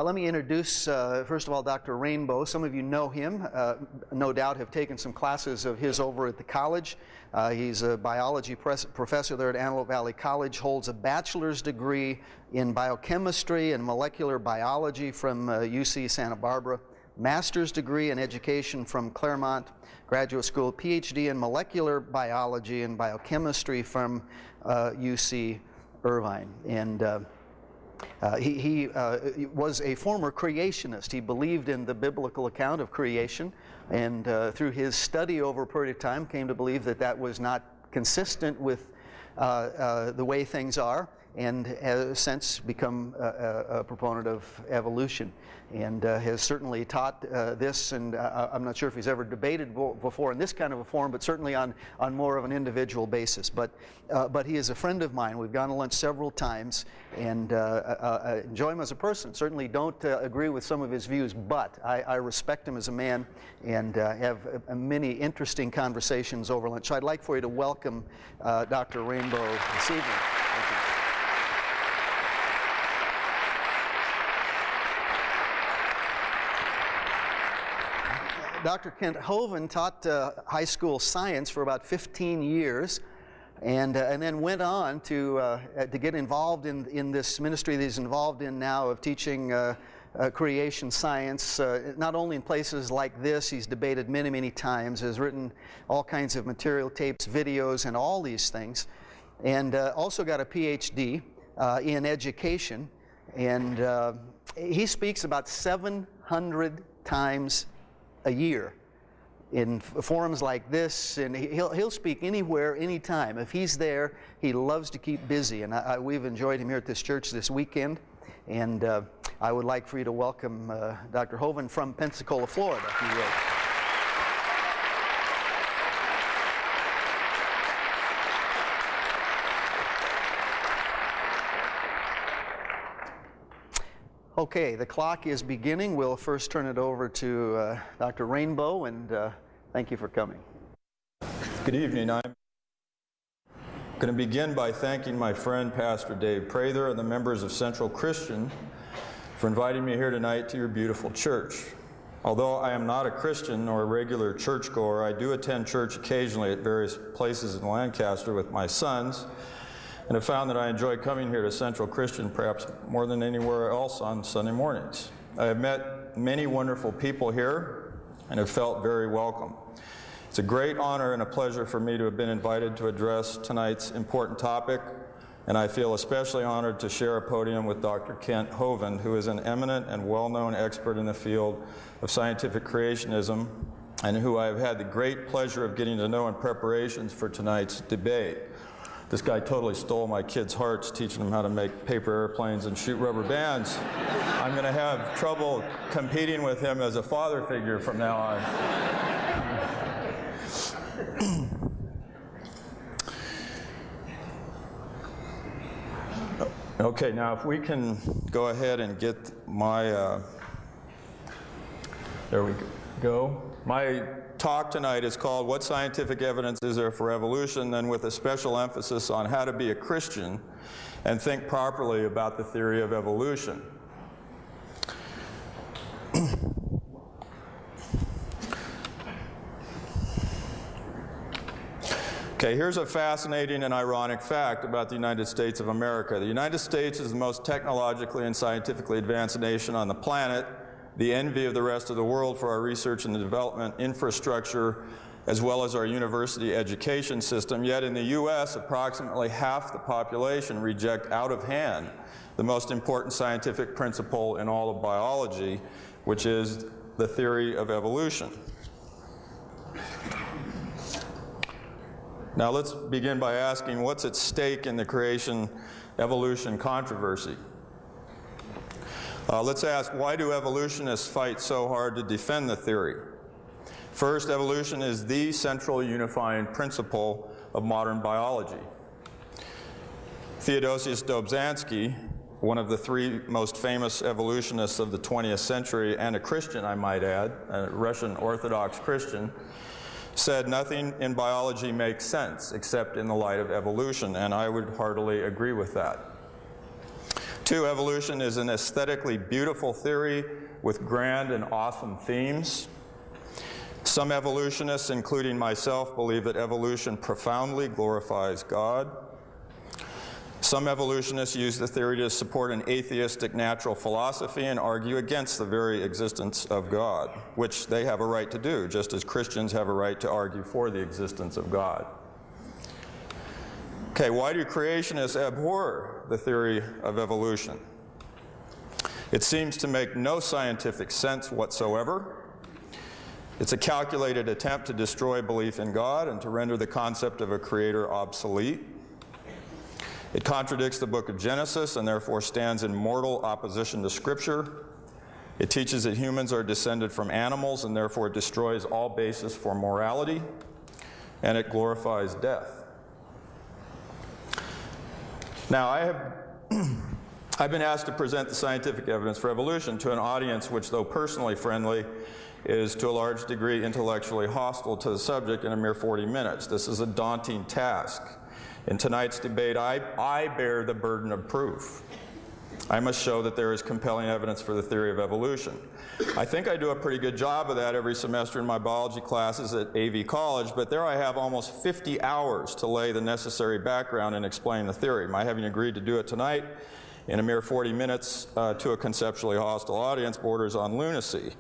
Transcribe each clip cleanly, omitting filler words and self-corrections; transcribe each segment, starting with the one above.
Let me introduce, first of all, Dr. Rainbow. Some of you know him, no doubt have taken some classes of his over at the college. He's a biology professor there at Antelope Valley College, holds a bachelor's degree in biochemistry and molecular biology from UC Santa Barbara, master's degree in education from Claremont Graduate School, PhD in molecular biology and biochemistry from UC Irvine. And he was a former creationist. He believed in the biblical account of creation, and through his study over a period of time came to believe that that was not consistent with the way things are, and has since become a proponent of evolution, and has certainly taught this, and I'm not sure if he's ever debated before in this kind of a forum, but certainly on more of an individual basis. But he is a friend of mine. We've gone to lunch several times, and I enjoy him as a person. Certainly don't agree with some of his views, but I respect him as a man, and have many interesting conversations over lunch. So I'd like for you to welcome Dr. Rainbow this evening. Thank you. Dr. Kent Hovind taught high school science for about 15 years, and then went on to get involved in this ministry that he's involved in now of teaching creation science, not only in places like this. He's debated many, many times, has written all kinds of material, tapes, videos, and all these things, and also got a PhD in education, and he speaks about 700 times a year in forums like this, and he'll speak anywhere, anytime. If he's there, he loves to keep busy, and we've enjoyed him here at this church this weekend, and I would like for you to welcome Dr. Hovind from Pensacola, Florida, if you will. Okay, the clock is beginning. We'll first turn it over to Dr. Rainbow, and thank you for coming. Good evening. I'm going to begin by thanking my friend Pastor Dave Prather and the members of Central Christian for inviting me here tonight to your beautiful church. Although I am not a Christian nor a regular churchgoer, I do attend church occasionally at various places in Lancaster with my sons, and have found that I enjoy coming here to Central Christian perhaps more than anywhere else on Sunday mornings. I have met many wonderful people here and have felt very welcome. It's a great honor and a pleasure for me to have been invited to address tonight's important topic, and I feel especially honored to share a podium with Dr. Kent Hovind, who is an eminent and well-known expert in the field of scientific creationism, and who I have had the great pleasure of getting to know in preparations for tonight's debate. This guy totally stole my kids' hearts, teaching them how to make paper airplanes and shoot rubber bands. I'm going to have trouble competing with him as a father figure from now on. Okay, now if we can go ahead and get my, there we go. My talk tonight is called "What Scientific Evidence Is There for Evolution?" Then with a special emphasis on how to be a Christian and think properly about the theory of evolution. Okay, here's a fascinating and ironic fact about the United States of America. The United States is the most technologically and scientifically advanced nation on the planet, the envy of the rest of the world for our research and development infrastructure, as well as our university education system. Yet in the U.S., approximately half the population reject out of hand the most important scientific principle in all of biology, which is the theory of evolution. Now let's begin by asking, what's at stake in the creation-evolution controversy? Let's ask, why do evolutionists fight so hard to defend the theory? First, evolution is the central unifying principle of modern biology. Theodosius Dobzhansky, one of the three most famous evolutionists of the 20th century, and a Christian, I might add, a Russian Orthodox Christian, said nothing in biology makes sense except in the light of evolution, and I would heartily agree with that. 2, evolution is an aesthetically beautiful theory with grand and awesome themes. Some evolutionists, including myself, believe that evolution profoundly glorifies God. Some evolutionists use the theory to support an atheistic natural philosophy and argue against the very existence of God, which they have a right to do, just as Christians have a right to argue for the existence of God. Okay, why do creationists abhor the theory of evolution? It seems to make no scientific sense whatsoever. It's a calculated attempt to destroy belief in God and to render the concept of a creator obsolete. It contradicts the book of Genesis and therefore stands in mortal opposition to Scripture. It teaches that humans are descended from animals and therefore destroys all basis for morality. And it glorifies death. Now, I've been asked to present the scientific evidence for evolution to an audience which, though personally friendly, is to a large degree intellectually hostile to the subject in a mere 40 minutes. This is a daunting task. In tonight's debate, I bear the burden of proof. I must show that there is compelling evidence for the theory of evolution. I think I do a pretty good job of that every semester in my biology classes at AV College, but there I have almost 50 hours to lay the necessary background and explain the theory. My having agreed to do it tonight in a mere 40 minutes to a conceptually hostile audience borders on lunacy.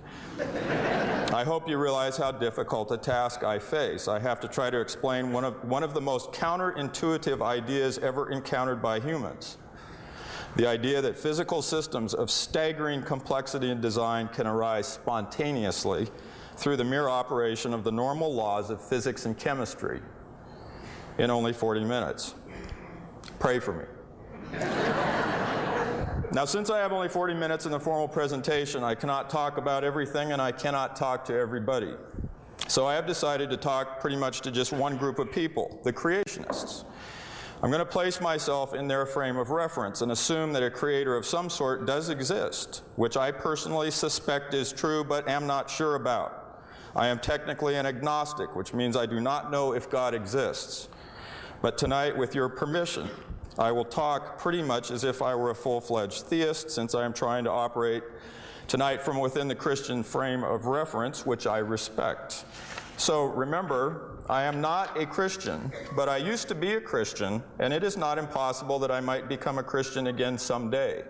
I hope you realize how difficult a task I face. I have to try to explain one of the most counterintuitive ideas ever encountered by humans. The idea that physical systems of staggering complexity and design can arise spontaneously through the mere operation of the normal laws of physics and chemistry in only 40 minutes. Pray for me. Now, since I have only 40 minutes in the formal presentation, I cannot talk about everything and I cannot talk to everybody. So I have decided to talk pretty much to just one group of people, the creationists. I'm going to place myself in their frame of reference and assume that a creator of some sort does exist, which I personally suspect is true but am not sure about. I am technically an agnostic, which means I do not know if God exists. But tonight, with your permission, I will talk pretty much as if I were a full-fledged theist, since I am trying to operate tonight from within the Christian frame of reference, which I respect. So remember, I am not a Christian, but I used to be a Christian, and it is not impossible that I might become a Christian again someday.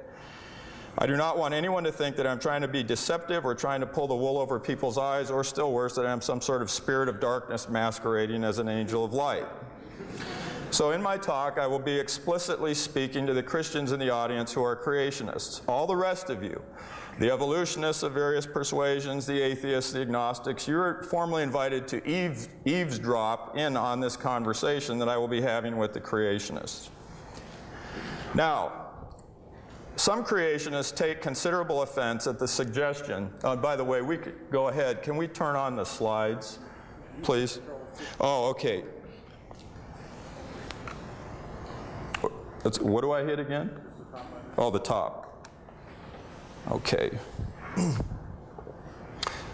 I do not want anyone to think that I'm trying to be deceptive or trying to pull the wool over people's eyes, or still worse, that I'm some sort of spirit of darkness masquerading as an angel of light. So in my talk, I will be explicitly speaking to the Christians in the audience who are creationists. All the rest of you, the evolutionists of various persuasions, the atheists, the agnostics, you're formally invited to eavesdrop in on this conversation that I will be having with the creationists. Now, some creationists take considerable offense at the suggestion, by the way, we could go ahead. Can we turn on the slides, please? Oh, okay. What do I hit again? Oh, the top. Okay.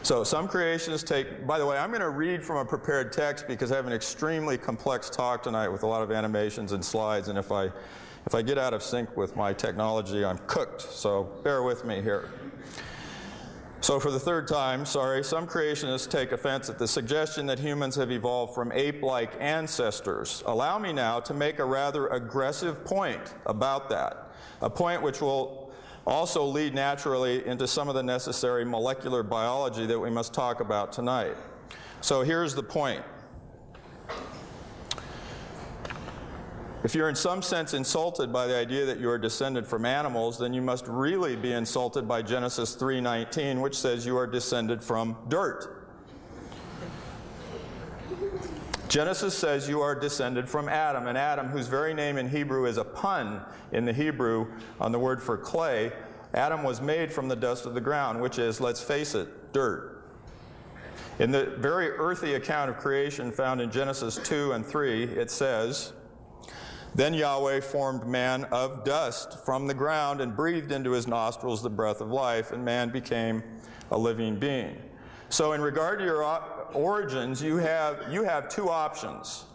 So some creationists take, by the way, I'm going to read from a prepared text because I have an extremely complex talk tonight with a lot of animations and slides, and if I get out of sync with my technology, I'm cooked, so bear with me here. So for the third time, sorry, some creationists take offense at the suggestion that humans have evolved from ape-like ancestors. Allow me now to make a rather aggressive point about that, a point which will also lead naturally into some of the necessary molecular biology that we must talk about tonight. So here's the point. If you're in some sense insulted by the idea that you are descended from animals, then you must really be insulted by Genesis 3:19, which says you are descended from dirt. Genesis says you are descended from Adam, and Adam, whose very name in Hebrew is a pun in the Hebrew on the word for clay, Adam was made from the dust of the ground, which is, let's face it, dirt. In the very earthy account of creation found in Genesis 2 and 3, it says, "Then Yahweh formed man of dust from the ground and breathed into his nostrils the breath of life, and man became a living being." So in regard to your origins, you have two options.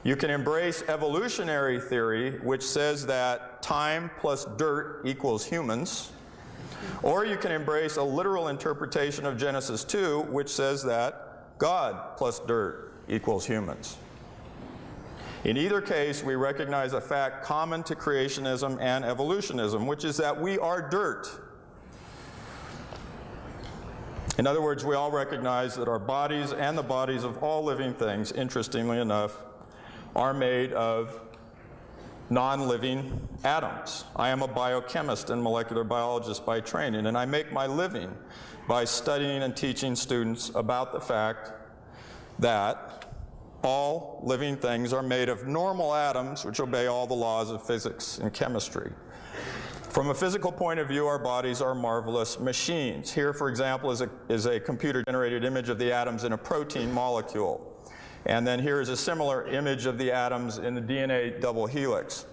You can embrace evolutionary theory, which says that time plus dirt equals humans. Or you can embrace a literal interpretation of Genesis 2, which says that God plus dirt equals humans. In either case, we recognize a fact common to creationism and evolutionism, which is that we are dirt. In other words, we all recognize that our bodies and the bodies of all living things, interestingly enough, are made of non-living atoms. I am a biochemist and molecular biologist by training, and I make my living by studying and teaching students about the fact that all living things are made of normal atoms which obey all the laws of physics and chemistry. From a physical point of view, our bodies are marvelous machines. Here, for example, is a computer-generated image of the atoms in a protein molecule. And then here is a similar image of the atoms in the DNA double helix.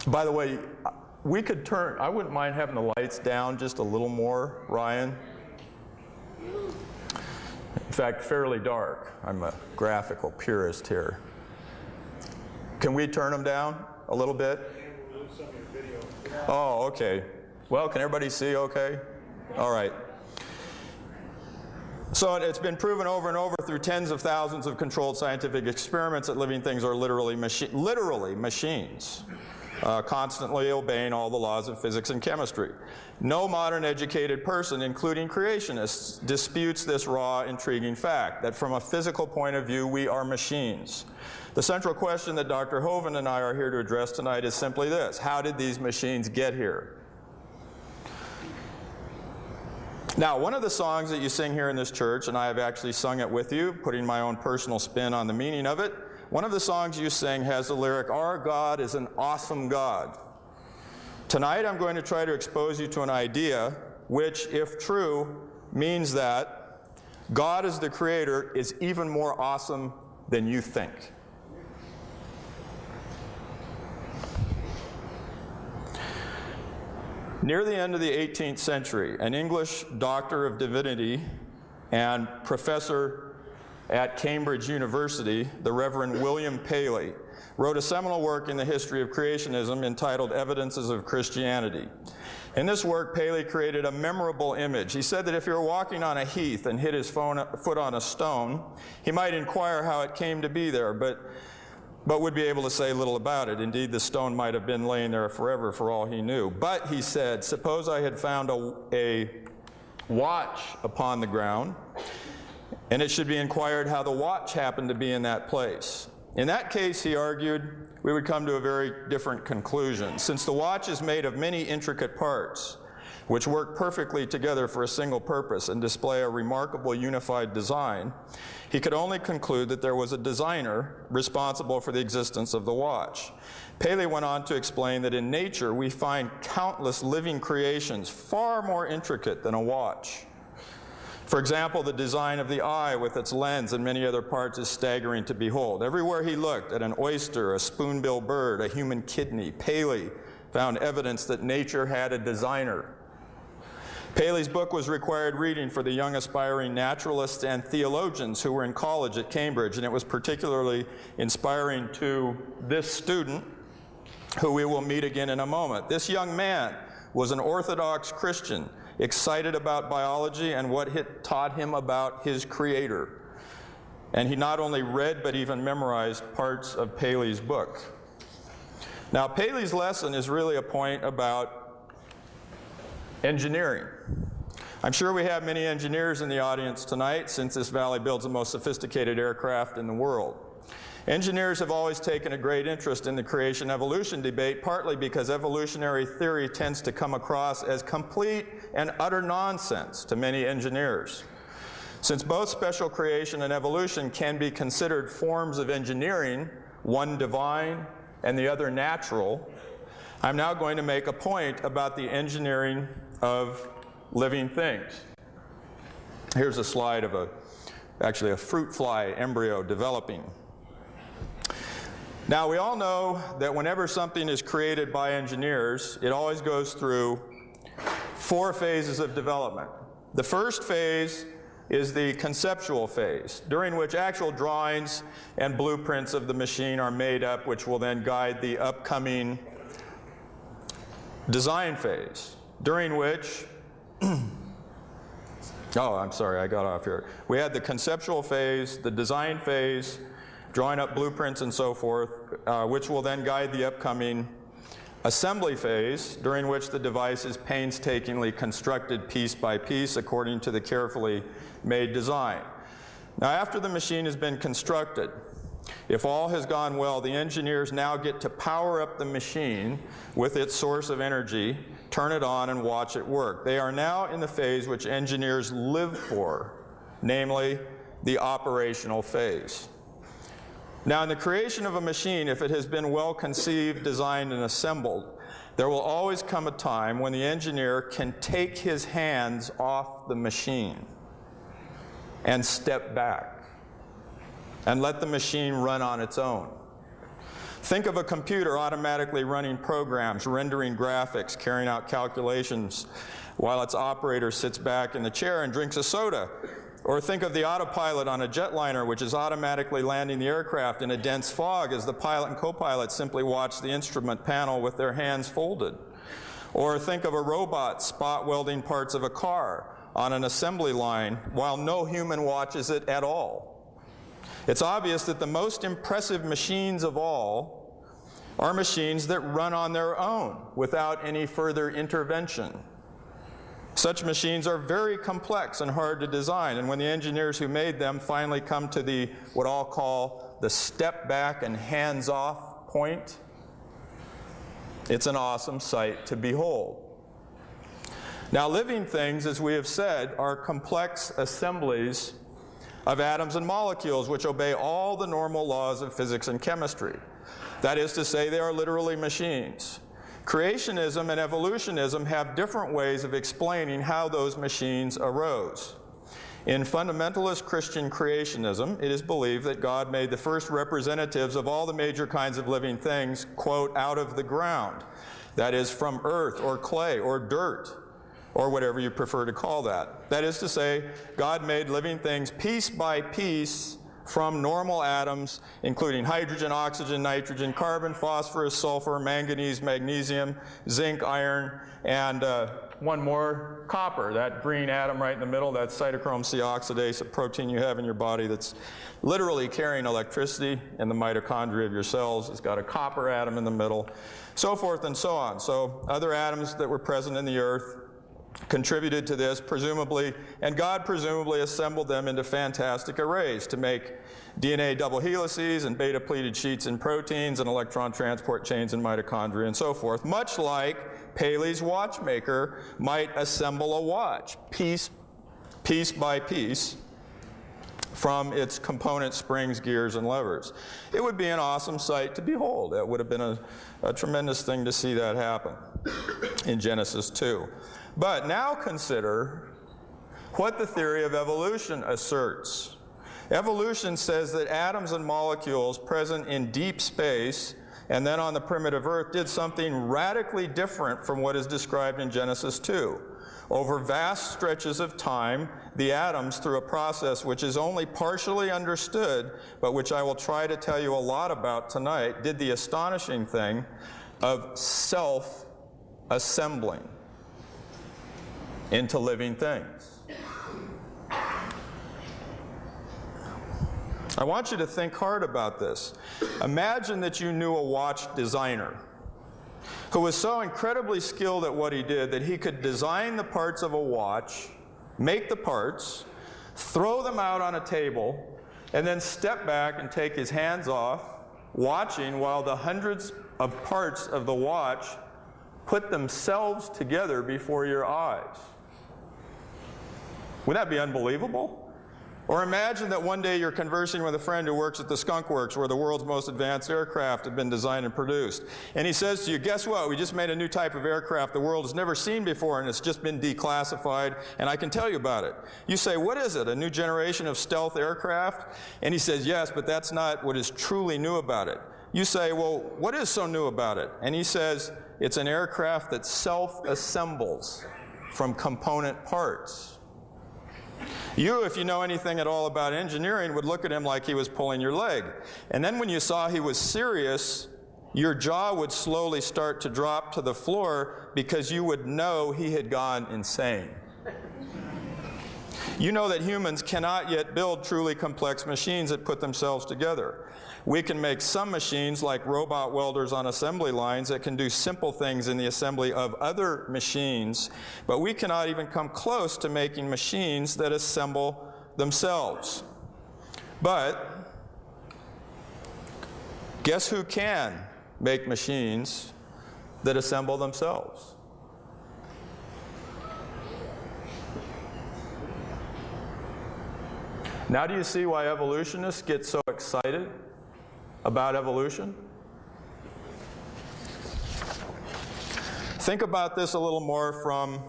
By the way, we could turn, I wouldn't mind having the lights down just a little more, Ryan. In fact, fairly dark. I'm a graphical purist here. Can we turn them down a little bit? Oh, okay. Well, can everybody see okay? All right. So it's been proven over and over through tens of thousands of controlled scientific experiments that living things are literally machines, constantly obeying all the laws of physics and chemistry. No modern educated person, including creationists, disputes this raw, intriguing fact that from a physical point of view, we are machines. The central question that Dr. Hovind and I are here to address tonight is simply this: how did these machines get here? Now, one of the songs that you sing here in this church, and I have actually sung it with you, putting my own personal spin on the meaning of it, one of the songs you sing has the lyric, "Our God is an awesome God." Tonight I'm going to try to expose you to an idea which, if true, means that God as the creator is even more awesome than you think. Near the end of the 18th century, an English doctor of divinity and professor at Cambridge University, the Reverend William Paley, wrote a seminal work in the history of creationism entitled Evidences of Christianity. In this work, Paley created a memorable image. He said that if you were walking on a heath and hit his foot on a stone, he might inquire how it came to be there, but would be able to say little about it. Indeed, the stone might have been laying there forever for all he knew. But, he said, suppose I had found a watch upon the ground, and it should be inquired how the watch happened to be in that place. In that case, he argued, we would come to a very different conclusion. Since the watch is made of many intricate parts, which work perfectly together for a single purpose and display a remarkable unified design, he could only conclude that there was a designer responsible for the existence of the watch. Paley went on to explain that in nature we find countless living creations far more intricate than a watch. For example, the design of the eye with its lens and many other parts is staggering to behold. Everywhere he looked, at an oyster, a spoonbill bird, a human kidney, Paley found evidence that nature had a designer. Paley's book was required reading for the young aspiring naturalists and theologians who were in college at Cambridge, and it was particularly inspiring to this student, who we will meet again in a moment. This young man was an Orthodox Christian, excited about biology and what it taught him about his creator. And he not only read but even memorized parts of Paley's book. Now, Paley's lesson is really a point about engineering. I'm sure we have many engineers in the audience tonight, since this valley builds the most sophisticated aircraft in the world. Engineers have always taken a great interest in the creation-evolution debate, partly because evolutionary theory tends to come across as complete and utter nonsense to many engineers. Since both special creation and evolution can be considered forms of engineering, one divine and the other natural, I'm now going to make a point about the engineering of living things. Here's a slide of actually a fruit fly embryo developing. Now, we all know that whenever something is created by engineers, it always goes through 4 phases of development. The first phase is the conceptual phase, during which actual drawings and blueprints of the machine are made up, which will then guide the upcoming design phase, during which, oh, I'm sorry, I got off here. We had the conceptual phase, the design phase, drawing up blueprints and so forth, which will then guide the upcoming assembly phase, during which the device is painstakingly constructed piece by piece according to the carefully made design. Now, after the machine has been constructed, if all has gone well, the engineers now get to power up the machine with its source of energy, turn it on, and watch it work. They are now in the phase which engineers live for, namely the operational phase. Now, in the creation of a machine, if it has been well conceived, designed, and assembled, there will always come a time when the engineer can take his hands off the machine and step back and let the machine run on its own. Think of a computer automatically running programs, rendering graphics, carrying out calculations, while its operator sits back in the chair and drinks a soda. Or think of the autopilot on a jetliner, which is automatically landing the aircraft in a dense fog as the pilot and co-pilot simply watch the instrument panel with their hands folded. Or think of a robot spot welding parts of a car on an assembly line while no human watches it at all. It's obvious that the most impressive machines of all are machines that run on their own without any further intervention. Such machines are very complex and hard to design, and when the engineers who made them finally come to the, what I'll call, the step back and hands off point, it's an awesome sight to behold. Now, living things, as we have said, are complex assemblies of atoms and molecules which obey all the normal laws of physics and chemistry. That is to say, they are literally machines. Creationism and evolutionism have different ways of explaining how those machines arose. In fundamentalist Christian creationism, it is believed that God made the first representatives of all the major kinds of living things, quote, out of the ground. That is, from earth or clay or dirt, or whatever you prefer to call that. That is to say, God made living things piece by piece from normal atoms, including hydrogen, oxygen, nitrogen, carbon, phosphorus, sulfur, manganese, magnesium, zinc, iron, and one more, copper, that green atom right in the middle, that cytochrome C oxidase, a protein you have in your body that's literally carrying electricity in the mitochondria of your cells. It's got a copper atom in the middle, so forth and so on. So other atoms that were present in the earth contributed to this, presumably, and God presumably assembled them into fantastic arrays to make DNA double helices and beta-pleated sheets in proteins and electron transport chains in mitochondria and so forth, much like Paley's watchmaker might assemble a watch, piece by piece, from its component springs, gears, and levers. It would be an awesome sight to behold. It would have been a tremendous thing to see that happen in Genesis 2. But now consider what the theory of evolution asserts. Evolution says that atoms and molecules present in deep space and then on the primitive Earth did something radically different from what is described in Genesis 2. Over vast stretches of time, the atoms, through a process which is only partially understood, but which I will try to tell you a lot about tonight, did the astonishing thing of self-assembling into living things. I want you to think hard about this. Imagine that you knew a watch designer who was so incredibly skilled at what he did that he could design the parts of a watch, make the parts, throw them out on a table, and then step back and take his hands off, watching while the hundreds of parts of the watch put themselves together before your eyes. Wouldn't that be unbelievable? Or imagine that one day you're conversing with a friend who works at the Skunk Works, where the world's most advanced aircraft have been designed and produced. And he says to you, guess what? We just made a new type of aircraft the world has never seen before, and it's just been declassified, and I can tell you about it. You say, what is it, a new generation of stealth aircraft? And he says, yes, but that's not what is truly new about it. You say, well, what is so new about it? And he says, it's an aircraft that self-assembles from component parts. You, if you know anything at all about engineering, would look at him like he was pulling your leg. And then when you saw he was serious, your jaw would slowly start to drop to the floor because you would know he had gone insane. You know that humans cannot yet build truly complex machines that put themselves together. We can make some machines like robot welders on assembly lines that can do simple things in the assembly of other machines, but we cannot even come close to making machines that assemble themselves. But guess who can make machines that assemble themselves? Now do you see why evolutionists get so excited about evolution? Think about this a little more from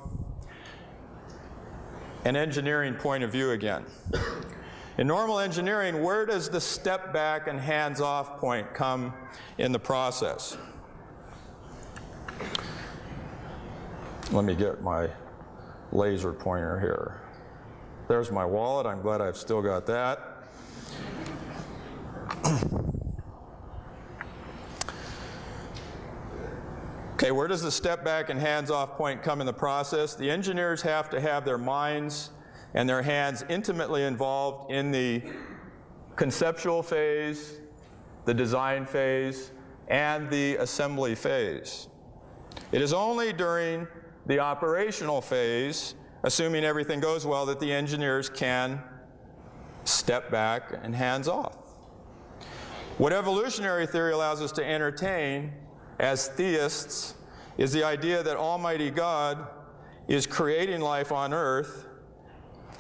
an engineering point of view again. In normal engineering, where does the step back and hands off point come in the process? Let me get my laser pointer here. There's my wallet. I'm glad I've still got that. Okay, where does the step back and hands off point come in the process? The engineers have to have their minds and their hands intimately involved in the conceptual phase, the design phase, and the assembly phase. It is only during the operational phase, assuming everything goes well, that the engineers can step back and hands off. What evolutionary theory allows us to entertain as theists is the idea that Almighty God is creating life on earth,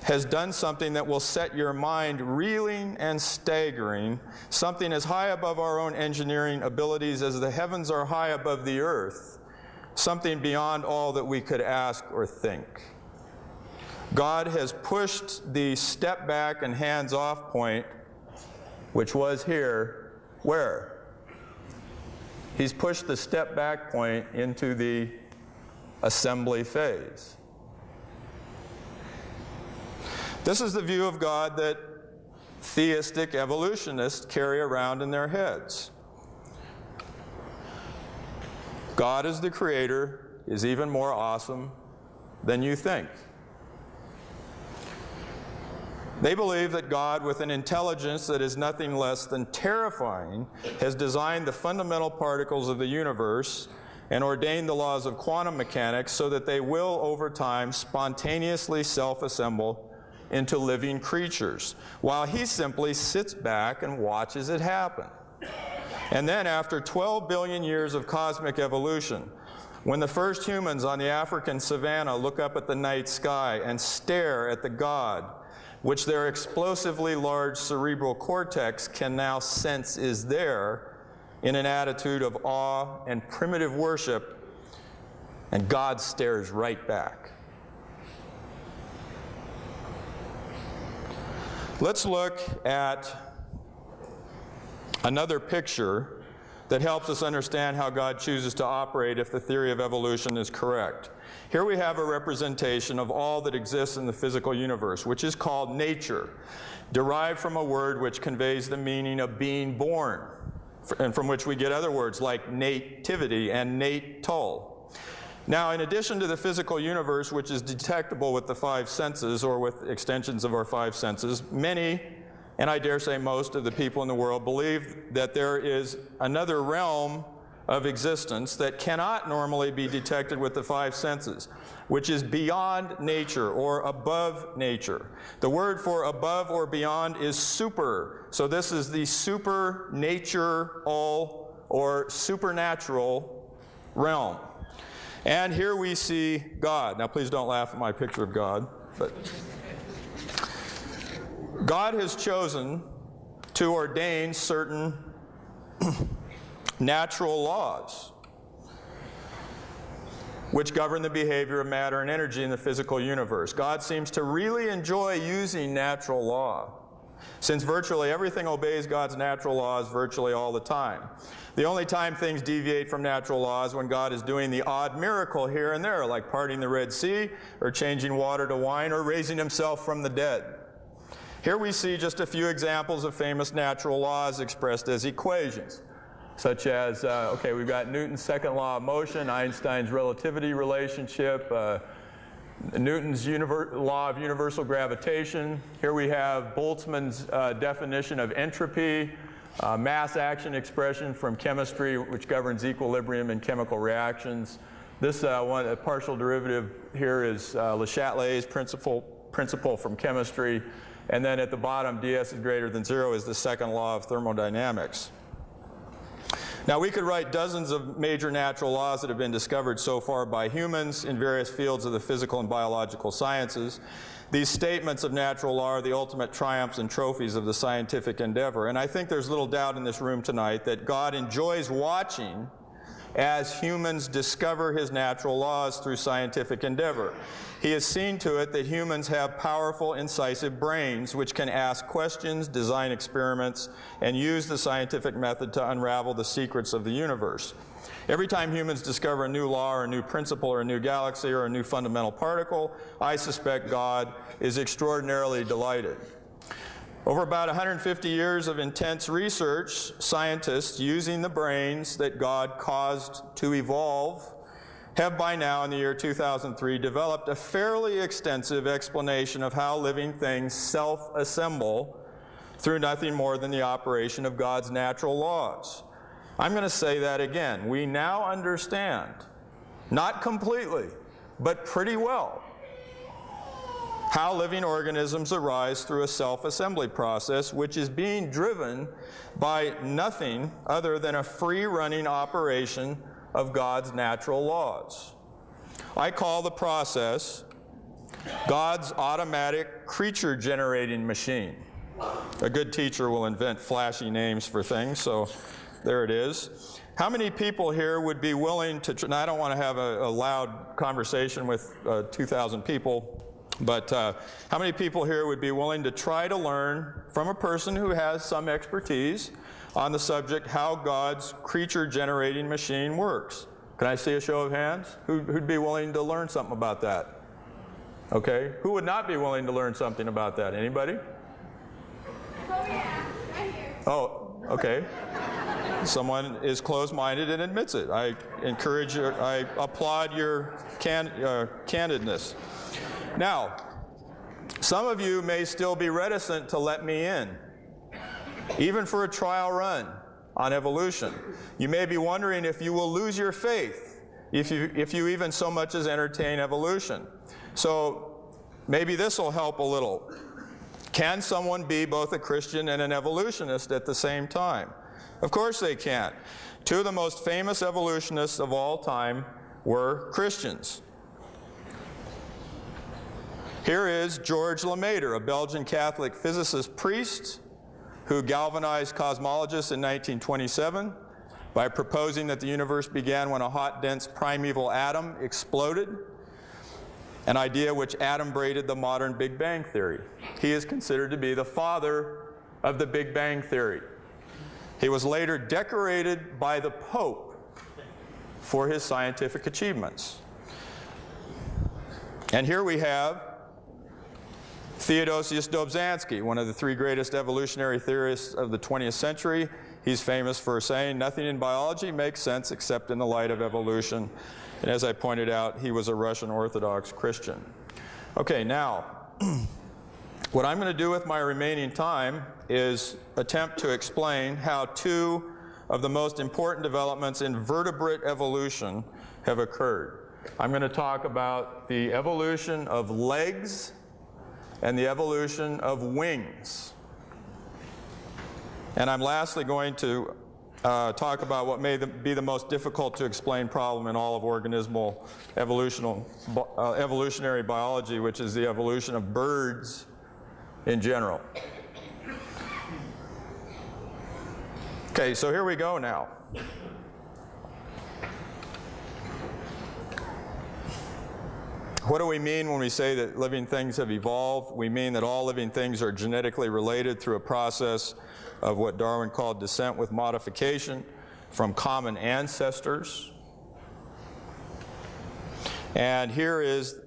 has done something that will set your mind reeling and staggering, something as high above our own engineering abilities as the heavens are high above the earth, something beyond all that we could ask or think. God has pushed the step back and hands off point, which was here, where? He's pushed the step back point into the assembly phase. This is the view of God that theistic evolutionists carry around in their heads. God as the creator is even more awesome than you think. They believe that God, with an intelligence that is nothing less than terrifying, has designed the fundamental particles of the universe and ordained the laws of quantum mechanics so that they will, over time, spontaneously self-assemble into living creatures, while he simply sits back and watches it happen. And then, after 12 billion years of cosmic evolution, when the first humans on the African savanna look up at the night sky and stare at the God, which their explosively large cerebral cortex can now sense is there, in an attitude of awe and primitive worship, and God stares right back. Let's look at another picture that helps us understand how God chooses to operate if the theory of evolution is correct. Here we have a representation of all that exists in the physical universe, which is called nature, derived from a word which conveys the meaning of being born, and from which we get other words like nativity and natal. Now, in addition to the physical universe, which is detectable with the five senses, or with extensions of our five senses, many, and I dare say most, of the people in the world believe that there is another realm of existence that cannot normally be detected with the five senses, which is beyond nature or above nature. The word for above or beyond is super. So this is the supernatural or supernatural realm. And here we see God. Now please don't laugh at my picture of God, but God has chosen to ordain certain natural laws which govern the behavior of matter and energy in the physical universe. God seems to really enjoy using natural law since virtually everything obeys God's natural laws virtually all the time. The only time things deviate from natural laws when God is doing the odd miracle here and there, like parting the Red Sea, or changing water to wine, or raising himself from the dead. Here we see just a few examples of famous natural laws expressed as equations, such as, we've got Newton's second law of motion, Einstein's relativity relationship, Newton's law of universal gravitation. Here we have Boltzmann's definition of entropy, mass action expression from chemistry, which governs equilibrium in chemical reactions. This a partial derivative here is Le Chatelier's principle from chemistry. And then at the bottom, ds is greater than 0 is the second law of thermodynamics. Now, we could write dozens of major natural laws that have been discovered so far by humans in various fields of the physical and biological sciences. These statements of natural law are the ultimate triumphs and trophies of the scientific endeavor. And I think there's little doubt in this room tonight that God enjoys watching as humans discover his natural laws through scientific endeavor. He has seen to it that humans have powerful, incisive brains which can ask questions, design experiments, and use the scientific method to unravel the secrets of the universe. Every time humans discover a new law or a new principle or a new galaxy or a new fundamental particle, I suspect God is extraordinarily delighted. Over about 150 years of intense research, scientists using the brains that God caused to evolve have by now, in the year 2003, developed a fairly extensive explanation of how living things self-assemble through nothing more than the operation of God's natural laws. I'm going to say that again. We now understand, not completely, but pretty well, how living organisms arise through a self-assembly process which is being driven by nothing other than a free-running operation of God's natural laws. I call the process God's automatic creature-generating machine. A good teacher will invent flashy names for things, so there it is. How many people here would be willing to, now I don't want to have a loud conversation with 2,000 people, but how many people here would be willing to try to learn from a person who has some expertise on the subject how God's creature-generating machine works? Can I see a show of hands? Who'd be willing to learn something about that? Okay. Who would not be willing to learn something about that? Anybody? Oh yeah, right here. Oh, okay. Someone is closed-minded and admits it. I applaud your candidness. Now, some of you may still be reticent to let me in, even for a trial run on evolution. You may be wondering if you will lose your faith if you even so much as entertain evolution. So maybe this will help a little. Can someone be both a Christian and an evolutionist at the same time? Of course they can. Two of the most famous evolutionists of all time were Christians. Here is George Lemaitre, a Belgian Catholic physicist priest who galvanized cosmologists in 1927 by proposing that the universe began when a hot, dense, primeval atom exploded, an idea which adumbrated the modern Big Bang theory. He is considered to be the father of the Big Bang theory. He was later decorated by the Pope for his scientific achievements. And here we have Theodosius Dobzhansky, one of the three greatest evolutionary theorists of the 20th century. He's famous for saying, "Nothing in biology makes sense except in the light of evolution." And as I pointed out, he was a Russian Orthodox Christian. Okay, now, what I'm going to do with my remaining time is attempt to explain how two of the most important developments in vertebrate evolution have occurred. I'm going to talk about the evolution of legs and the evolution of wings. And I'm lastly going to talk about what may be the most difficult to explain problem in all of organismal evolutionary biology, which is the evolution of birds in general. Okay, so here we go now. What do we mean when we say that living things have evolved? We mean that all living things are genetically related through a process of what Darwin called descent with modification from common ancestors. And here is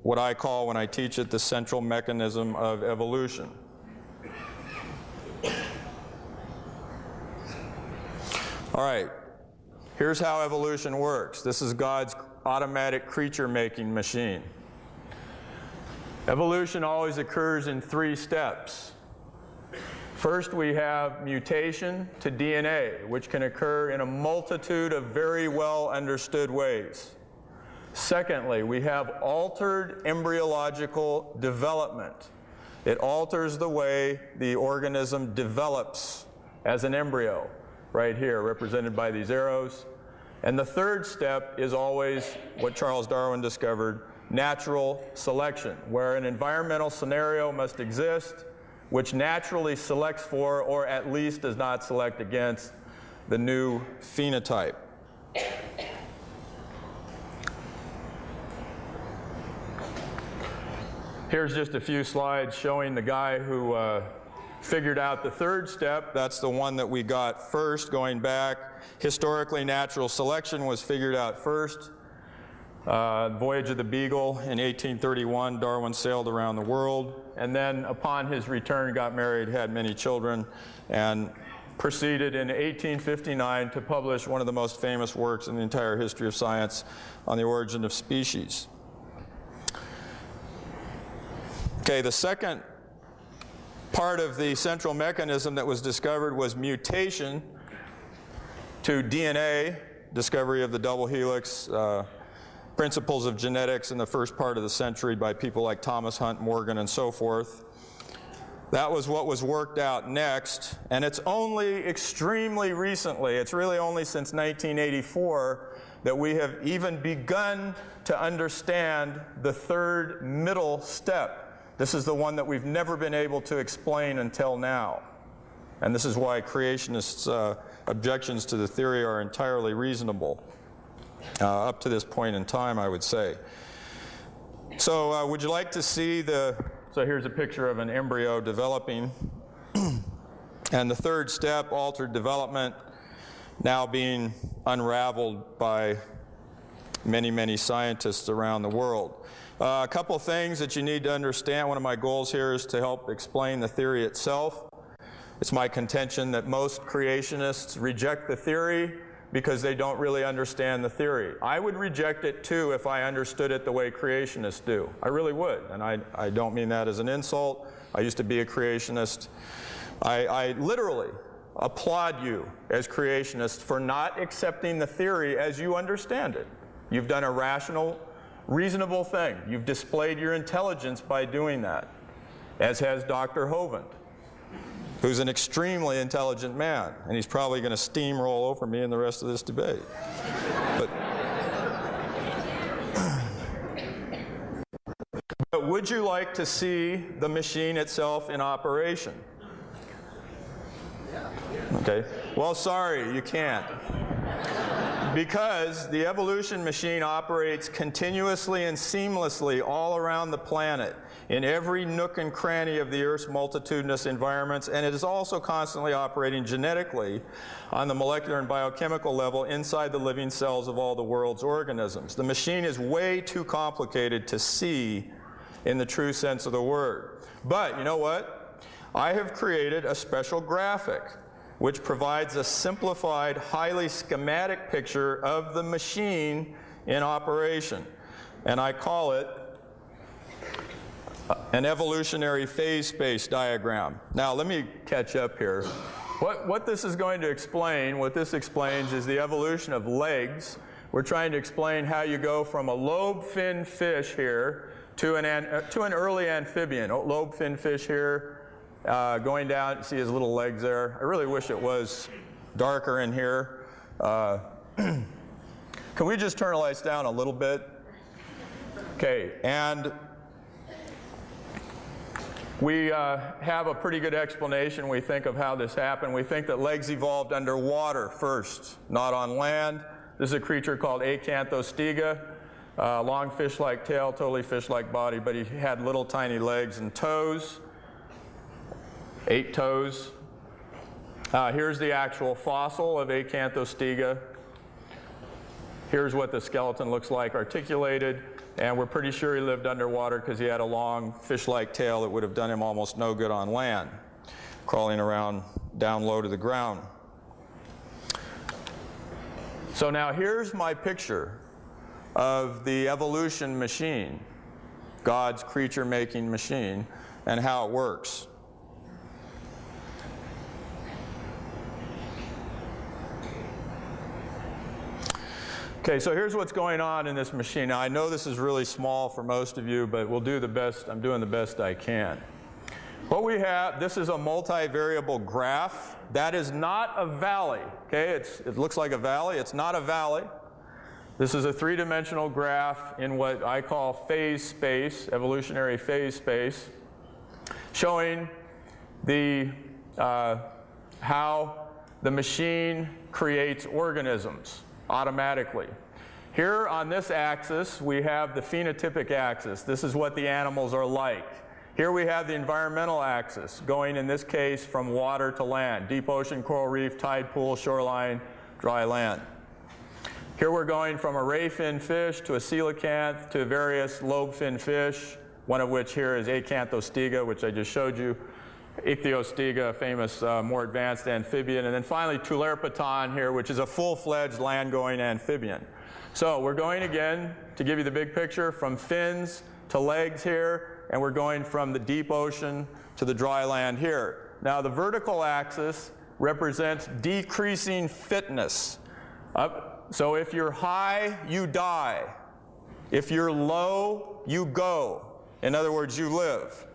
what I call, when I teach it, the central mechanism of evolution. All right, here's how evolution works. This is God's automatic creature-making machine. Evolution always occurs in 3 steps. First, we have mutation to DNA, which can occur in a multitude of very well understood ways. Secondly, we have altered embryological development. It alters the way the organism develops as an embryo, right here, represented by these arrows. And the third step is always what Charles Darwin discovered, natural selection, where an environmental scenario must exist which naturally selects for, or at least does not select against, the new phenotype. Here's just a few slides showing the guy who figured out the third step. That's the one that we got first, going back. Historically, natural selection was figured out first. Voyage of the Beagle in 1831, Darwin sailed around the world, and then upon his return got married, had many children, and proceeded in 1859 to publish one of the most famous works in the entire history of science on the origin of species. Okay, the second part of the central mechanism that was discovered was mutation to DNA, discovery of the double helix, principles of genetics in the first part of the century by people like Thomas Hunt Morgan and so forth. That was what was worked out next, and it's only extremely recently, it's really only since 1984, that we have even begun to understand the third middle step. This is the one that we've never been able to explain until now. And this is why creationists' objections to the theory are entirely reasonable. Up to this point in time, I would say. So would you like to see so here's a picture of an embryo developing. And the third step, altered development, now being unraveled by many, many scientists around the world. A couple things that you need to understand. One of my goals here is to help explain the theory itself. It's my contention that most creationists reject the theory because they don't really understand the theory. I would reject it too if I understood it the way creationists do. I really would, and I don't mean that as an insult. I used to be a creationist. I literally applaud you as creationists for not accepting the theory as you understand it. You've done a rational, reasonable thing. You've displayed your intelligence by doing that, as has Dr. Hovind, who's an extremely intelligent man, and he's probably going to steamroll over me in the rest of this debate. But would you like to see the machine itself in operation? Okay. Well, sorry, you can't. Because the evolution machine operates continuously and seamlessly all around the planet, in every nook and cranny of the Earth's multitudinous environments, and it is also constantly operating genetically on the molecular and biochemical level inside the living cells of all the world's organisms. The machine is way too complicated to see in the true sense of the word. But you know what? I have created a special graphic which provides a simplified, highly schematic picture of the machine in operation. And I call it an evolutionary phase space diagram. Now let me catch up here. What this is going to explain, what this explains is the evolution of legs. We're trying to explain how you go from a lobe-finned fish here to an early amphibian. Lobe-finned fish here, going down, see his little legs there. I really wish it was darker in here. Can we just turn the lights down a little bit? Okay, and we have a pretty good explanation, we think, of how this happened. We think that legs evolved underwater first, not on land. This is a creature called Acanthostega. long fish-like tail, totally fish-like body, but he had little tiny legs and toes, 8 toes. Here's the actual fossil of Acanthostega. Here's what the skeleton looks like articulated, and we're pretty sure he lived underwater because he had a long fish-like tail that would have done him almost no good on land, crawling around down low to the ground. So now here's my picture of the evolution machine, God's creature-making machine, and how it works. Okay, so here's what's going on in this machine. Now, I know this is really small for most of you, but we'll do the best. I'm doing the best I can. What we have, this is a multivariable graph. That is not a valley, okay? It looks like a valley. It's not a valley. This is a three-dimensional graph in what I call phase space, evolutionary phase space, showing the, how the machine creates organisms automatically. Here on this axis, we have the phenotypic axis. This is what the animals are like. Here we have the environmental axis, going in this case from water to land, deep ocean, coral reef, tide pool, shoreline, dry land. Here we're going from a ray fin fish to a coelacanth to various lobe fin fish, one of which here is Acanthostega, which I just showed you, Ichthyostega, a famous more advanced amphibian, and then finally Tulerpaton here, which is a full-fledged land-going amphibian. So we're going again, to give you the big picture, from fins to legs here, and we're going from the deep ocean to the dry land here. Now the vertical axis represents decreasing fitness. So if you're high, you die. If you're low, you go. In other words, you live.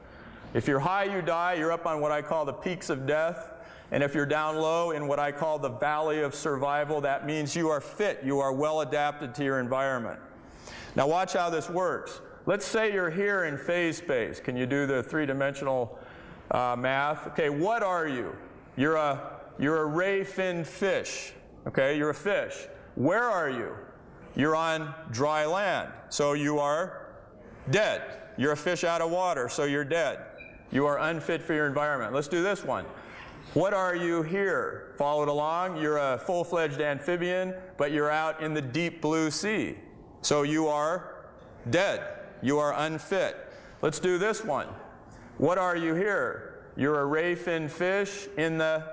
If you're high, you die. You're up on what I call the peaks of death. And if you're down low in what I call the valley of survival, that means you are fit. You are well adapted to your environment. Now watch how this works. Let's say you're here in phase space. Can you do the three-dimensional math? Okay, what are you? You're a ray fin fish. Okay, you're a fish. Where are you? You're on dry land, so you are dead. You're a fish out of water, so you're dead. You are unfit for your environment. Let's do this one. What are you here? Follow it along. You're a full-fledged amphibian, but you're out in the deep blue sea. So you are dead. You are unfit. Let's do this one. What are you here? You're a ray fin fish in the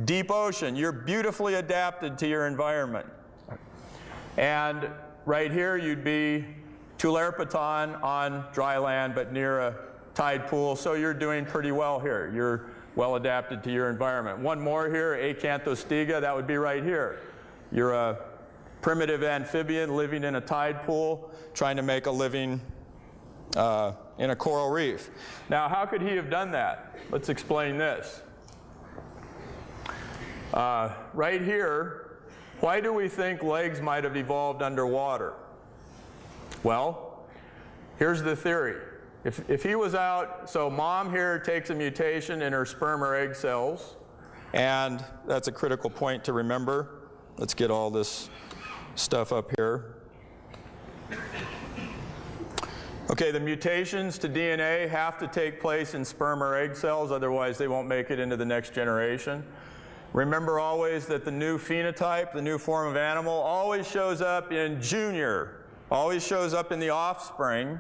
deep ocean. You're beautifully adapted to your environment. And right here you'd be Tulerpaton on dry land, but near a tide pool, so you're doing pretty well here. You're well adapted to your environment. One more here, Acanthostega, that would be right here. You're a primitive amphibian living in a tide pool, trying to make a living in a coral reef. Now, how could he have done that? Let's explain this. Right here, why do we think legs might have evolved underwater? Well, here's the theory. If he was out, so mom here takes a mutation in her sperm or egg cells, and that's a critical point to remember. Let's get all this stuff up here. Okay, the mutations to DNA have to take place in sperm or egg cells, otherwise they won't make it into the next generation. Remember always that the new phenotype, the new form of animal, always shows up in junior, always shows up in the offspring,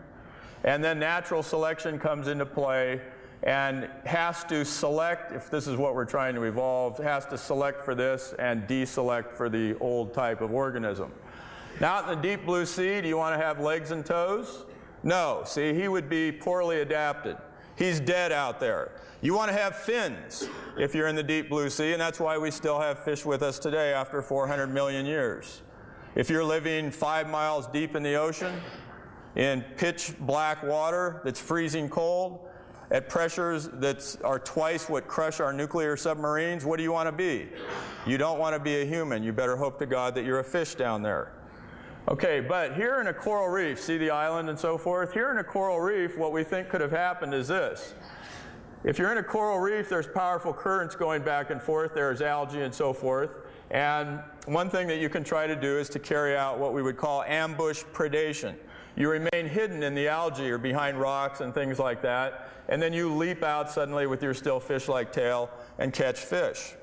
and then natural selection comes into play and has to select, if this is what we're trying to evolve, has to select for this and deselect for the old type of organism. Now out in the deep blue sea, do you want to have legs and toes? No. See, he would be poorly adapted. He's dead out there. You want to have fins if you're in the deep blue sea, and that's why we still have fish with us today after 400 million years. If you're living 5 miles deep in the ocean, in pitch black water that's freezing cold, at pressures that are twice what crush our nuclear submarines, what do you want to be? You don't want to be a human. You better hope to God that you're a fish down there. Okay, but here in a coral reef, see the island and so forth? Here in a coral reef, what we think could have happened is this. If you're in a coral reef, there's powerful currents going back and forth. There's algae and so forth. And one thing that you can try to do is to carry out what we would call ambush predation. You remain hidden in the algae or behind rocks and things like that, and then you leap out suddenly with your still fish-like tail and catch fish.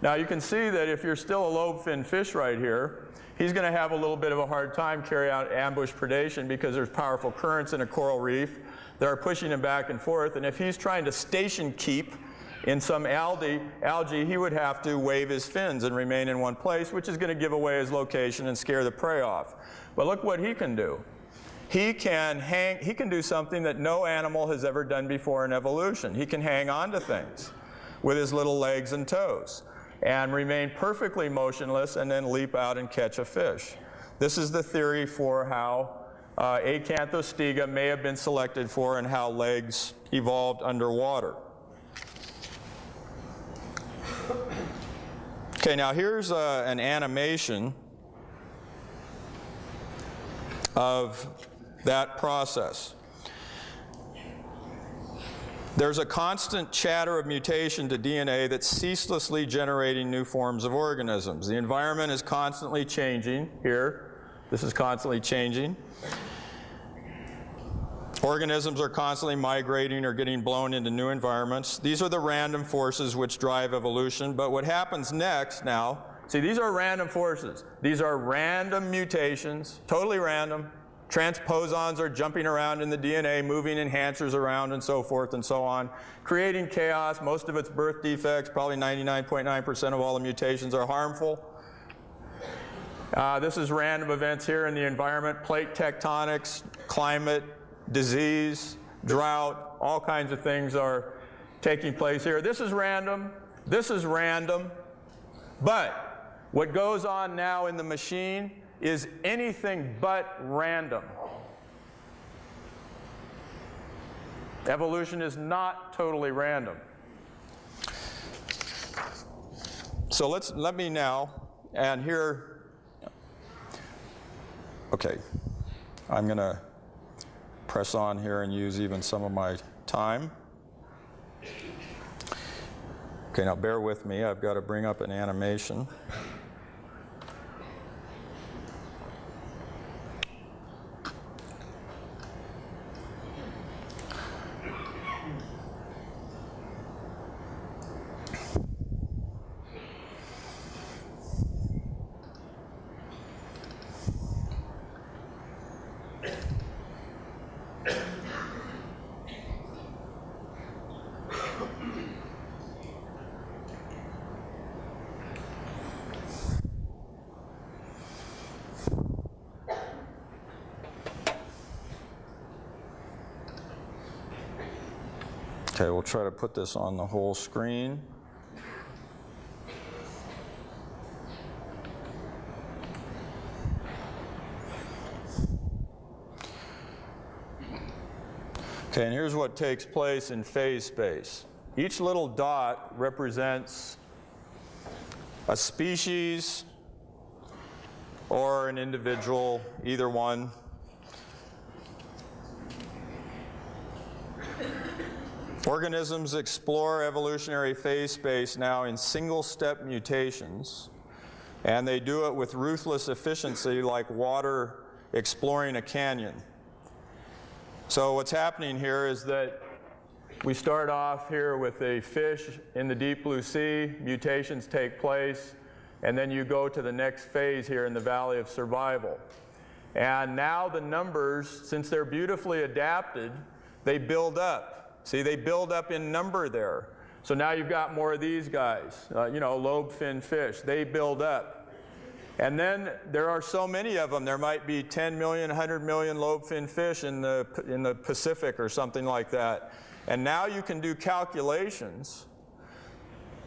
Now you can see that if you're still a lobe-finned fish right here, he's going to have a little bit of a hard time carrying out ambush predation because there's powerful currents in a coral reef that are pushing him back and forth, and if he's trying to station keep in some algae, he would have to wave his fins and remain in one place, which is going to give away his location and scare the prey off. But look what he can do. He can do something that no animal has ever done before in evolution. He can hang on to things with his little legs and toes and remain perfectly motionless and then leap out and catch a fish. This is the theory for how Acanthostega may have been selected for and how legs evolved underwater. Okay, now here's an animation of that process. There's a constant chatter of mutation to DNA that's ceaselessly generating new forms of organisms. The environment is constantly changing here. This is constantly changing. Organisms are constantly migrating or getting blown into new environments. These are the random forces which drive evolution. But what happens next now, see, these are random forces. These are random mutations, totally random. Transposons are jumping around in the DNA, moving enhancers around and so forth and so on, creating chaos. Most of it's birth defects. Probably 99.9% of all the mutations are harmful. This is random events here in the environment, plate tectonics, climate, disease, drought, all kinds of things are taking place here. This is random. This is random. But what goes on now in the machine is anything but random. Evolution is not totally random. So let me now, and here, okay, I'm going to press on here and use even some of my time. Okay, now bear with me. I've got to bring up an animation. Okay, we'll try to put this on the whole screen. Okay, and here's what takes place in phase space. Each little dot represents a species or an individual, either one. Organisms explore evolutionary phase space now in single-step mutations, and they do it with ruthless efficiency like water exploring a canyon. So what's happening here is that we start off here with a fish in the deep blue sea, mutations take place, and then you go to the next phase here in the Valley of Survival. And now the numbers, since they're beautifully adapted, they build up. See, they build up in number there. So now you've got more of these guys, lobe-finned fish. They build up. And then there are so many of them. There might be 10 million, 100 million lobe-finned fish in the Pacific or something like that. And now you can do calculations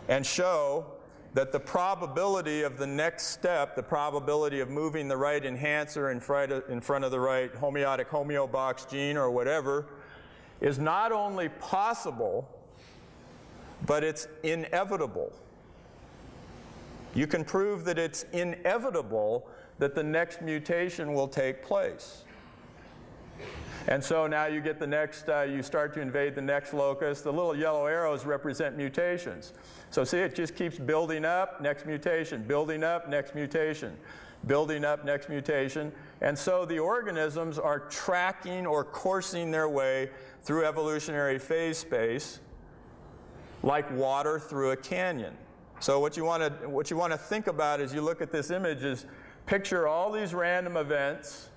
and show that the probability of the next step, the probability of moving the right enhancer in front of the right homeotic homeobox gene or whatever, is not only possible, but it's inevitable. You can prove that it's inevitable that the next mutation will take place. And so now you get the next, you start to invade the next locus. The little yellow arrows represent mutations. So see, it just keeps building up, next mutation, building up, next mutation, building up, next mutation. And so the organisms are tracking or coursing their way through evolutionary phase space like water through a canyon. So what you want to think about as you look at this image is picture all these random events,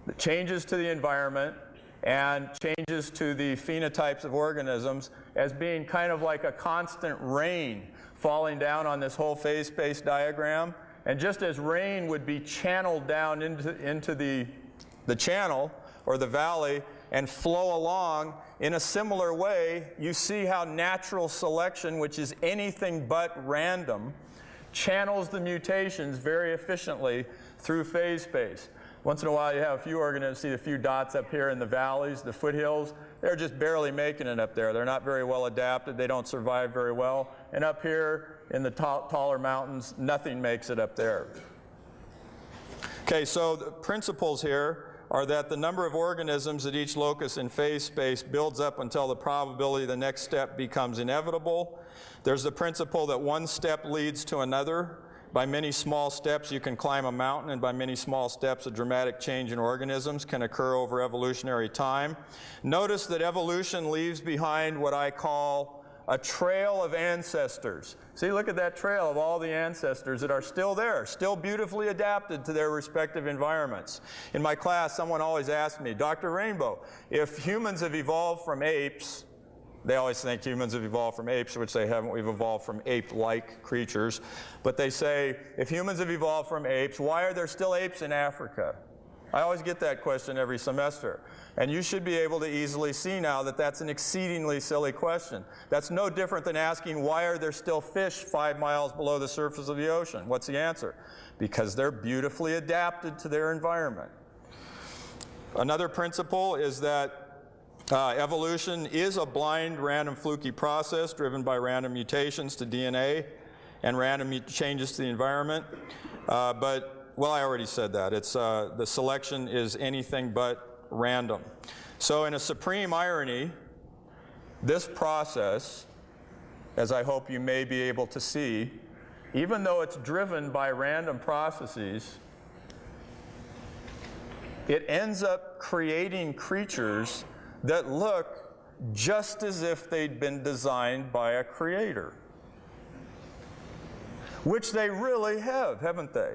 the changes to the environment and changes to the phenotypes of organisms as being kind of like a constant rain falling down on this whole phase space diagram. And just as rain would be channeled down into the channel or the valley and flow along in a similar way, you see how natural selection, which is anything but random, channels the mutations very efficiently through phase space. Once in a while you have a few organisms, see a few dots up here in the valleys, the foothills. They're just barely making it up there. They're not very well adapted. They don't survive very well. And up here in the taller mountains, nothing makes it up there. Okay, so the principles here are that the number of organisms at each locus in phase space builds up until the probability of the next step becomes inevitable. There's the principle that one step leads to another. By many small steps you can climb a mountain, and by many small steps a dramatic change in organisms can occur over evolutionary time. Notice that evolution leaves behind what I call a trail of ancestors. See, look at that trail of all the ancestors that are still there, still beautifully adapted to their respective environments. In my class, someone always asked me, Dr. Rainbow, if humans have evolved from apes, they always think humans have evolved from apes, which they haven't. We've evolved from ape-like creatures. But they say, if humans have evolved from apes, why are there still apes in Africa? I always get that question every semester. And you should be able to easily see now that that's an exceedingly silly question. That's no different than asking, why are there still fish 5 miles below the surface of the ocean? What's the answer? Because they're beautifully adapted to their environment. Another principle is that evolution is a blind, random, fluky process driven by random mutations to DNA and random changes to the environment. Well, I already said that. It's, the selection is anything but random. So in a supreme irony, this process, as I hope you may be able to see, even though it's driven by random processes, it ends up creating creatures that look just as if they'd been designed by a creator. Which they really have, haven't they?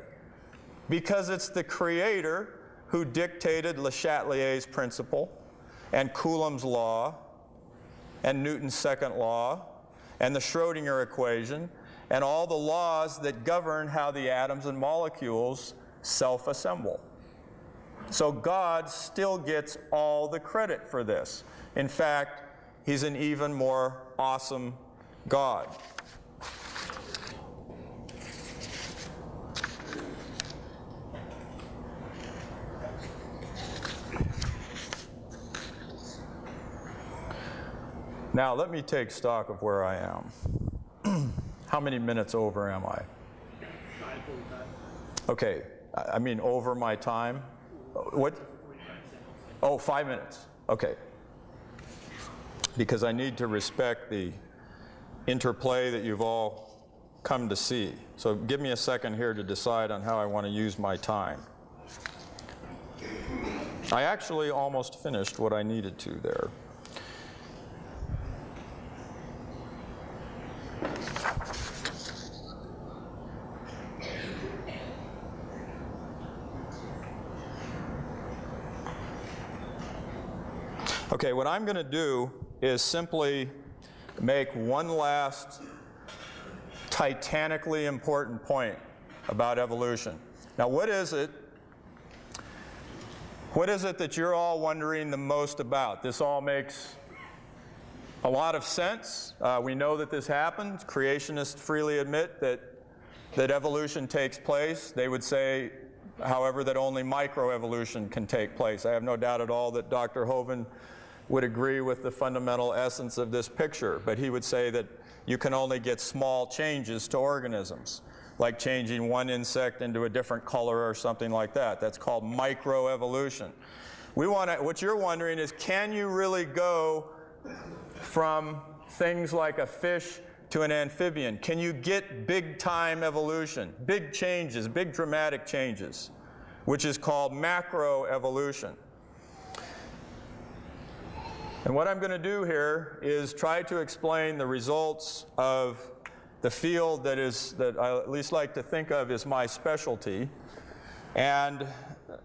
Because it's the creator who dictated Le Chatelier's principle, and Coulomb's law, and Newton's second law, and the Schrödinger equation, and all the laws that govern how the atoms and molecules self-assemble. So God still gets all the credit for this. In fact, He's an even more awesome God. Now, let me take stock of where I am. How many minutes over am I? Okay, I mean over my time. What? Oh, 5 minutes. Okay. Because I need to respect the interplay that you've all come to see. So give me a second here to decide on how I want to use my time. I actually almost finished what I needed to there. Okay, what I'm going to do is simply make one last titanically important point about evolution. Now, what is it that you're all wondering the most about? This all makes a lot of sense. We know that this happens. Creationists freely admit that evolution takes place. They would say, however, that only microevolution can take place. I have no doubt at all that Dr. Hovind would agree with the fundamental essence of this picture, but he would say that you can only get small changes to organisms, like changing one insect into a different color or something like that. That's called microevolution. What you're wondering is, can you really go from things like a fish to an amphibian? Can you get big time evolution, big changes, big dramatic changes, which is called macroevolution? And what I'm going to do here is try to explain the results of the field that I at least like to think of as my specialty, and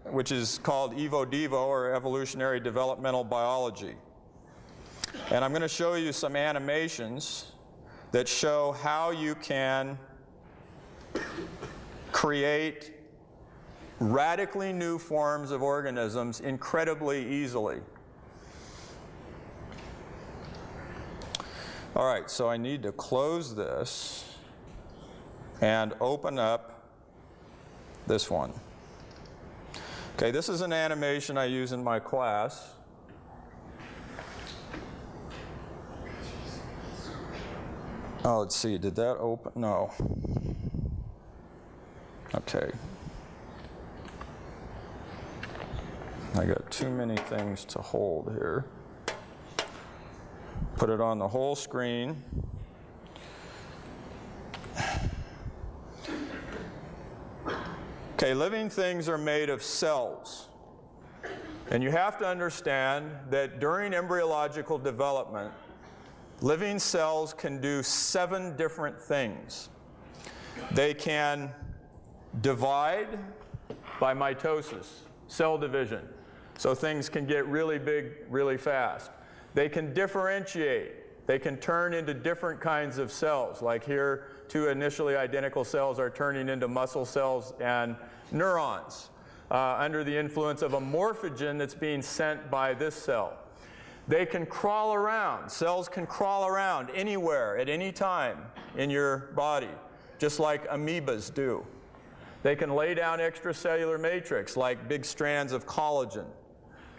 which is called EVO-DEVO, or evolutionary developmental biology. And I'm going to show you some animations that show how you can create radically new forms of organisms incredibly easily. All right, so I need to close this and open up this one. Okay, this is an animation I use in my class. Oh, let's see, did that open? No. Okay. I got too many things to hold here. Put it on the whole screen. Okay, living things are made of cells. And you have to understand that during embryological development, living cells can do 7 different things. They can divide by mitosis, cell division. So things can get really big really fast. They can differentiate. They can turn into different kinds of cells. Like here, 2 initially identical cells are turning into muscle cells and neurons under the influence of a morphogen that's being sent by this cell. They can crawl around. Cells can crawl around anywhere at any time in your body, just like amoebas do. They can lay down extracellular matrix like big strands of collagen.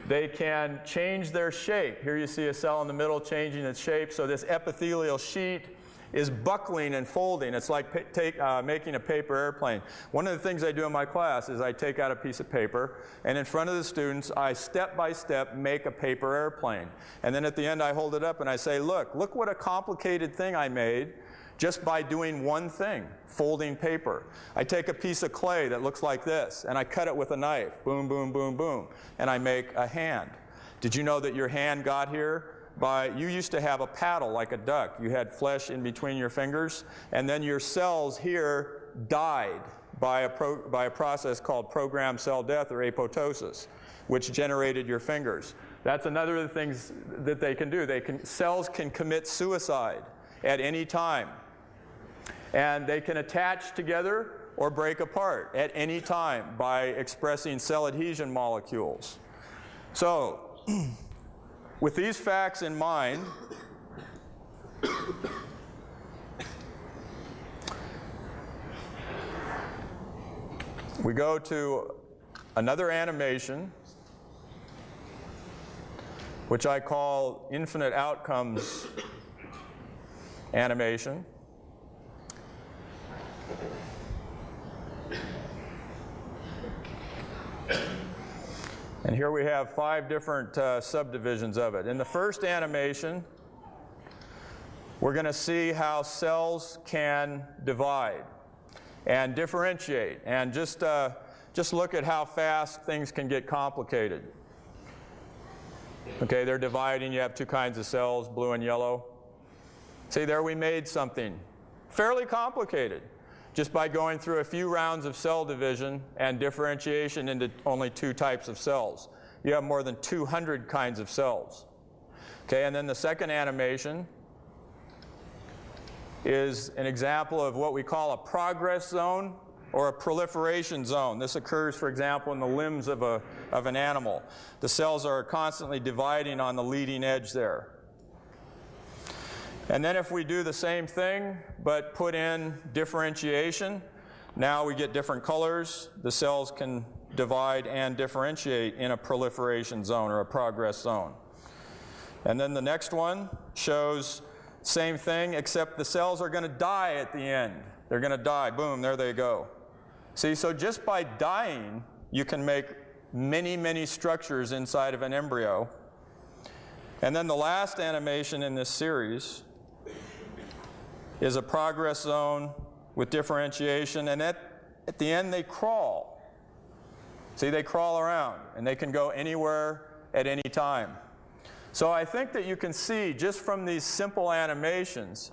They can change their shape. Here you see a cell in the middle changing its shape. So this epithelial sheet is buckling and folding. It's like making a paper airplane. One of the things I do in my class is I take out a piece of paper, and in front of the students, I step by step make a paper airplane. And then at the end, I hold it up and I say, look what a complicated thing I made just by doing one thing, folding paper. I take a piece of clay that looks like this, and I cut it with a knife, boom, boom, boom, boom, and I make a hand. Did you know that your hand got here you used to have a paddle like a duck. You had flesh in between your fingers, and then your cells here died by a process called programmed cell death, or apoptosis, which generated your fingers. That's another of the things that they can do. Cells can commit suicide at any time. And they can attach together or break apart at any time by expressing cell adhesion molecules. So, with these facts in mind, we go to another animation, which I call infinite outcomes animation. And here we have 5 different subdivisions of it. In the first animation, we're going to see how cells can divide and differentiate, and just look at how fast things can get complicated. Okay, they're dividing. You have 2 kinds of cells, blue and yellow. See, there we made something fairly complicated just by going through a few rounds of cell division and differentiation into only 2 types of cells. You have more than 200 kinds of cells. Okay, and then the second animation is an example of what we call a progress zone or a proliferation zone. This occurs, for example, in the limbs of an animal. The cells are constantly dividing on the leading edge there. And then if we do the same thing, but put in differentiation, now we get different colors. The cells can divide and differentiate in a proliferation zone or a progress zone. And then the next one shows same thing, except the cells are going to die at the end. They're going to die. Boom, there they go. See, so just by dying, you can make many, many structures inside of an embryo. And then the last animation in this series is a progress zone with differentiation, and at the end they crawl. See, they crawl around, and they can go anywhere at any time. So I think that you can see just from these simple animations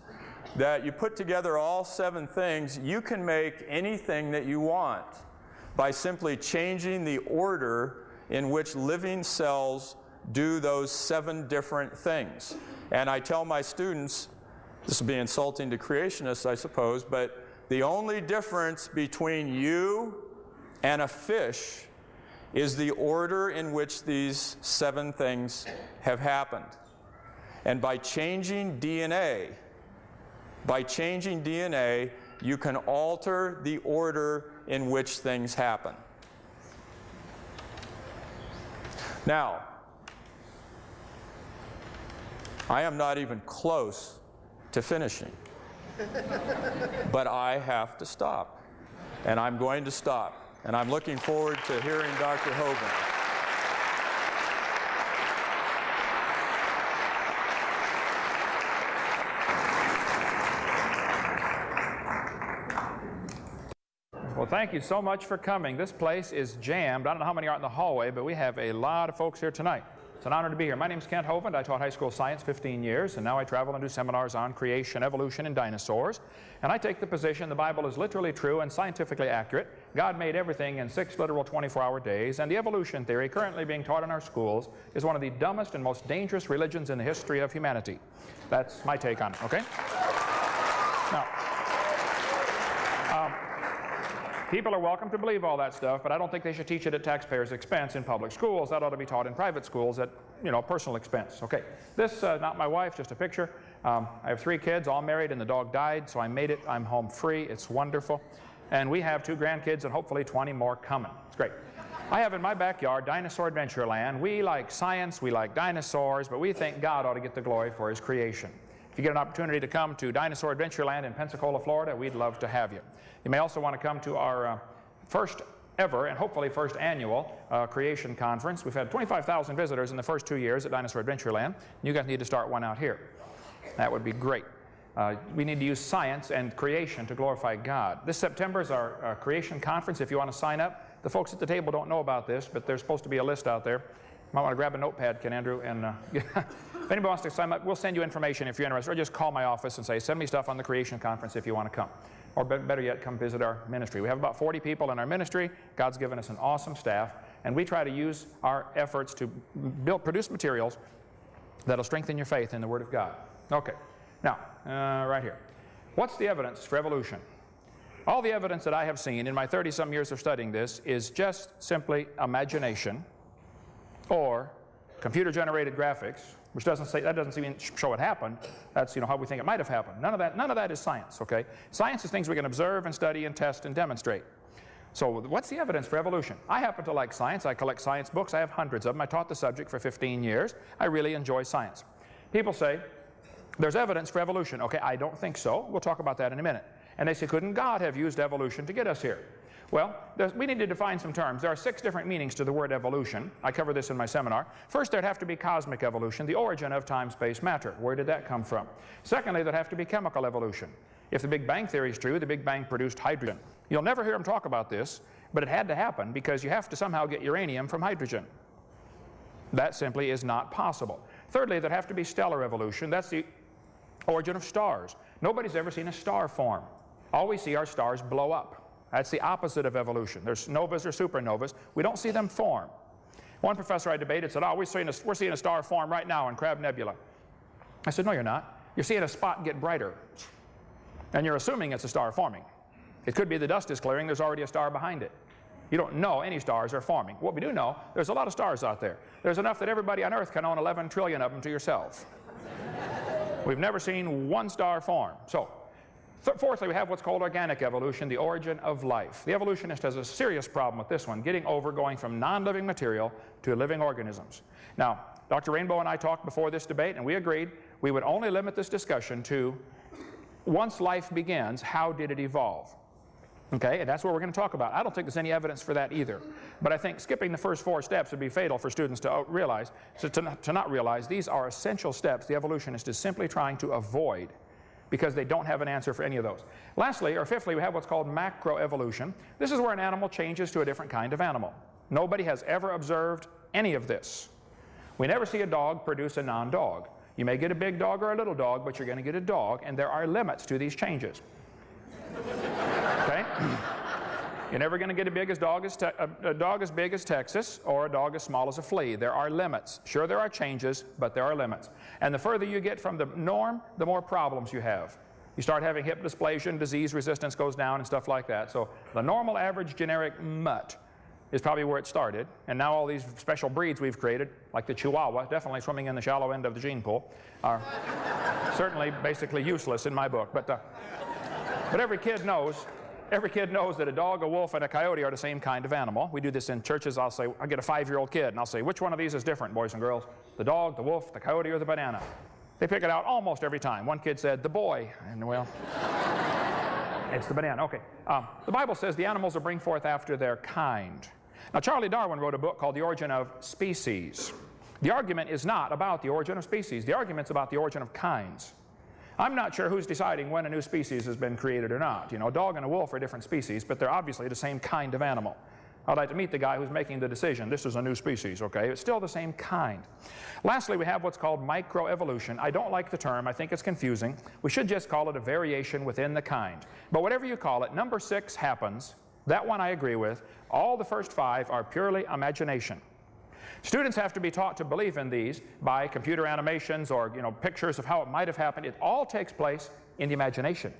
that you put together all 7 things, you can make anything that you want by simply changing the order in which living cells do those 7 different things. And I tell my students, this will be insulting to creationists, I suppose, but the only difference between you and a fish is the order in which these 7 things have happened. And by changing DNA, you can alter the order in which things happen. Now, I am not even close to finishing, but I have to stop, and I'm going to stop. And I'm looking forward to hearing Dr. Hovind. Well, thank you so much for coming. This place is jammed. I don't know how many are in the hallway, but we have a lot of folks here tonight. It's an honor to be here. My name is Kent Hovind. I taught high school science 15 years, and now I travel and do seminars on creation, evolution, and dinosaurs. And I take the position the Bible is literally true and scientifically accurate. God made everything in 6 literal 24-hour days, and the evolution theory currently being taught in our schools is one of the dumbest and most dangerous religions in the history of humanity. That's my take on it, okay? Now, people are welcome to believe all that stuff, but I don't think they should teach it at taxpayers' expense in public schools. That ought to be taught in private schools at, personal expense. Okay, this, not my wife, just a picture. I have 3 kids, all married, and the dog died, so I made it. I'm home free. It's wonderful. And we have 2 grandkids and hopefully 20 more coming. It's great. I have in my backyard Dinosaur Adventureland. We like science, we like dinosaurs, but we think God ought to get the glory for His creation. If you get an opportunity to come to Dinosaur Adventureland in Pensacola, Florida, we'd love to have you. You may also want to come to our first ever and hopefully first annual creation conference. We've had 25,000 visitors in the first 2 years at Dinosaur Adventureland. You guys need to start one out here. That would be great. We need to use science and creation to glorify God. This September is our creation conference. If you want to sign up, the folks at the table don't know about this, but there's supposed to be a list out there. You might want to grab a notepad, Ken Andrew, and if anybody wants to sign up, we'll send you information if you're interested, or just call my office and say, send me stuff on the creation conference if you want to come. Or better yet, come visit our ministry. We have about 40 people in our ministry. God's given us an awesome staff, and we try to use our efforts to produce materials that'll strengthen your faith in the Word of God. Okay, now, right here. What's the evidence for evolution? All the evidence that I have seen in my 30-some years of studying this is just simply imagination or computer-generated graphics, which doesn't even show it happened. That's how we think it might have happened. None of that is science, okay? Science is things we can observe and study and test and demonstrate. So what's the evidence for evolution? I happen to like science. I collect science books. I have hundreds of them. I taught the subject for 15 years. I really enjoy science. People say, there's evidence for evolution. Okay, I don't think so. We'll talk about that in a minute. And they say, couldn't God have used evolution to get us here? Well, we need to define some terms. There are 6 different meanings to the word evolution. I cover this in my seminar. First, there'd have to be cosmic evolution, the origin of time, space, matter. Where did that come from? Secondly, there'd have to be chemical evolution. If the Big Bang theory is true, the Big Bang produced hydrogen. You'll never hear them talk about this, but it had to happen because you have to somehow get uranium from hydrogen. That simply is not possible. Thirdly, there'd have to be stellar evolution. That's the origin of stars. Nobody's ever seen a star form. All we see are stars blow up. That's the opposite of evolution. There's novas or supernovas. We don't see them form. One professor I debated said, we're seeing a star form right now in Crab Nebula. I said, no, you're not. You're seeing a spot get brighter. And you're assuming it's a star forming. It could be the dust is clearing. There's already a star behind it. You don't know any stars are forming. What we do know, there's a lot of stars out there. There's enough that everybody on Earth can own 11 trillion of them to yourself. We've never seen one star form. So, fourthly, we have what's called organic evolution, the origin of life. The evolutionist has a serious problem with this one, going from non-living material to living organisms. Now, Dr. Rainbow and I talked before this debate, and we agreed we would only limit this discussion to, once life begins, how did it evolve? Okay, and that's what we're going to talk about. I don't think there's any evidence for that either. But I think skipping the first 4 steps would be fatal for students to realize, to not realize these are essential steps the evolutionist is simply trying to avoid, because they don't have an answer for any of those. Lastly, or fifthly, we have what's called macroevolution. This is where an animal changes to a different kind of animal. Nobody has ever observed any of this. We never see a dog produce a non-dog. You may get a big dog or a little dog, but you're going to get a dog, and there are limits to these changes. Okay? You're never going to get a dog as big as Texas or a dog as small as a flea. There are limits. Sure, there are changes, but there are limits. And the further you get from the norm, the more problems you have. You start having hip dysplasia and disease resistance goes down and stuff like that. So the normal average generic mutt is probably where it started. And now all these special breeds we've created, like the Chihuahua, definitely swimming in the shallow end of the gene pool, are certainly basically useless in my book. But every kid knows that a dog, a wolf, and a coyote are the same kind of animal. We do this in churches. I'll get a 5-year-old kid, and I'll say, which one of these is different, boys and girls? The dog, the wolf, the coyote, or the banana? They pick it out almost every time. One kid said, the boy, and well, it's the banana. Okay. The Bible says the animals will bring forth after their kind. Now, Charlie Darwin wrote a book called The Origin of Species. The argument is not about the origin of species. The argument's about the origin of kinds. I'm not sure who's deciding when a new species has been created or not. You know, a dog and a wolf are different species, but they're obviously the same kind of animal. I'd like to meet the guy who's making the decision. This is a new species, okay? It's still the same kind. Lastly, we have what's called microevolution. I don't like the term. I think it's confusing. We should just call it a variation within the kind. But whatever you call it, number 6 happens. That one I agree with. All the first 5 are purely imagination. Students have to be taught to believe in these by computer animations or, pictures of how it might have happened. It all takes place in the imagination.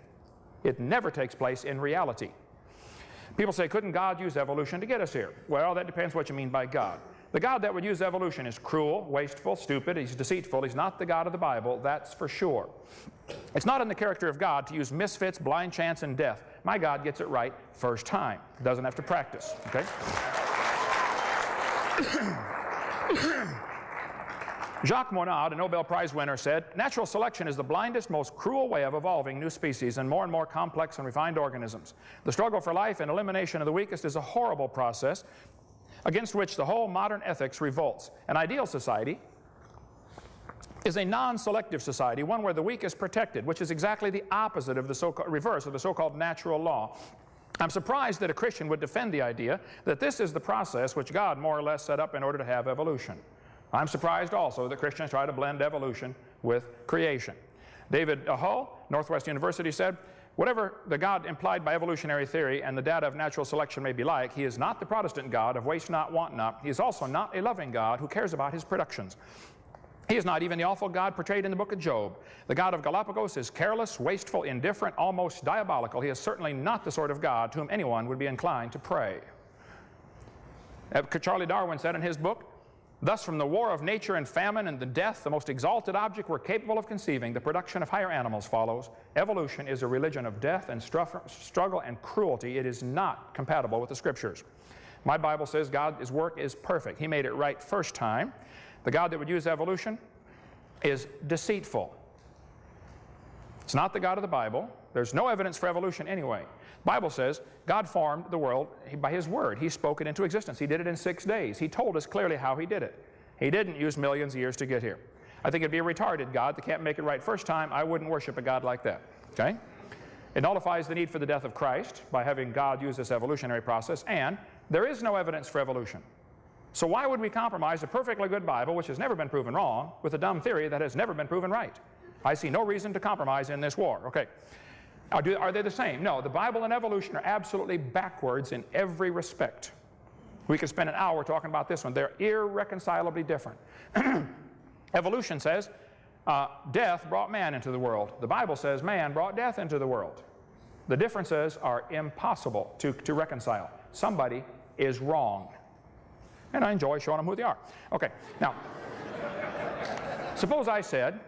It never takes place in reality. People say, couldn't God use evolution to get us here? Well, that depends what you mean by God. The God that would use evolution is cruel, wasteful, stupid. He's deceitful. He's not the God of the Bible, that's for sure. It's not in the character of God to use misfits, blind chance, and death. My God gets it right first time. Doesn't have to practice, okay? Jacques Monod, a Nobel Prize winner, said, natural selection is the blindest, most cruel way of evolving new species and more complex and refined organisms. The struggle for life and elimination of the weakest is a horrible process against which the whole modern ethics revolts. An ideal society is a non-selective society, one where the weak is protected, which is exactly the opposite of the reverse of the so-called natural law. I'm surprised that a Christian would defend the idea that this is the process which God more or less set up in order to have evolution. I'm surprised also that Christians try to blend evolution with creation. David Hull, Northwest University, said, whatever the God implied by evolutionary theory and the data of natural selection may be like, he is not the Protestant God of waste not, want not. He is also not a loving God who cares about his productions. He is not even the awful God portrayed in the book of Job. The God of Galapagos is careless, wasteful, indifferent, almost diabolical. He is certainly not the sort of God to whom anyone would be inclined to pray. Charlie Darwin said in his book, thus from the war of nature and famine and the death, the most exalted object we're capable of conceiving, the production of higher animals follows. Evolution is a religion of death and struggle and cruelty. It is not compatible with the Scriptures. My Bible says God's work is perfect. He made it right first time. The God that would use evolution is deceitful. It's not the God of the Bible. There's no evidence for evolution anyway. The Bible says God formed the world by His Word. He spoke it into existence. He did it in 6 days. He told us clearly how He did it. He didn't use millions of years to get here. I think it'd be a retarded God that can't make it right first time. I wouldn't worship a God like that. Okay? It nullifies the need for the death of Christ by having God use this evolutionary process, and there is no evidence for evolution. So why would we compromise a perfectly good Bible, which has never been proven wrong, with a dumb theory that has never been proven right? I see no reason to compromise in this war. Okay. Are they the same? No, the Bible and evolution are absolutely backwards in every respect. We could spend an hour talking about this one. They're irreconcilably different. Evolution says death brought man into the world. The Bible says man brought death into the world. The differences are impossible to reconcile. Somebody is wrong. And I enjoy showing them who they are. Okay, now, suppose I said,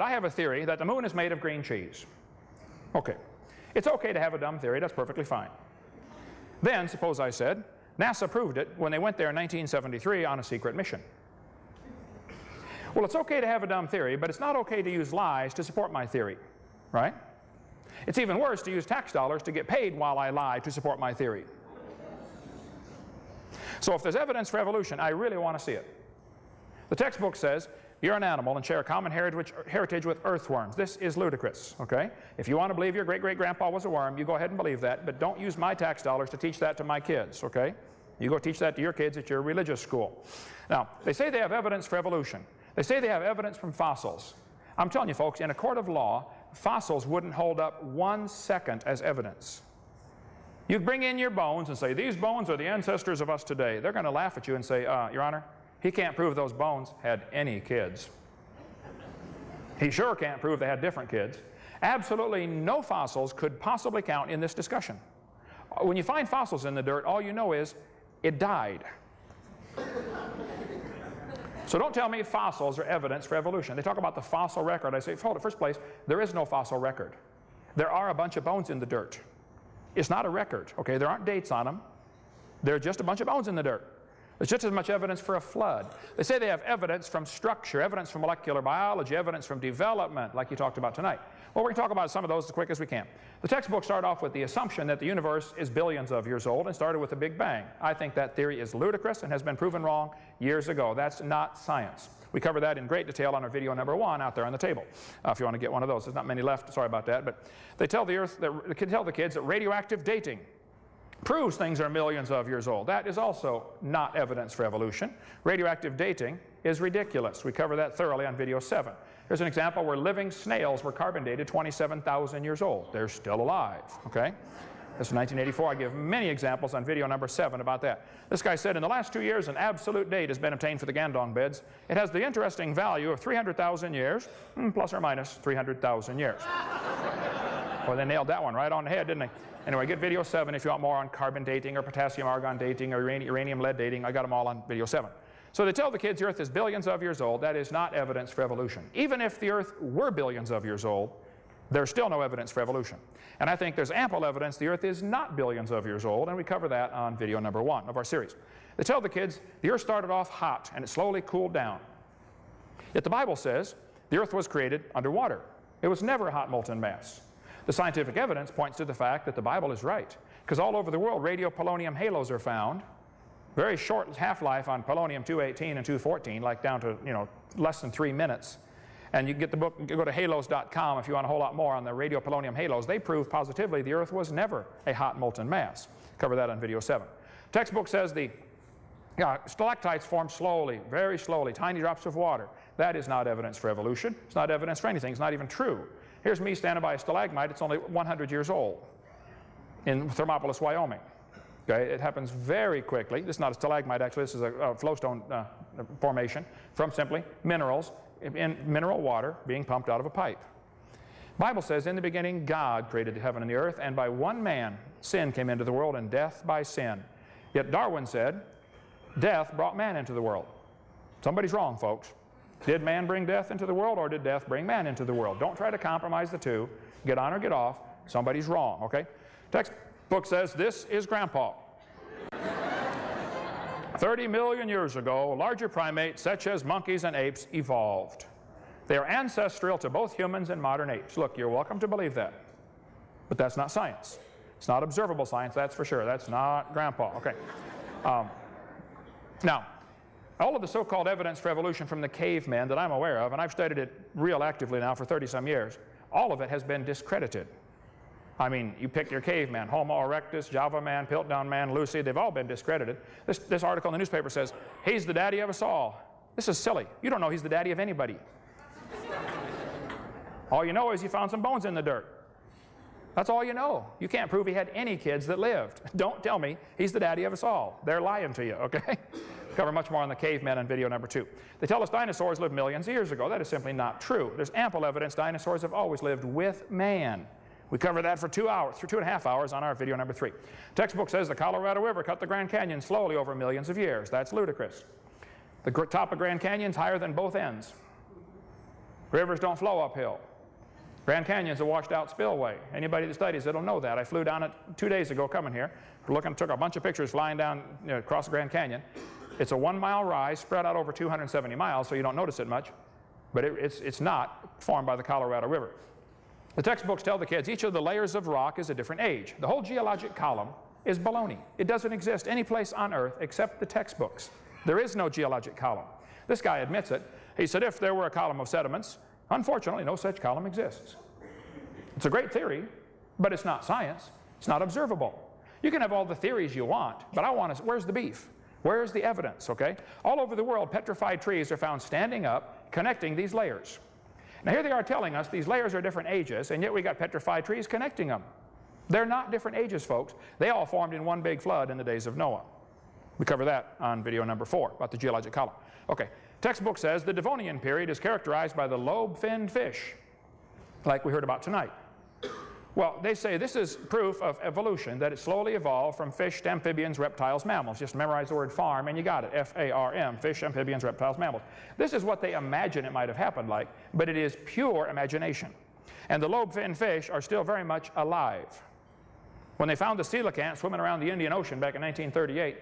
I have a theory that the moon is made of green cheese. Okay, it's okay to have a dumb theory, that's perfectly fine. Then, suppose I said, NASA proved it when they went there in 1973 on a secret mission. Well, it's okay to have a dumb theory, but it's not okay to use lies to support my theory, right? It's even worse to use tax dollars to get paid while I lie to support my theory. So if there's evidence for evolution, I really want to see it. The textbook says you're an animal and share a common heritage with earthworms. This is ludicrous, okay? If you want to believe your great-great-grandpa was a worm, you go ahead and believe that, but don't use my tax dollars to teach that to my kids, okay? You go teach that to your kids at your religious school. Now, they say they have evidence for evolution. They say they have evidence from fossils. I'm telling you, folks, in a court of law, fossils wouldn't hold up 1 second as evidence. You bring in your bones and say, these bones are the ancestors of us today. They're going to laugh at you and say, Your Honor, he can't prove those bones had any kids. He sure can't prove they had different kids. Absolutely no fossils could possibly count in this discussion. When you find fossils in the dirt, all you know is it died. So don't tell me fossils are evidence for evolution. They talk about the fossil record. I say, hold it, first place, there is no fossil record. There are a bunch of bones in the dirt. It's not a record, okay? There aren't dates on them. They're just a bunch of bones in the dirt. There's just as much evidence for a flood. They say they have evidence from structure, evidence from molecular biology, evidence from development, like you talked about tonight. Well, we're going to talk about some of those as quick as we can. The textbooks start off with the assumption that the universe is billions of years old and started with a Big Bang. I think that theory is ludicrous and has been proven wrong years ago. That's not science. We cover that in great detail on our video number 1 out there on the table. If you want to get one of those. There's not many left, sorry about that. But they tell the kids that radioactive dating proves things are millions of years old. That is also not evidence for evolution. Radioactive dating is ridiculous. We cover that thoroughly on video 7. Here's an example where living snails were carbon dated 27,000 years old. They're still alive, okay? This is 1984. I give many examples on video number 7 about that. This guy said, in the last 2 years, an absolute date has been obtained for the Gandong beds. It has the interesting value of 300,000 years, plus or minus 300,000 years. Well, they nailed that one right on the head, didn't they? Anyway, get video 7 if you want more on carbon dating or potassium argon dating or uranium lead dating. I got them all on video 7. So they tell the kids the Earth is billions of years old. That is not evidence for evolution. Even if the Earth were billions of years old, there's still no evidence for evolution. And I think there's ample evidence the Earth is not billions of years old, and we cover that on video number 1 of our series. They tell the kids the Earth started off hot and it slowly cooled down. Yet the Bible says the Earth was created underwater. It was never a hot molten mass. The scientific evidence points to the fact that the Bible is right, because all over the world radiopolonium halos are found. Very short half-life on polonium-218 and 214, like down to less than 3 minutes. And you can get the book, you can go to halos.com if you want a whole lot more on the radiopolonium halos. They prove positively the Earth was never a hot molten mass. Cover that on video 7. Textbook says the stalactites form slowly, very slowly, tiny drops of water. That is not evidence for evolution. It's not evidence for anything. It's not even true. Here's me standing by a stalagmite. It's only 100 years old in Thermopolis, Wyoming. Okay, it happens very quickly. This is not a stalagmite, actually. This is a flowstone formation from simply minerals in mineral water being pumped out of a pipe. The Bible says, in the beginning, God created the heaven and the earth, and by one man, sin came into the world, and death by sin. Yet Darwin said, death brought man into the world. Somebody's wrong, folks. Did man bring death into the world, or did death bring man into the world? Don't try to compromise the two. Get on or get off. Somebody's wrong, okay? Textbook says this is Grandpa. 30 million years ago, larger primates such as monkeys and apes evolved. They are ancestral to both humans and modern apes. Look, you're welcome to believe that. But that's not science. It's not observable science, that's for sure. That's not Grandpa, okay? Now, all of the so-called evidence for evolution from the cavemen that I'm aware of, and I've studied it real actively now for 30-some years, all of it has been discredited. I mean, you pick your caveman, Homo erectus, Java man, Piltdown man, Lucy, they've all been discredited. This article in the newspaper says, he's the daddy of us all. This is silly. You don't know he's the daddy of anybody. All you know is you found some bones in the dirt. That's all you know. You can't prove he had any kids that lived. Don't tell me he's the daddy of us all. They're lying to you, okay? Cover much more on the cavemen in video number 2. They tell us dinosaurs lived millions of years ago. That is simply not true. There's ample evidence dinosaurs have always lived with man. We cover that for 2 hours, for 2.5 hours on our video number 3. Textbook says the Colorado River cut the Grand Canyon slowly over millions of years. That's ludicrous. The top of Grand Canyon's higher than both ends. Rivers don't flow uphill. Grand Canyon's a washed out spillway. Anybody that studies it'll know that. I flew down it 2 days ago coming here. Took a bunch of pictures flying down across the Grand Canyon. It's a 1-mile rise spread out over 270 miles, so you don't notice it much. But it's not formed by the Colorado River. The textbooks tell the kids each of the layers of rock is a different age. The whole geologic column is baloney. It doesn't exist any place on Earth except the textbooks. There is no geologic column. This guy admits it. He said if there were a column of sediments, unfortunately no such column exists. It's a great theory, but it's not science. It's not observable. You can have all the theories you want, but where's the beef? Where's the evidence, okay? All over the world, petrified trees are found standing up, connecting these layers. Now here they are telling us these layers are different ages, and yet we got petrified trees connecting them. They're not different ages, folks. They all formed in one big flood in the days of Noah. We cover that on video number 4 about the geologic column. Okay, textbook says the Devonian period is characterized by the lobe-finned fish, like we heard about tonight. Well, they say this is proof of evolution, that it slowly evolved from fish to amphibians, reptiles, mammals. Just memorize the word farm and you got it. F-A-R-M, fish, amphibians, reptiles, mammals. This is what they imagine it might have happened like, but it is pure imagination. And the lobe-finned fish are still very much alive. When they found the coelacanth swimming around the Indian Ocean back in 1938,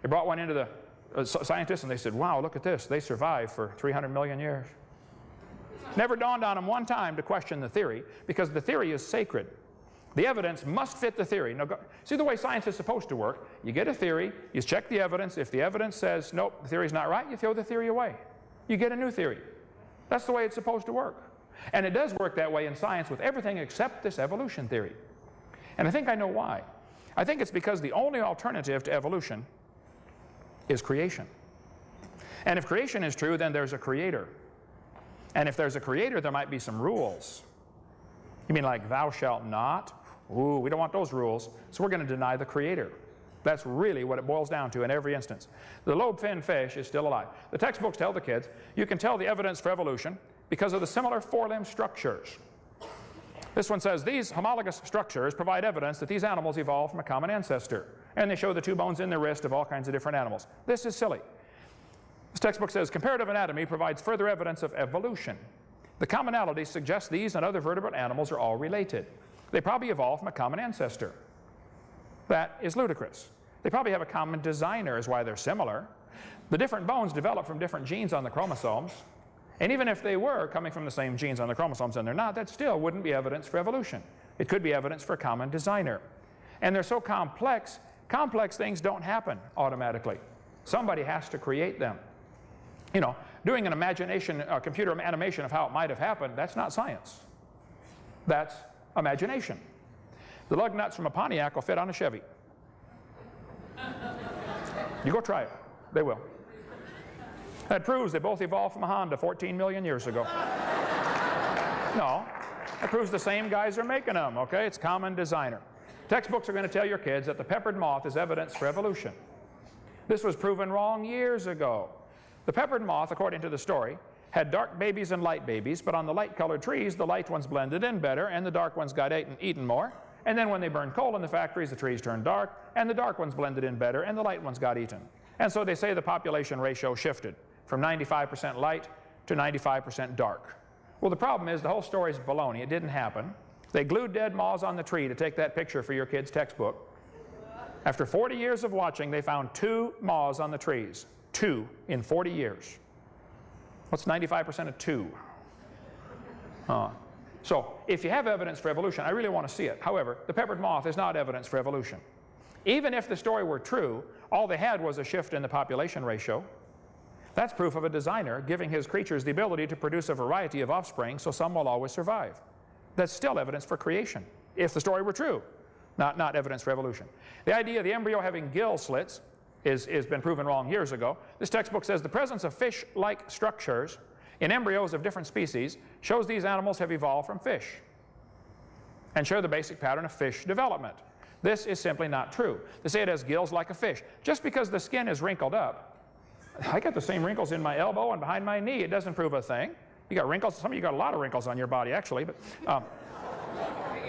they brought one into the scientists and they said, wow, look at this. They survived for 300 million years. Never dawned on them one time to question the theory, because the theory is sacred. The evidence must fit the theory. Now, see the way science is supposed to work. You get a theory, you check the evidence. If the evidence says, nope, the theory's not right, you throw the theory away. You get a new theory. That's the way it's supposed to work. And it does work that way in science with everything except this evolution theory. And I think I know why. I think it's because the only alternative to evolution is creation. And if creation is true, then there's a creator. And if there's a creator, there might be some rules. You mean like thou shalt not? Ooh, we don't want those rules, so we're going to deny the creator. That's really what it boils down to in every instance. The lobe-finned fish is still alive. The textbooks tell the kids you can tell the evidence for evolution because of the similar four-limb structures. This one says these homologous structures provide evidence that these animals evolved from a common ancestor. And they show the 2 bones in the wrist of all kinds of different animals. This is silly. This textbook says comparative anatomy provides further evidence of evolution. The commonality suggests these and other vertebrate animals are all related. They probably evolved from a common ancestor. That is ludicrous. They probably have a common designer is why they're similar. The different bones develop from different genes on the chromosomes. And even if they were coming from the same genes on the chromosomes and they're not, that still wouldn't be evidence for evolution. It could be evidence for a common designer. And they're so complex, complex things don't happen automatically. Somebody has to create them. You know, doing an imagination, a computer animation of how it might have happened, that's not science. That's imagination. The lug nuts from a Pontiac will fit on a Chevy. You go try it. They will. That proves they both evolved from a Honda 14 million years ago. No, that proves the same guys are making them, okay? It's common designer. Textbooks are going to tell your kids that the peppered moth is evidence for evolution. This was proven wrong years ago. The peppered moth, according to the story, had dark babies and light babies, but on the light-colored trees, the light ones blended in better, and the dark ones got eaten more. And then when they burned coal in the factories, the trees turned dark, and the dark ones blended in better, and the light ones got eaten. And so they say the population ratio shifted from 95% light to 95% dark. Well, the problem is the whole story is baloney. It didn't happen. They glued dead moths on the tree to take that picture for your kid's textbook. After 40 years of watching, they found 2 moths on the trees. 2 in 40 years. What's 95% of 2? So if you have evidence for evolution, I really want to see it. However, the peppered moth is not evidence for evolution. Even if the story were true, all they had was a shift in the population ratio. That's proof of a designer giving his creatures the ability to produce a variety of offspring so some will always survive. That's still evidence for creation, if the story were true, not evidence for evolution. The idea of the embryo having gill slits has been proven wrong years ago. This textbook says the presence of fish-like structures in embryos of different species shows these animals have evolved from fish and share the basic pattern of fish development. This is simply not true. They say it has gills like a fish. Just because the skin is wrinkled up, I got the same wrinkles in my elbow and behind my knee. It doesn't prove a thing. You got wrinkles. Some of you got a lot of wrinkles on your body, actually. But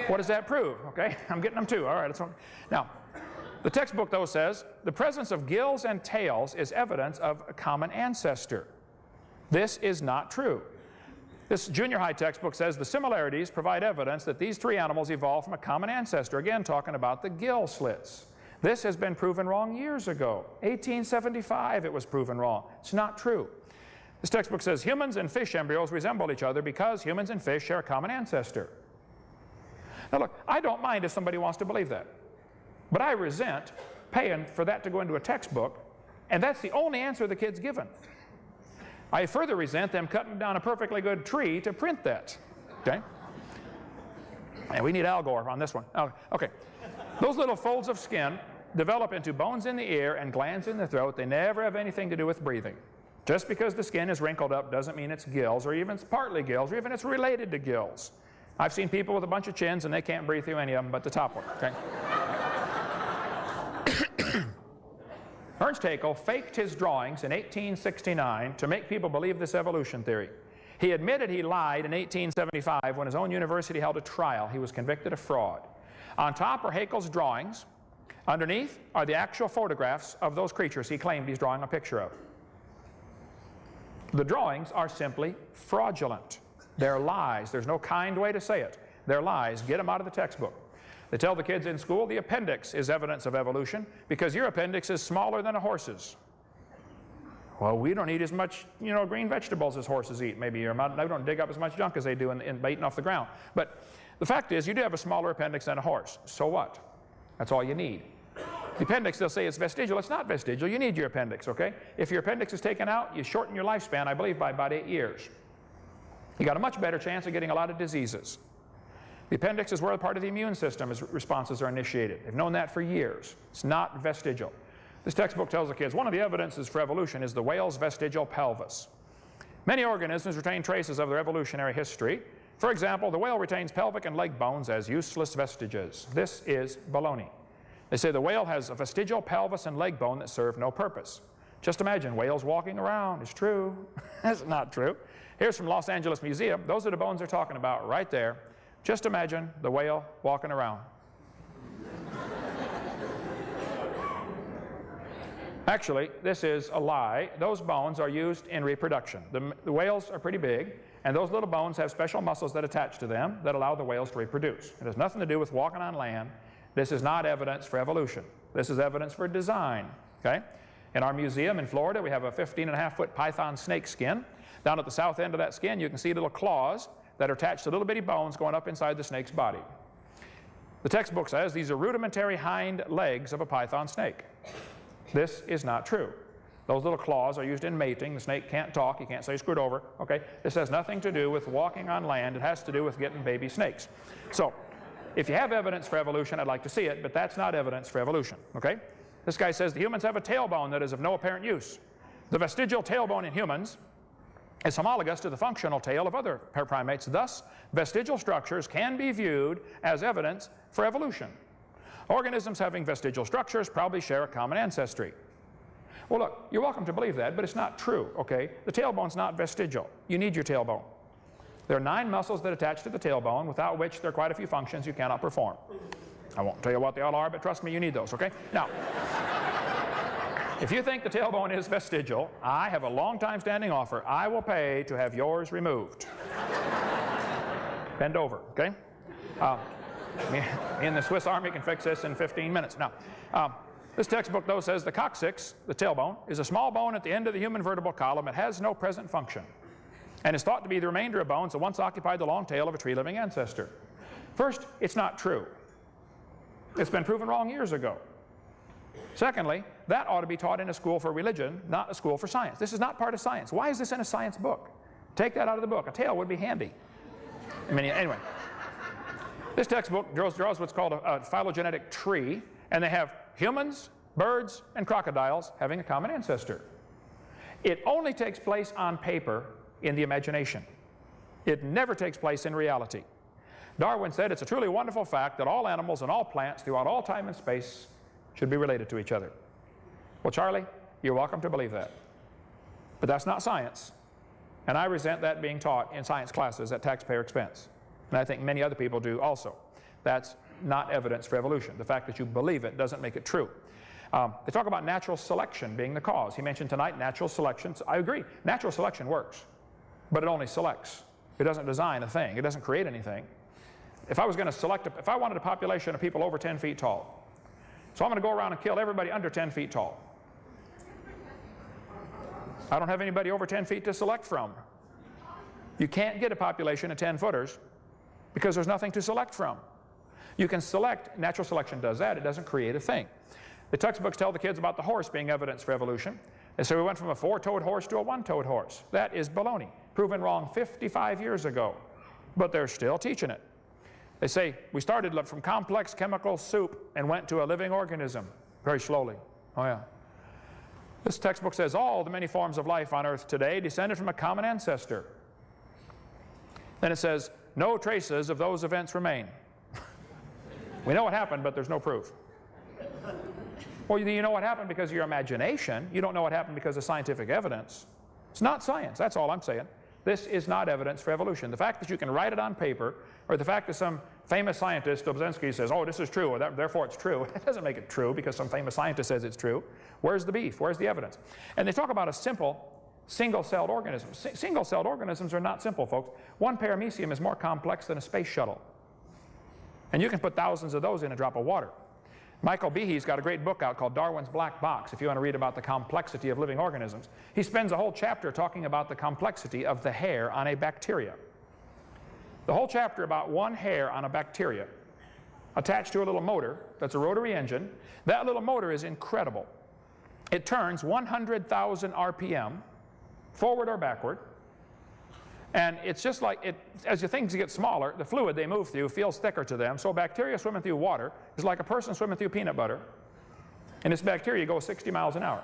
what does that prove? Okay, I'm getting them too. All right. Now, the textbook, though, says the presence of gills and tails is evidence of a common ancestor. This is not true. This junior high textbook says the similarities provide evidence that these 3 animals evolved from a common ancestor. Again, talking about the gill slits. This has been proven wrong years ago. 1875 it was proven wrong. It's not true. This textbook says humans and fish embryos resemble each other because humans and fish share a common ancestor. Now look, I don't mind if somebody wants to believe that. But I resent paying for that to go into a textbook, and that's the only answer the kid's given. I further resent them cutting down a perfectly good tree to print that. Okay? And we need Al Gore on this one. Okay. Those little folds of skin develop into bones in the ear and glands in the throat. They never have anything to do with breathing. Just because the skin is wrinkled up doesn't mean it's gills, or even it's partly gills, or even it's related to gills. I've seen people with a bunch of chins and they can't breathe through any of them but the top one. Okay? Ernst Haeckel faked his drawings in 1869 to make people believe this evolution theory. He admitted he lied in 1875 when his own university held a trial. He was convicted of fraud. On top are Haeckel's drawings. Underneath are the actual photographs of those creatures he claimed he's drawing a picture of. The drawings are simply fraudulent. They're lies. There's no kind way to say it. They're lies. Get them out of the textbook. They tell the kids in school the appendix is evidence of evolution because your appendix is smaller than a horse's. Well, we don't eat as much, green vegetables as horses eat. Maybe they don't dig up as much junk as they do in eating off the ground. But the fact is, you do have a smaller appendix than a horse. So what? That's all you need. The appendix, they'll say it's vestigial. It's not vestigial. You need your appendix, okay? If your appendix is taken out, you shorten your lifespan, I believe, by about 8 years. You got a much better chance of getting a lot of diseases. The appendix is where part of the immune system responses are initiated. They've known that for years. It's not vestigial. This textbook tells the kids one of the evidences for evolution is the whale's vestigial pelvis. Many organisms retain traces of their evolutionary history. For example, the whale retains pelvic and leg bones as useless vestiges. This is baloney. They say the whale has a vestigial pelvis and leg bone that serve no purpose. Just imagine whales walking around. It's true. That's not true. Here's from Los Angeles Museum. Those are the bones they're talking about right there. Just imagine the whale walking around. Actually, this is a lie. Those bones are used in reproduction. The whales are pretty big, and those little bones have special muscles that attach to them that allow the whales to reproduce. It has nothing to do with walking on land. This is not evidence for evolution. This is evidence for design. Okay? In our museum in Florida, we have a 15.5-foot python snake skin. Down at the south end of that skin, you can see little claws that are attached to little bitty bones going up inside the snake's body. The textbook says these are rudimentary hind legs of a python snake. This is not true. Those little claws are used in mating. The snake can't talk. He can't say screwed over. Okay? This has nothing to do with walking on land. It has to do with getting baby snakes. So, if you have evidence for evolution, I'd like to see it, but that's not evidence for evolution. Okay? This guy says the humans have a tailbone that is of no apparent use. The vestigial tailbone in humans is homologous to the functional tail of other primates. Thus, vestigial structures can be viewed as evidence for evolution. Organisms having vestigial structures probably share a common ancestry. Well, look, you're welcome to believe that, but it's not true, okay? The tailbone's not vestigial. You need your tailbone. There are 9 muscles that attach to the tailbone, without which there are quite a few functions you cannot perform. I won't tell you what they all are, but trust me, you need those, okay? Now, if you think the tailbone is vestigial, I have a long-time standing offer. I will pay to have yours removed. Bend over, okay? Me and the Swiss Army can fix this in 15 minutes. Now, this textbook, though, says the coccyx, the tailbone, is a small bone at the end of the human vertebral column. It has no present function, and is thought to be the remainder of bones that once occupied the long tail of a tree-living ancestor. First, it's not true. It's been proven wrong years ago. Secondly, that ought to be taught in a school for religion, not a school for science. This is not part of science. Why is this in a science book? Take that out of the book. A tail would be handy. Anyway, this textbook draws what's called a phylogenetic tree, and they have humans, birds, and crocodiles having a common ancestor. It only takes place on paper in the imagination. It never takes place in reality. Darwin said it's a truly wonderful fact that all animals and all plants throughout all time and space should be related to each other. Well, Charlie, you're welcome to believe that. But that's not science. And I resent that being taught in science classes at taxpayer expense. And I think many other people do also. That's not evidence for evolution. The fact that you believe it doesn't make it true. They talk about natural selection being the cause. He mentioned tonight natural selection. I agree. Natural selection works. But it only selects. It doesn't design a thing. It doesn't create anything. If I was going to select, if I wanted a population of people over 10 feet tall, so I'm going to go around and kill everybody under 10 feet tall. I don't have anybody over 10 feet to select from. You can't get a population of 10-footers because there's nothing to select from. You can select, natural selection does that, it doesn't create a thing. The textbooks tell the kids about the horse being evidence for evolution. They say we went from a 4-toed horse to a 1-toed horse. That is baloney, proven wrong 55 years ago, but they're still teaching it. They say we started from complex chemical soup and went to a living organism very slowly. Oh yeah. This textbook says all the many forms of life on earth today descended from a common ancestor. Then it says no traces of those events remain. We know what happened, but there's no proof. Or you know what happened because of your imagination. You don't know what happened because of scientific evidence. It's not science, that's all I'm saying. This is not evidence for evolution. The fact that you can write it on paper, or the fact that some famous scientist, Dobzhansky, says, oh, this is true, or therefore it's true, it doesn't make it true because some famous scientist says it's true. Where's the beef? Where's the evidence? And they talk about a simple single-celled organism. Single-celled organisms are not simple, folks. One paramecium is more complex than a space shuttle. And you can put thousands of those in a drop of water. Michael Behe's got a great book out called Darwin's Black Box, if you want to read about the complexity of living organisms. He spends a whole chapter talking about the complexity of the hair on a bacteria. The whole chapter about one hair on a bacteria attached to a little motor that's a rotary engine. That little motor is incredible. It turns 100,000 RPM, forward or backward, and it's just like, as the things get smaller, the fluid they move through feels thicker to them, so bacteria swimming through water is like a person swimming through peanut butter, and this bacteria goes 60 miles an hour.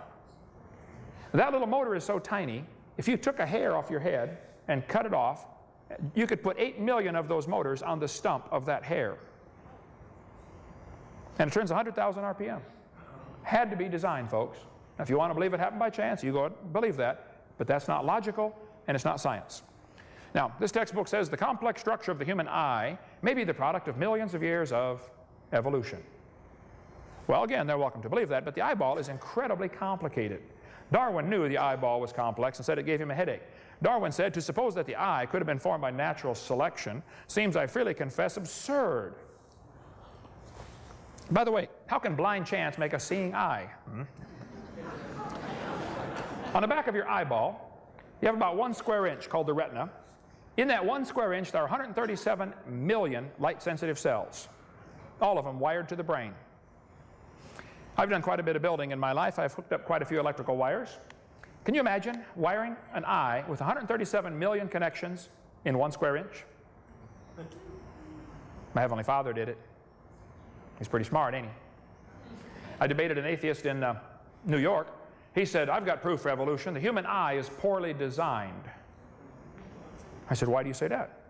That little motor is so tiny, if you took a hair off your head and cut it off, you could put 8 million of those motors on the stump of that hair. And it turns 100,000 RPM. Had to be designed, folks. Now, if you want to believe it happened by chance, you go and believe that, but that's not logical and it's not science. Now, this textbook says the complex structure of the human eye may be the product of millions of years of evolution. Well, again, they're welcome to believe that, but the eyeball is incredibly complicated. Darwin knew the eyeball was complex and said it gave him a headache. Darwin said, to suppose that the eye could have been formed by natural selection seems, I freely confess, absurd. By the way, how can blind chance make a seeing eye? On the back of your eyeball, you have about 1 square inch called the retina. In that 1 square inch, there are 137 million light-sensitive cells, all of them wired to the brain. I've done quite a bit of building in my life. I've hooked up quite a few electrical wires. Can you imagine wiring an eye with 137 million connections in 1 square inch? My Heavenly Father did it. He's pretty smart, ain't he? I debated an atheist in New York. He said, I've got proof for evolution. The human eye is poorly designed. I said, why do you say that?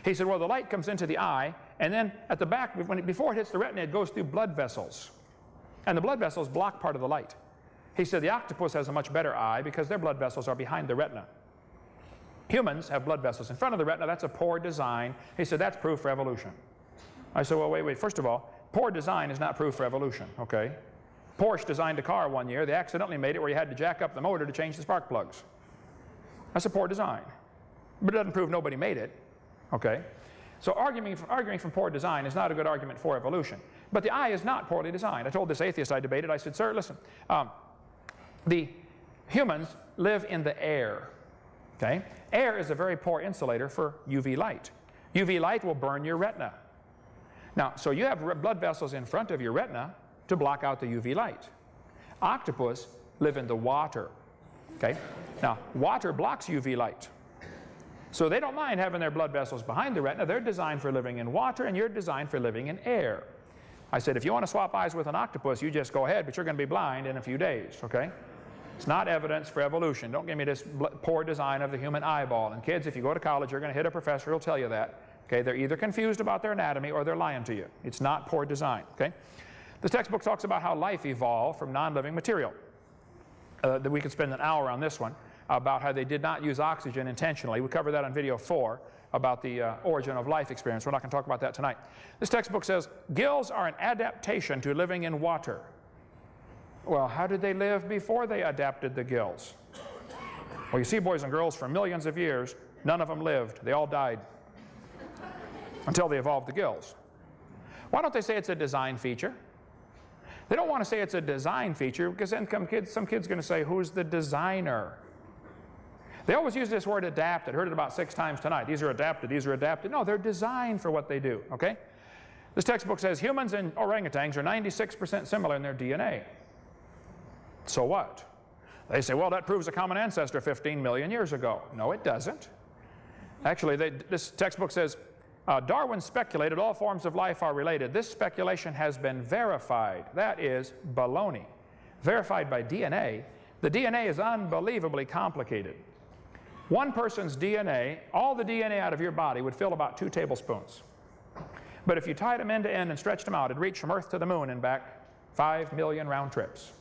He said, well, the light comes into the eye, and then at the back, before it hits the retina, it goes through blood vessels. And the blood vessels block part of the light. He said the octopus has a much better eye because their blood vessels are behind the retina. Humans have blood vessels in front of the retina. That's a poor design. He said, that's proof for evolution. I said, well, wait. First of all, poor design is not proof for evolution, okay? Porsche designed a car one year. They accidentally made it where you had to jack up the motor to change the spark plugs. That's a poor design. But it doesn't prove nobody made it, okay? So arguing from poor design is not a good argument for evolution. But the eye is not poorly designed. I told this atheist I debated, I said, sir, listen, the humans live in the air, okay? Air is a very poor insulator for UV light. UV light will burn your retina. Now, so you have blood vessels in front of your retina to block out the UV light. Octopus live in the water, okay? Now, water blocks UV light. So they don't mind having their blood vessels behind the retina. They're designed for living in water, and you're designed for living in air. I said, if you want to swap eyes with an octopus, you just go ahead, but you're going to be blind in a few days, okay? It's not evidence for evolution. Don't give me this poor design of the human eyeball. And kids, if you go to college, you're going to hit a professor who'll tell you that. Okay, they're either confused about their anatomy or they're lying to you. It's not poor design, okay? This textbook talks about how life evolved from non-living material. That we could spend an hour on this one, about how they did not use oxygen intentionally. We covered that on video 4 about the origin of life experience. We're not going to talk about that tonight. This textbook says, gills are an adaptation to living in water. Well, how did they live before they adapted the gills? Well, you see, boys and girls, for millions of years, none of them lived. They all died until they evolved the gills. Why don't they say it's a design feature? They don't want to say it's a design feature because then some kid's going to say, who's the designer? They always use this word adapted. I heard it about 6 times tonight. These are adapted, these are adapted. No, they're designed for what they do, okay? This textbook says humans and orangutans are 96% similar in their DNA. So what? They say, well, that proves a common ancestor 15 million years ago. No, it doesn't. Actually, this textbook says, Darwin speculated all forms of life are related. This speculation has been verified. That is baloney. Verified by DNA. The DNA is unbelievably complicated. One person's DNA, all the DNA out of your body would fill about 2 tablespoons. But if you tied them end to end and stretched them out, it'd reach from Earth to the moon and back 5 million round trips.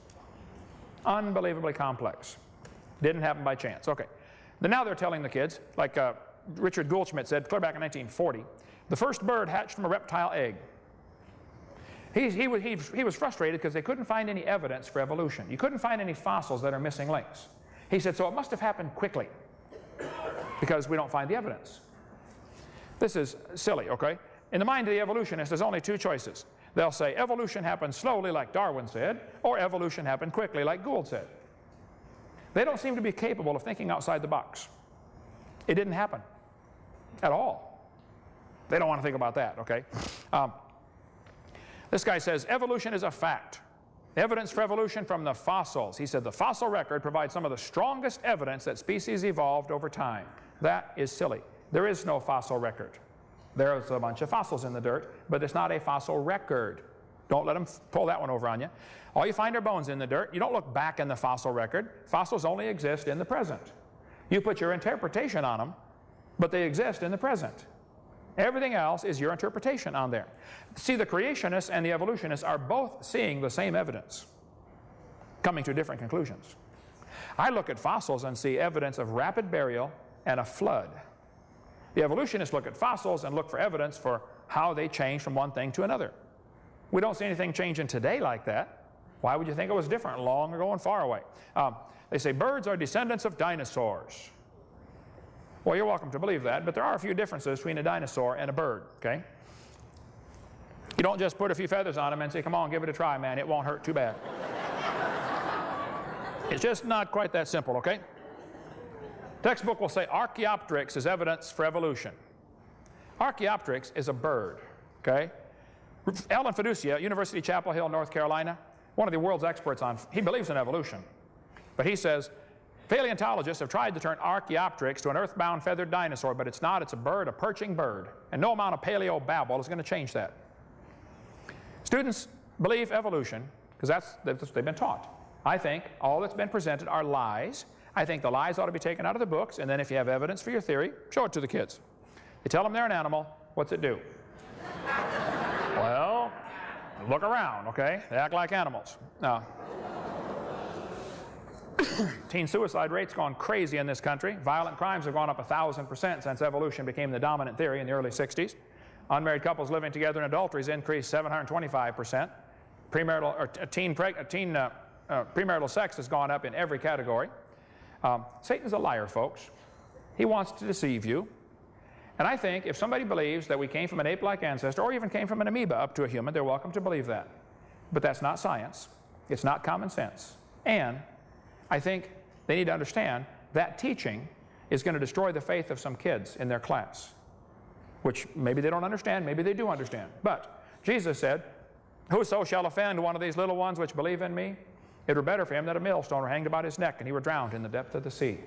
Unbelievably complex. Didn't happen by chance. Okay. Now they're telling the kids, like Richard Goldschmidt said clear back in 1940, the first bird hatched from a reptile egg. He was frustrated because they couldn't find any evidence for evolution. You couldn't find any fossils that are missing links. He said, so it must have happened quickly because we don't find the evidence. This is silly, okay? In the mind of the evolutionist, there's only 2 choices. They'll say evolution happened slowly like Darwin said, or evolution happened quickly like Gould said. They don't seem to be capable of thinking outside the box. It didn't happen at all. They don't want to think about that, okay? This guy says evolution is a fact. Evidence for evolution from the fossils. He said the fossil record provides some of the strongest evidence that species evolved over time. That is silly. There is no fossil record. There's a bunch of fossils in the dirt, but it's not a fossil record. Don't let them pull that one over on you. All you find are bones in the dirt. You don't look back in the fossil record. Fossils only exist in the present. You put your interpretation on them, but they exist in the present. Everything else is your interpretation on there. See, the creationists and the evolutionists are both seeing the same evidence, coming to different conclusions. I look at fossils and see evidence of rapid burial and a flood. The evolutionists look at fossils and look for evidence for how they change from one thing to another. We don't see anything changing today like that. Why would you think it was different long ago and far away? They say birds are descendants of dinosaurs. Well, you're welcome to believe that, but there are a few differences between a dinosaur and a bird, okay? You don't just put a few feathers on them and say, come on, give it a try, man. It won't hurt too bad. It's just not quite that simple, okay? Textbook will say Archaeopteryx is evidence for evolution. Archaeopteryx is a bird, okay? Alan Fiducia, University Chapel Hill, North Carolina, one of the world's experts on, he believes in evolution. But he says, paleontologists have tried to turn Archaeopteryx to an earthbound feathered dinosaur, but it's not. It's a bird, a perching bird. And no amount of paleo babble is going to change that. Students believe evolution because that's what they've been taught. I think all that's been presented are lies. I think the lies ought to be taken out of the books, and then if you have evidence for your theory, show it to the kids. You tell them they're an animal, what's it do? Well, look around, okay? They act like animals. Now, teen suicide rate's gone crazy in this country. Violent crimes have gone up 1,000% since evolution became the dominant theory in the early 60s. Unmarried couples living together in adultery has increased 725%. Premarital sex has gone up in every category. Satan's a liar, folks. He wants to deceive you. And I think if somebody believes that we came from an ape-like ancestor or even came from an amoeba up to a human, they're welcome to believe that. But that's not science. It's not common sense. And I think they need to understand that teaching is going to destroy the faith of some kids in their class, which maybe they don't understand, maybe they do understand. But Jesus said, whoso shall offend one of these little ones which believe in me, it were better for him that a millstone were hanged about his neck and he were drowned in the depth of the sea.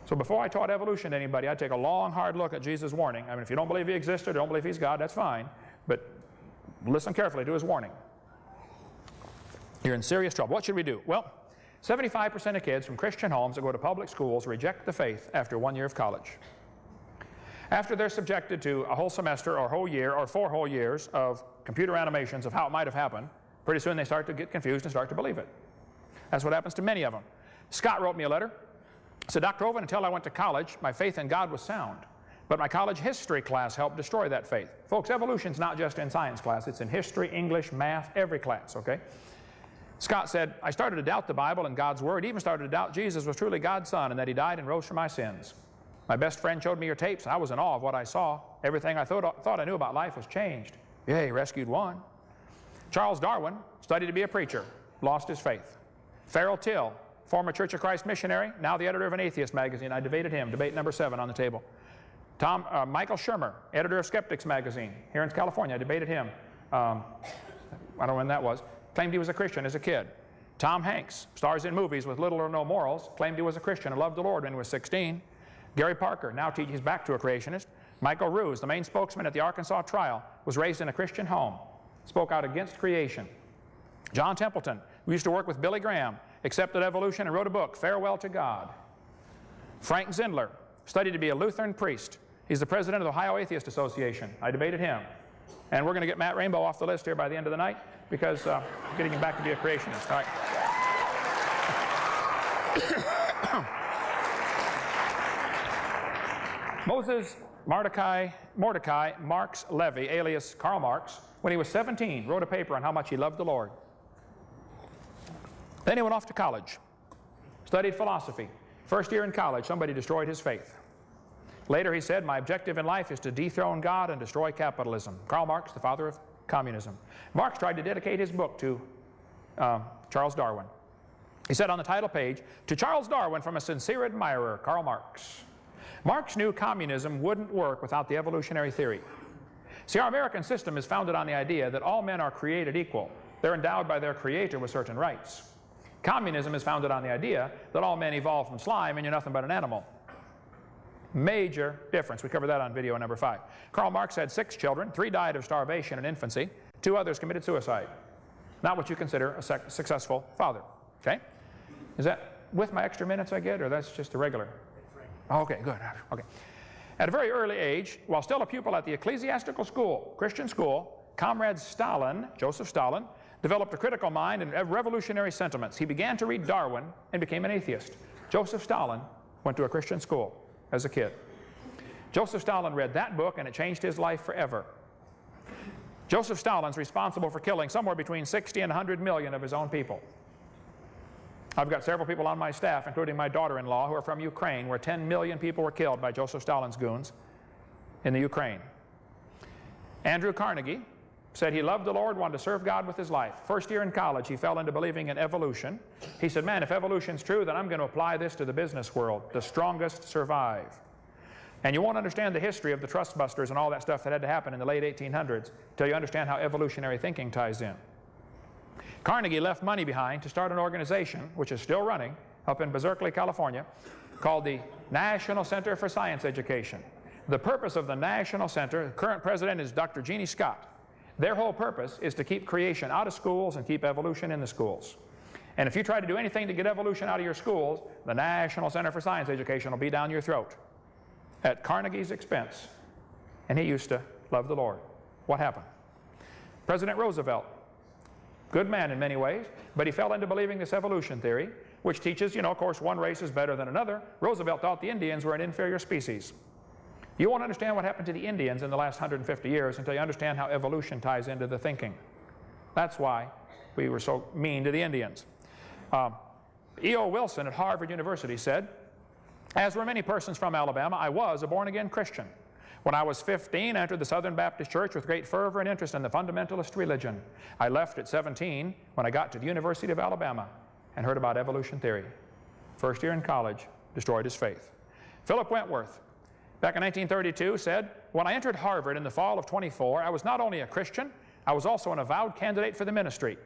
So before I taught evolution to anybody, I'd take a long, hard look at Jesus' warning. I mean, if you don't believe he existed or don't believe he's God, that's fine. But listen carefully to his warning. You're in serious trouble. What should we do? Well, 75% of kids from Christian homes that go to public schools reject the faith after 1 year of college. After they're subjected to a whole semester or whole year or 4 whole years of computer animations of how it might have happened, pretty soon they start to get confused and start to believe it. That's what happens to many of them. Scott wrote me a letter. He said, Dr. Hovind, until I went to college, my faith in God was sound. But my college history class helped destroy that faith. Folks, evolution's not just in science class. It's in history, English, math, every class, okay? Scott said, I started to doubt the Bible and God's Word, even started to doubt Jesus was truly God's Son and that he died and rose for my sins. My best friend showed me your tapes, and I was in awe of what I saw. Everything I thought I knew about life was changed. Yay, rescued one. Charles Darwin studied to be a preacher, lost his faith. Farrell Till, former Church of Christ missionary, now the editor of an atheist magazine. I debated him, debate number 7 on the table. Michael Shermer, editor of Skeptics magazine here in California. I debated him. I don't know when that was. Claimed he was a Christian as a kid. Tom Hanks, stars in movies with little or no morals, claimed he was a Christian and loved the Lord when he was 16. Gary Parker, now he's back to a creationist. Michael Ruse, the main spokesman at the Arkansas trial, was raised in a Christian home, spoke out against creation. John Templeton, who used to work with Billy Graham, accepted evolution and wrote a book, Farewell to God. Frank Zindler studied to be a Lutheran priest. He's the president of the Ohio Atheist Association. I debated him. And we're going to get Matt Rainbow off the list here by the end of the night because I'm getting him back to be a creationist. All right. Moses Mordecai Marx Levy, alias Karl Marx, when he was 17, wrote a paper on how much he loved the Lord. Then he went off to college, studied philosophy. First year in college, somebody destroyed his faith. Later he said, my objective in life is to dethrone God and destroy capitalism. Karl Marx, the father of communism. Marx tried to dedicate his book to Charles Darwin. He said on the title page, to Charles Darwin from a sincere admirer, Karl Marx. Marx knew communism wouldn't work without the evolutionary theory. See, our American system is founded on the idea that all men are created equal. They're endowed by their creator with certain rights. Communism is founded on the idea that all men evolved from slime and you're nothing but an animal. Major difference. We covered that on video number 5. Karl Marx had 6 children. 3 died of starvation in infancy. 2 others committed suicide. Not what you consider a successful father. Okay? Is that with my extra minutes I get, or that's just a regular? Okay, good. Okay. At a very early age, while still a pupil at the ecclesiastical school, Christian school, Comrade Stalin, Joseph Stalin, developed a critical mind and revolutionary sentiments. He began to read Darwin and became an atheist. Joseph Stalin went to a Christian school as a kid. Joseph Stalin read that book and it changed his life forever. Joseph Stalin's responsible for killing somewhere between 60 and 100 million of his own people. I've got several people on my staff, including my daughter-in-law, who are from Ukraine, where 10 million people were killed by Joseph Stalin's goons in the Ukraine. Andrew Carnegie said he loved the Lord, wanted to serve God with his life. First year in college, he fell into believing in evolution. He said, man, if evolution's true, then I'm going to apply this to the business world. The strongest survive. And you won't understand the history of the trust busters and all that stuff that had to happen in the late 1800s until you understand how evolutionary thinking ties in. Carnegie left money behind to start an organization, which is still running, up in Berkeley, California, called the National Center for Science Education. The purpose of the National Center, the current president is Dr. Jeannie Scott. Their whole purpose is to keep creation out of schools and keep evolution in the schools. And if you try to do anything to get evolution out of your schools, the National Center for Science Education will be down your throat at Carnegie's expense. And he used to love the Lord. What happened? President Roosevelt, good man in many ways, but he fell into believing this evolution theory, which teaches, of course, one race is better than another. Roosevelt thought the Indians were an inferior species. You won't understand what happened to the Indians in the last 150 years until you understand how evolution ties into the thinking. That's why we were so mean to the Indians. E.O. Wilson at Harvard University said, as were many persons from Alabama, I was a born-again Christian. When I was 15, I entered the Southern Baptist Church with great fervor and interest in the fundamentalist religion. I left at 17 when I got to the University of Alabama and heard about evolution theory. First year in college, destroyed his faith. Philip Wentworth, back in 1932, said, when I entered Harvard in the fall of 24, I was not only a Christian, I was also an avowed candidate for the ministry.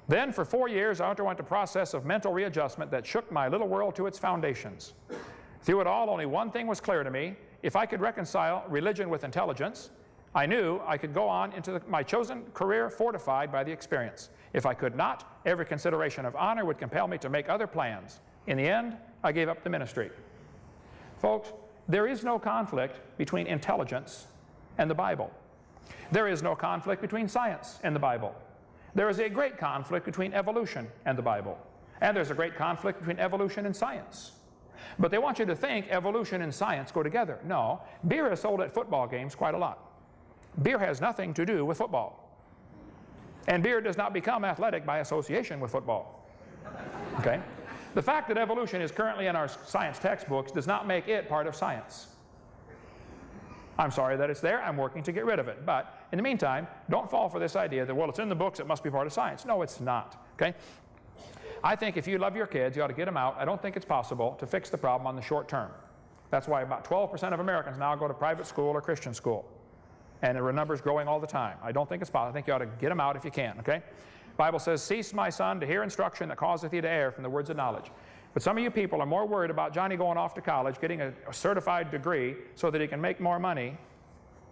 Then for 4 years, I underwent a process of mental readjustment that shook my little world to its foundations. Through it all, only one thing was clear to me. If I could reconcile religion with intelligence, I knew I could go on into my chosen career fortified by the experience. If I could not, every consideration of honor would compel me to make other plans. In the end, I gave up the ministry. Folks, there is no conflict between intelligence and the Bible. There is no conflict between science and the Bible. There is a great conflict between evolution and the Bible. And there's a great conflict between evolution and science. But they want you to think evolution and science go together. No, beer is sold at football games quite a lot. Beer has nothing to do with football. And beer does not become athletic by association with football. Okay? The fact that evolution is currently in our science textbooks does not make it part of science. I'm sorry that it's there. I'm working to get rid of it. But in the meantime, don't fall for this idea that, well, it's in the books, it must be part of science. No, it's not. Okay? I think if you love your kids, you ought to get them out. I don't think it's possible to fix the problem on the short term. That's why about 12% of Americans now go to private school or Christian school. And the number's growing all the time. I don't think it's possible. I think you ought to get them out if you can, okay? The Bible says, cease, my son, to hear instruction that causeth thee to err from the words of knowledge. But some of you people are more worried about Johnny going off to college, getting a certified degree so that he can make more money.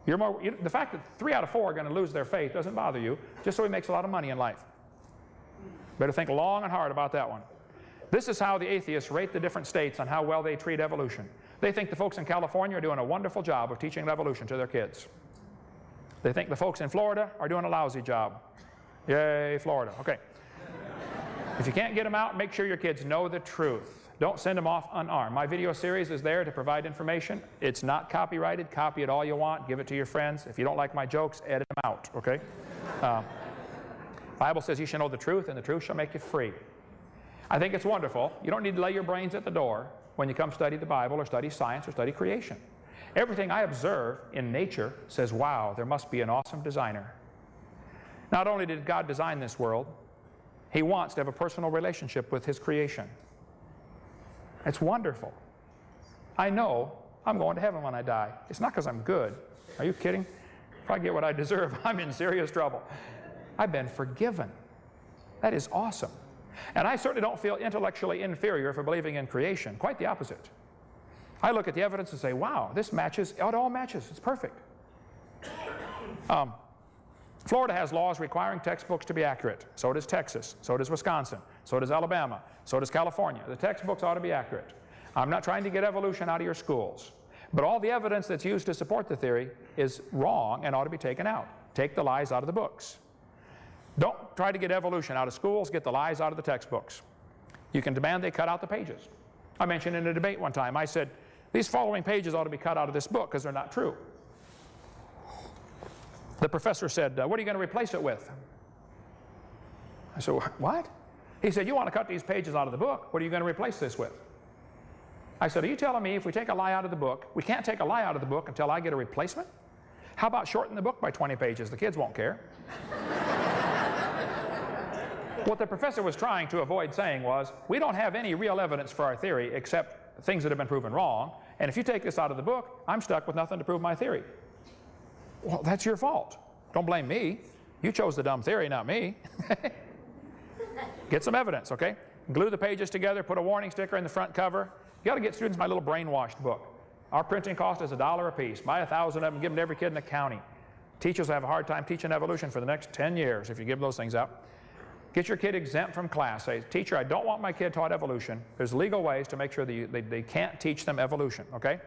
The fact that 3 out of 4 are going to lose their faith doesn't bother you, just so he makes a lot of money in life. Better think long and hard about that one. This is how the atheists rate the different states on how well they treat evolution. They think the folks in California are doing a wonderful job of teaching evolution to their kids. They think the folks in Florida are doing a lousy job. Yay, Florida. Okay. If you can't get them out, make sure your kids know the truth. Don't send them off unarmed. My video series is there to provide information. It's not copyrighted. Copy it all you want. Give it to your friends. If you don't like my jokes, edit them out, okay? Bible says you shall know the truth, and the truth shall make you free. I think it's wonderful. You don't need to lay your brains at the door when you come study the Bible or study science or study creation. Everything I observe in nature says, wow, there must be an awesome designer. Not only did God design this world, He wants to have a personal relationship with His creation. It's wonderful. I know I'm going to heaven when I die. It's not because I'm good. Are you kidding? If I get what I deserve, I'm in serious trouble. I've been forgiven. That is awesome. And I certainly don't feel intellectually inferior for believing in creation. Quite the opposite. I look at the evidence and say, wow, this matches, it all matches. It's perfect. Florida has laws requiring textbooks to be accurate. So does Texas. So does Wisconsin. So does Alabama. So does California. The textbooks ought to be accurate. I'm not trying to get evolution out of your schools. But all the evidence that's used to support the theory is wrong and ought to be taken out. Take the lies out of the books. Don't try to get evolution out of schools. Get the lies out of the textbooks. You can demand they cut out the pages. I mentioned in a debate one time, I said, these following pages ought to be cut out of this book because they're not true. The professor said, what are you going to replace it with? I said, what? He said, you want to cut these pages out of the book. What are you going to replace this with? I said, are you telling me if we take a lie out of the book, we can't take a lie out of the book until I get a replacement? How about shorten the book by 20 pages? The kids won't care. What the professor was trying to avoid saying was, we don't have any real evidence for our theory except things that have been proven wrong, and if you take this out of the book, I'm stuck with nothing to prove my theory. Well, that's your fault. Don't blame me. You chose the dumb theory, not me. Get some evidence, okay? Glue the pages together, put a warning sticker in the front cover. You got to get students my little brainwashed book. Our printing cost is $1 a piece. Buy 1,000 of them, give them to every kid in the county. Teachers will have a hard time teaching evolution for the next 10 years if you give those things out. Get your kid exempt from class. Say, teacher, I don't want my kid taught evolution. There's legal ways to make sure that they can't teach them evolution, okay?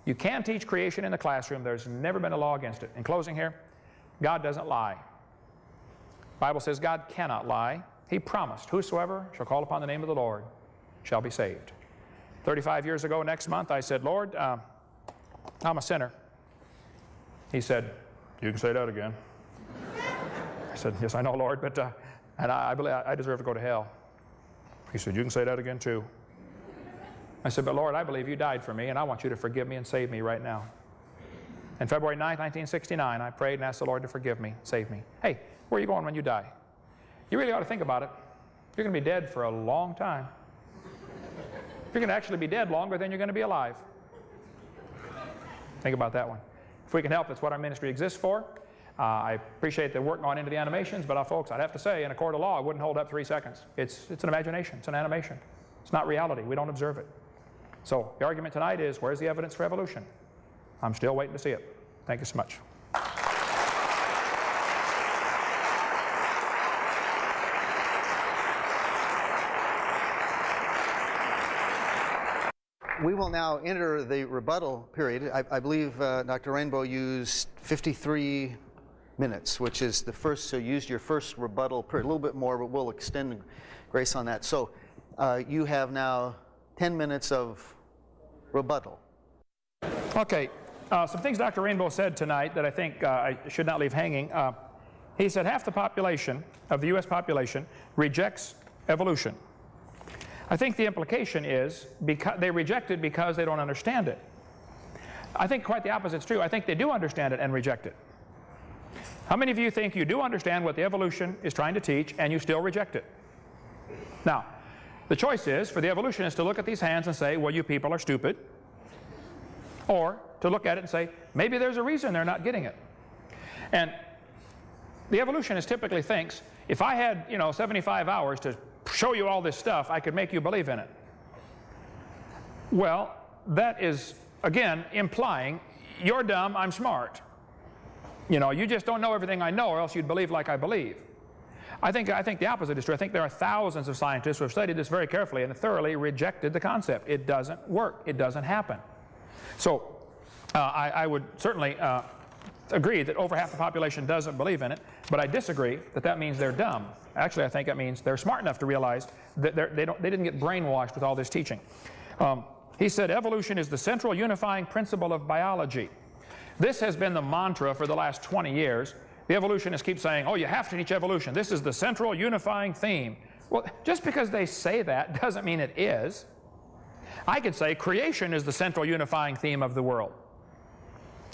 You can teach creation in the classroom. There's never been a law against it. In closing here, God doesn't lie. The Bible says God cannot lie. He promised, whosoever shall call upon the name of the Lord shall be saved. 35 years ago next month, I said, Lord, I'm a sinner. He said, you can say that again. I said, yes, I know, Lord, but and I believe I deserve to go to hell. He said, you can say that again too. I said, but Lord, I believe you died for me, and I want you to forgive me and save me right now. And February 9th, 1969, I prayed and asked the Lord to forgive me, save me. Hey, where are you going when you die? You really ought to think about it. You're going to be dead for a long time. You're going to actually be dead longer than you're going to be alive. Think about that one. If we can help, that's what our ministry exists for. I appreciate the work going into the animations, but folks, I'd have to say, in a court of law, it wouldn't hold up 3 seconds. It's an imagination. It's an animation. It's not reality. We don't observe it. So the argument tonight is, where's the evidence for evolution? I'm still waiting to see it. Thank you so much. We will now enter the rebuttal period. I believe Dr. Rainbow used 53 minutes, which is the first, so used your first rebuttal period. A little bit more, but we'll extend grace on that. So you have now 10 minutes of rebuttal. Okay, some things Dr. Rainbow said tonight that I think I should not leave hanging. He said half the population of the U.S. population rejects evolution. I think the implication is because they reject it because they don't understand it. I think quite the opposite is true. I think they do understand it and reject it. How many of you think you do understand what the evolution is trying to teach and you still reject it? Now, the choice is for the evolutionists to look at these hands and say, well, you people are stupid. or to look at it and say, maybe there's a reason they're not getting it. And the evolutionist typically thinks, if I had, 75 hours to show you all this stuff, I could make you believe in it. Well, that is, again, implying you're dumb, I'm smart. You just don't know everything I know, or else you'd believe like I believe. I think the opposite is true. I think there are thousands of scientists who have studied this very carefully and thoroughly rejected the concept. It doesn't work. It doesn't happen. So I would certainly agree that over half the population doesn't believe in it, but I disagree that that means they're dumb. Actually, I think that means they're smart enough to realize that they didn't get brainwashed with all this teaching. He said evolution is the central unifying principle of biology. This has been the mantra for the last 20 years. The evolutionists keep saying, oh, you have to teach evolution. This is the central unifying theme. Well, just because they say that doesn't mean it is. I could say creation is the central unifying theme of the world.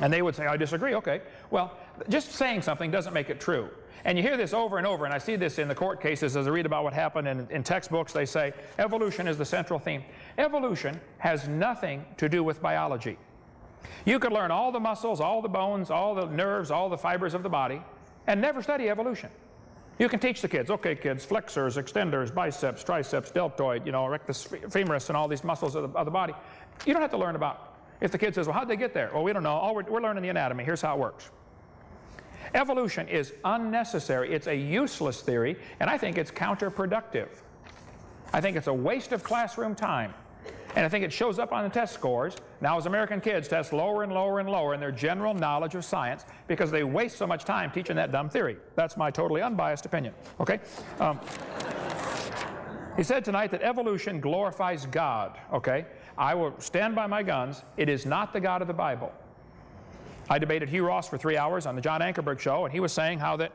And they would say, I disagree. Okay. Well, just saying something doesn't make it true. And you hear this over and over, and I see this in the court cases as I read about what happened in textbooks. They say evolution is the central theme. Evolution has nothing to do with biology. You could learn all the muscles, all the bones, all the nerves, all the fibers of the body, and never study evolution. You can teach the kids, okay kids, flexors, extenders, biceps, triceps, deltoid, rectus femoris, and all these muscles of the body. You don't have to learn about. If the kid says, well, how'd they get there? Well, we don't know. We're learning the anatomy. Here's how it works. Evolution is unnecessary. It's a useless theory, and I think it's counterproductive. I think it's a waste of classroom time. And I think it shows up on the test scores. Now, as American kids test lower and lower and lower in their general knowledge of science because they waste so much time teaching that dumb theory. That's my totally unbiased opinion. Okay? He said tonight that evolution glorifies God. Okay? I will stand by my guns. It is not the God of the Bible. I debated Hugh Ross for 3 hours on the John Ankerberg show, and he was saying how that,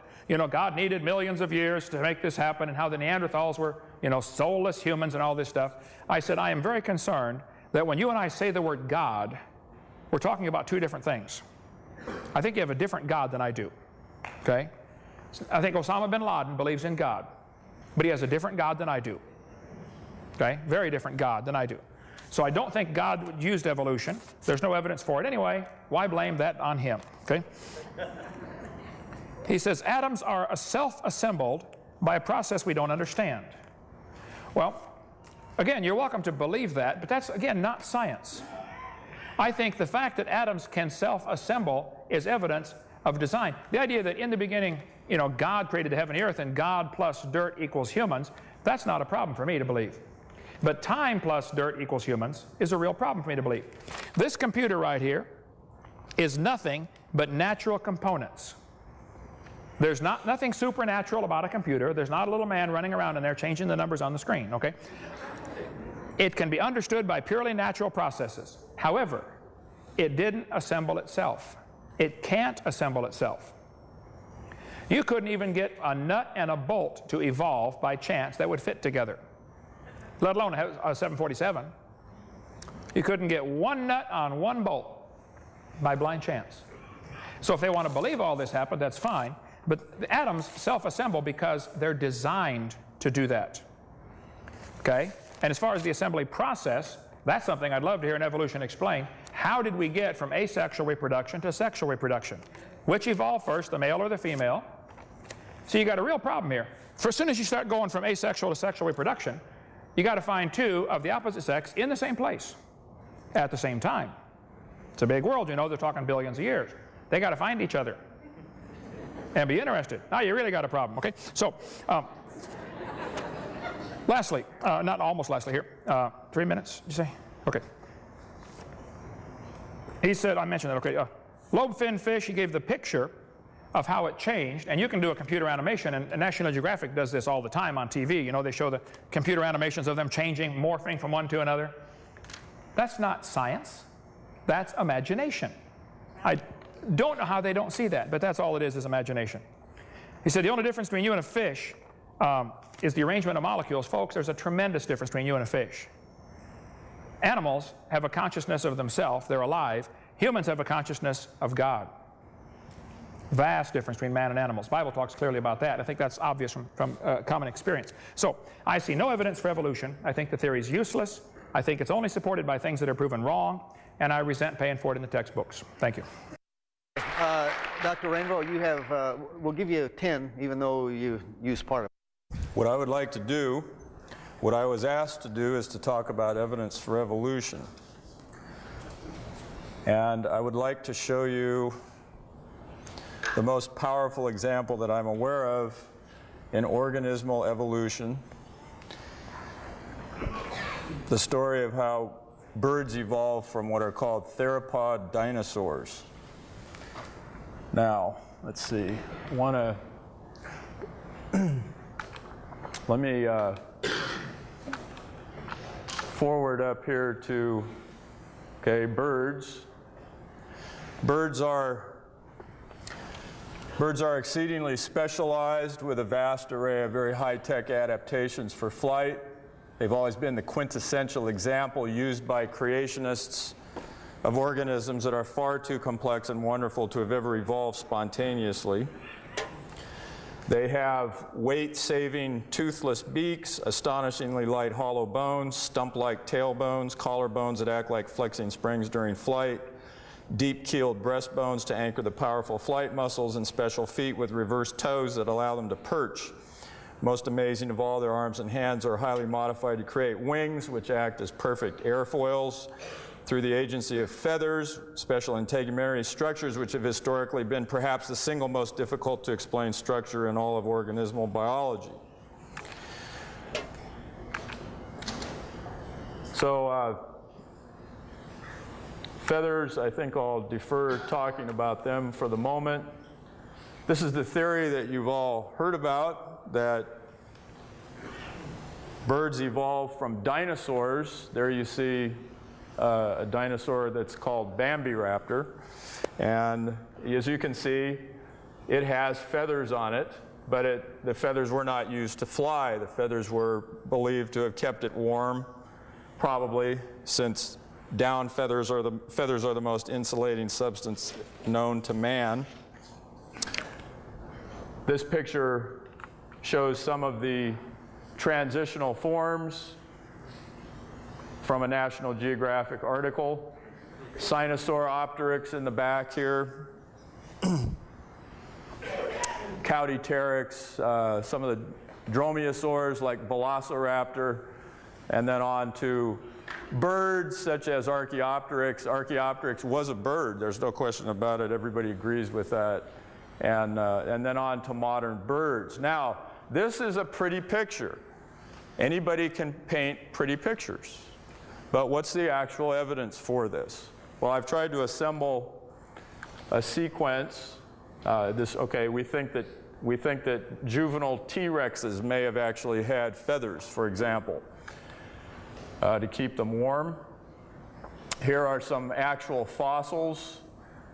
God needed millions of years to make this happen, and how the Neanderthals were, soulless humans and all this stuff. I said, I am very concerned that when you and I say the word God, we're talking about two different things. I think you have a different God than I do. Okay? I think Osama bin Laden believes in God, but he has a different God than I do. Okay? Very different God than I do. So I don't think God used evolution. There's no evidence for it anyway. Why blame that on him? Okay? He says atoms are self-assembled by a process we don't understand. Well, again, you're welcome to believe that, but that's, again, not science. I think the fact that atoms can self-assemble is evidence of design. The idea that in the beginning, God created the heaven and earth and God plus dirt equals humans, that's not a problem for me to believe. But time plus dirt equals humans is a real problem for me to believe. This computer right here is nothing but natural components. There's nothing supernatural about a computer. There's not a little man running around in there changing the numbers on the screen, okay? It can be understood by purely natural processes. However, it didn't assemble itself. It can't assemble itself. You couldn't even get a nut and a bolt to evolve by chance that would fit together, let alone a 747. You couldn't get one nut on one bolt by blind chance. So if they want to believe all this happened, that's fine. But the atoms self-assemble because they're designed to do that. Okay? And as far as the assembly process, that's something I'd love to hear an evolution explain. How did we get from asexual reproduction to sexual reproduction? Which evolved first, the male or the female? So you got a real problem here. For as soon as you start going from asexual to sexual reproduction, you got to find two of the opposite sex in the same place at the same time. It's a big world, they're talking billions of years. They got to find each other and be interested. Now you really got a problem, okay? So, lastly, not almost lastly here, 3 minutes, did you say? Okay. He said, I mentioned that, okay, lobe-fin fish, he gave the picture of how it changed, and you can do a computer animation, and National Geographic does this all the time on TV. They show the computer animations of them changing, morphing from one to another. That's not science. That's imagination. I don't know how they don't see that, but that's all it is imagination. He said the only difference between you and a fish is the arrangement of molecules. Folks, there's a tremendous difference between you and a fish. Animals have a consciousness of themselves. They're alive. Humans have a consciousness of God. Vast difference between man and animals. The Bible talks clearly about that. I think that's obvious from common experience. So I see no evidence for evolution. I think the theory is useless. I think it's only supported by things that are proven wrong. and I resent paying for it in the textbooks. Thank you. Dr. Rainbow, you have, we'll give you 10, even though you used part of it. What I would like to do, what I was asked to do, is to talk about evidence for evolution. And I would like to show you the most powerful example that I'm aware of in organismal evolution, the story of how birds evolved from what are called theropod dinosaurs. Now, let's see, let me forward up here to, okay, birds. Birds are exceedingly specialized with a vast array of very high-tech adaptations for flight. They've always been the quintessential example used by creationists of organisms that are far too complex and wonderful to have ever evolved spontaneously. They have weight-saving toothless beaks, astonishingly light hollow bones, stump-like tailbones, collarbones that act like flexing springs during flight, deep-keeled breastbones to anchor the powerful flight muscles, and special feet with reversed toes that allow them to perch. Most amazing of all, their arms and hands are highly modified to create wings, which act as perfect airfoils. Through the agency of feathers, special integumentary structures, which have historically been perhaps the single most difficult to explain structure in all of organismal biology. So feathers, I think I'll defer talking about them for the moment. This is the theory that you've all heard about, that birds evolved from dinosaurs. There you see a dinosaur that's called Bambiraptor, and as you can see, it has feathers on it, but the feathers were not used to fly. The feathers were believed to have kept it warm, probably, since down feathers are the most insulating substance known to man. This picture shows some of the transitional forms from a National Geographic article. Sinosauropteryx in the back here. Caudipteryx, some of the dromaeosaurs like Velociraptor, and then on to birds such as Archaeopteryx. Archaeopteryx was a bird, there's no question about it, everybody agrees with that. And then on to modern birds. Now, this is a pretty picture. Anybody can paint pretty pictures. But what's the actual evidence for this? Well, I've tried to assemble a sequence. We think that juvenile T-Rexes may have actually had feathers, for example, to keep them warm. Here are some actual fossils,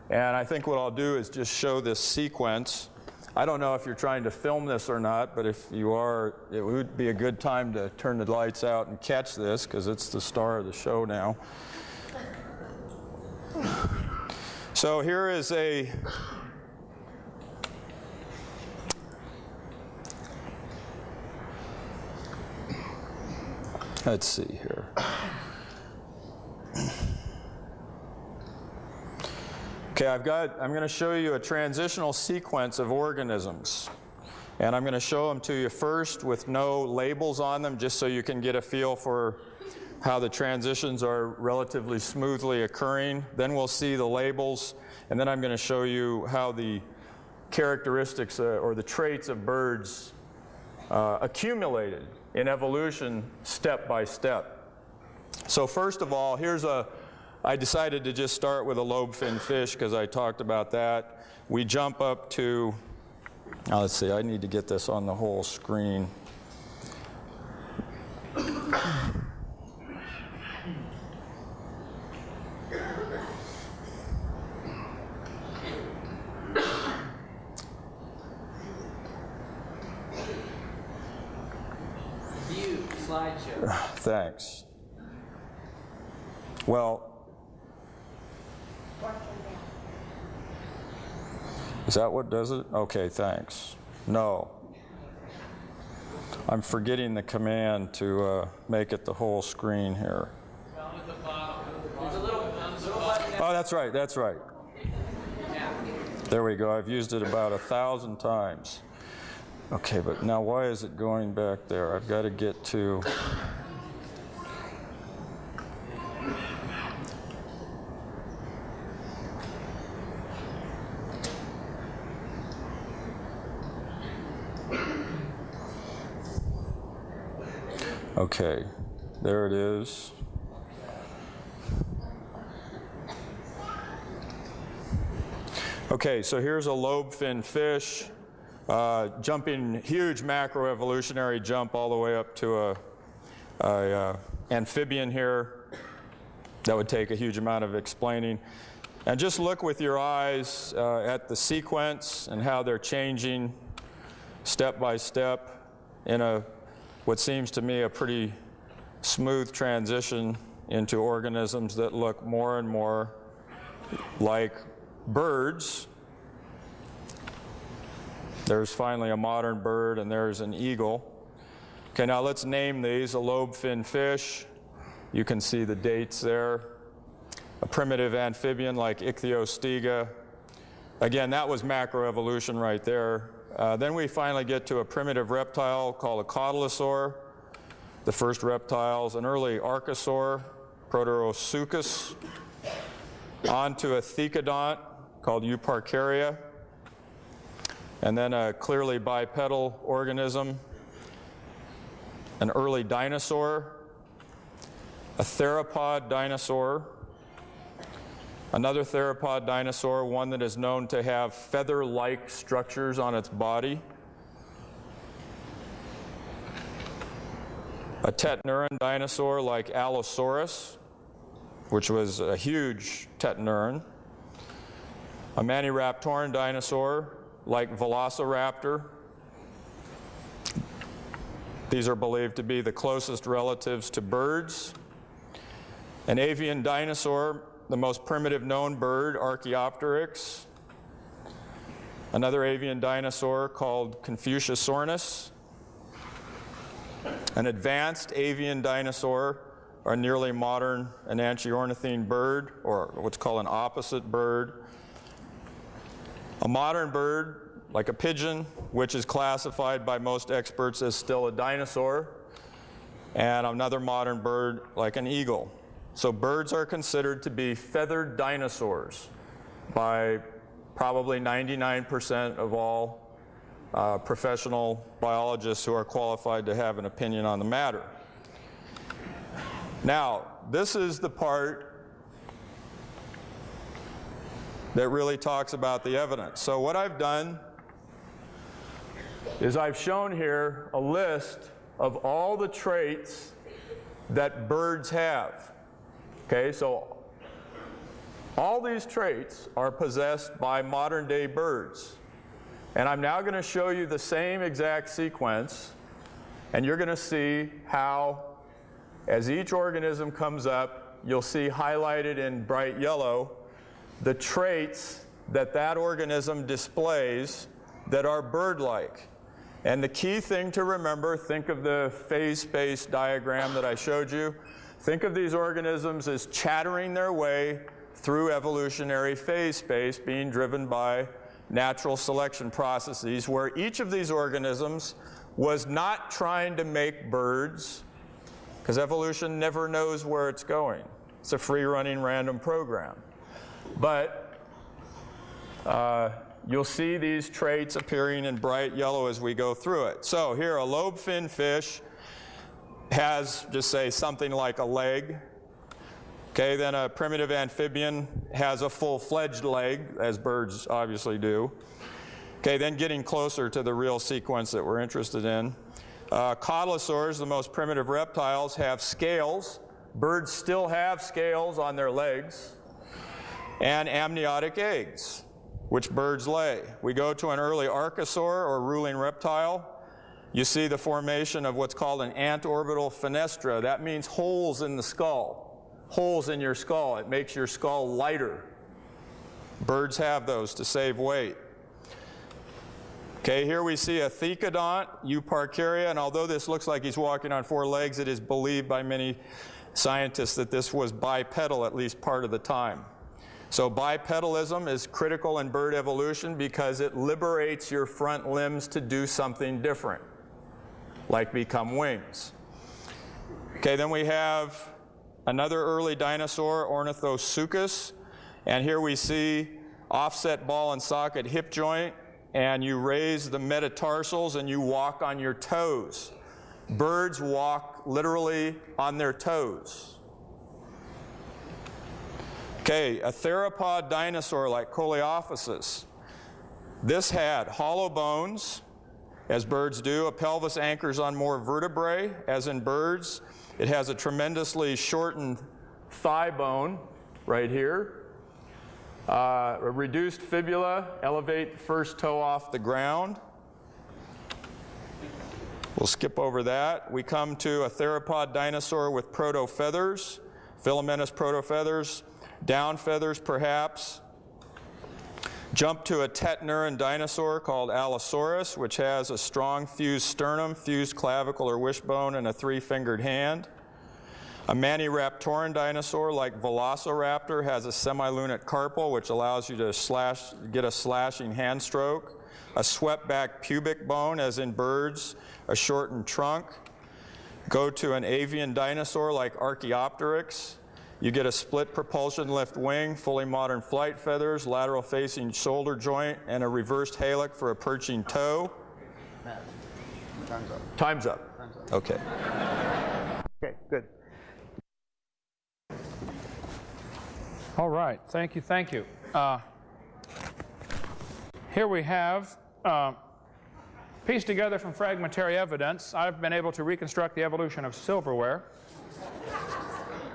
and I think what I'll do is just show this sequence. I don't know if you're trying to film this or not, but if you are, it would be a good time to turn the lights out and catch this, because it's the star of the show now. So here is a let's see here. Okay, I'm going to show you a transitional sequence of organisms. And I'm going to show them to you first with no labels on them, just so you can get a feel for how the transitions are relatively smoothly occurring. Then we'll see the labels, and then I'm going to show you how the characteristics or the traits of birds accumulated in evolution step by step. So first of all, I decided to just start with a lobe-finned fish because I talked about that. We jump up to, let's see, I need to get this on the whole screen. View slideshow. Thanks. Well, is that what does it? Okay, thanks. No. I'm forgetting the command to make it the whole screen here. Down at the bottom. There's a little Oh, that's right, that's right. There we go. I've used it about 1,000 times. Okay, but now why is it going back there? I've got to get to... Okay, there it is. Okay, so here's a lobe-fin fish, jumping huge macroevolutionary jump all the way up to a amphibian here. That would take a huge amount of explaining. And just look with your eyes at the sequence and how they're changing step by step in what seems to me a pretty smooth transition into organisms that look more and more like birds. There's finally a modern bird, and there's an eagle. Okay, now let's name these. A lobe-fin fish. You can see the dates there. A primitive amphibian like Ichthyostega. Again, that was macroevolution right there. Then we finally get to a primitive reptile called a cotylosaur, the first reptiles, an early archosaur, Proterosuchus, onto a thecodont called Euparkeria, and then a clearly bipedal organism, an early dinosaur, a theropod dinosaur, another theropod dinosaur, one that is known to have feather-like structures on its body, a tetnuran dinosaur like Allosaurus, which was a huge tetnuran, a maniraptoran dinosaur like Velociraptor. These are believed to be the closest relatives to birds. An avian dinosaur, the most primitive known bird, Archaeopteryx. Another avian dinosaur called Confuciusornis. An advanced avian dinosaur, or nearly modern enantiornithine bird, or what's called an opposite bird. A modern bird, like a pigeon, which is classified by most experts as still a dinosaur, and another modern bird like an eagle. So birds are considered to be feathered dinosaurs by probably 99% of all professional biologists who are qualified to have an opinion on the matter. Now, this is the part that really talks about the evidence. So what I've done is I've shown here a list of all the traits that birds have. Okay, so all these traits are possessed by modern day birds. And I'm now going to show you the same exact sequence, and you're going to see how, as each organism comes up, you'll see highlighted in bright yellow the traits that that organism displays that are bird-like. And the key thing to remember, think of the phase space diagram that I showed you. Think of these organisms as chattering their way through evolutionary phase space, being driven by natural selection processes, where each of these organisms was not trying to make birds, because evolution never knows where it's going. It's a free-running random program. But you'll see these traits appearing in bright yellow as we go through it. So here, a lobe-fin fish has, just say, something like a leg. Okay, then a primitive amphibian has a full-fledged leg, as birds obviously do. Okay, then getting closer to the real sequence that we're interested in. Cotylosaurs, the most primitive reptiles, have scales. Birds still have scales on their legs. And amniotic eggs, which birds lay. We go to an early archosaur, or ruling reptile. You see the formation of what's called an antorbital fenestra. That means holes in the skull, holes in your skull. It makes your skull lighter. Birds have those to save weight. Okay, here we see a thecodont, Euparkeria, and although this looks like he's walking on four legs, it is believed by many scientists that this was bipedal at least part of the time. So bipedalism is critical in bird evolution because it liberates your front limbs to do something different, like become wings. Okay, then we have another early dinosaur, Ornithosuchus, and here we see offset ball and socket hip joint, and you raise the metatarsals and you walk on your toes. Birds walk literally on their toes. Okay, a theropod dinosaur like Coleophysis. This had hollow bones, as birds do. A pelvis anchors on more vertebrae, as in birds. It has a tremendously shortened thigh bone right here. A reduced fibula, elevate the first toe off the ground. We'll skip over that. We come to a theropod dinosaur with protofeathers, filamentous protofeathers, down feathers perhaps. Jump to a tetaneuran dinosaur called Allosaurus, which has a strong fused sternum, fused clavicle or wishbone, and a three-fingered hand. A maniraptoran dinosaur like Velociraptor has a semilunate carpal, which allows you to get a slashing hand stroke. A swept-back pubic bone, as in birds, a shortened trunk. Go to an avian dinosaur like Archaeopteryx. You get a split propulsion lift wing, fully modern flight feathers, lateral facing shoulder joint, and a reversed halic for a perching toe. Time's up. Time's up. Time's up. Okay. Okay, good. All right, thank you, thank you. Here we have pieced together from fragmentary evidence. I've been able to reconstruct the evolution of silverware.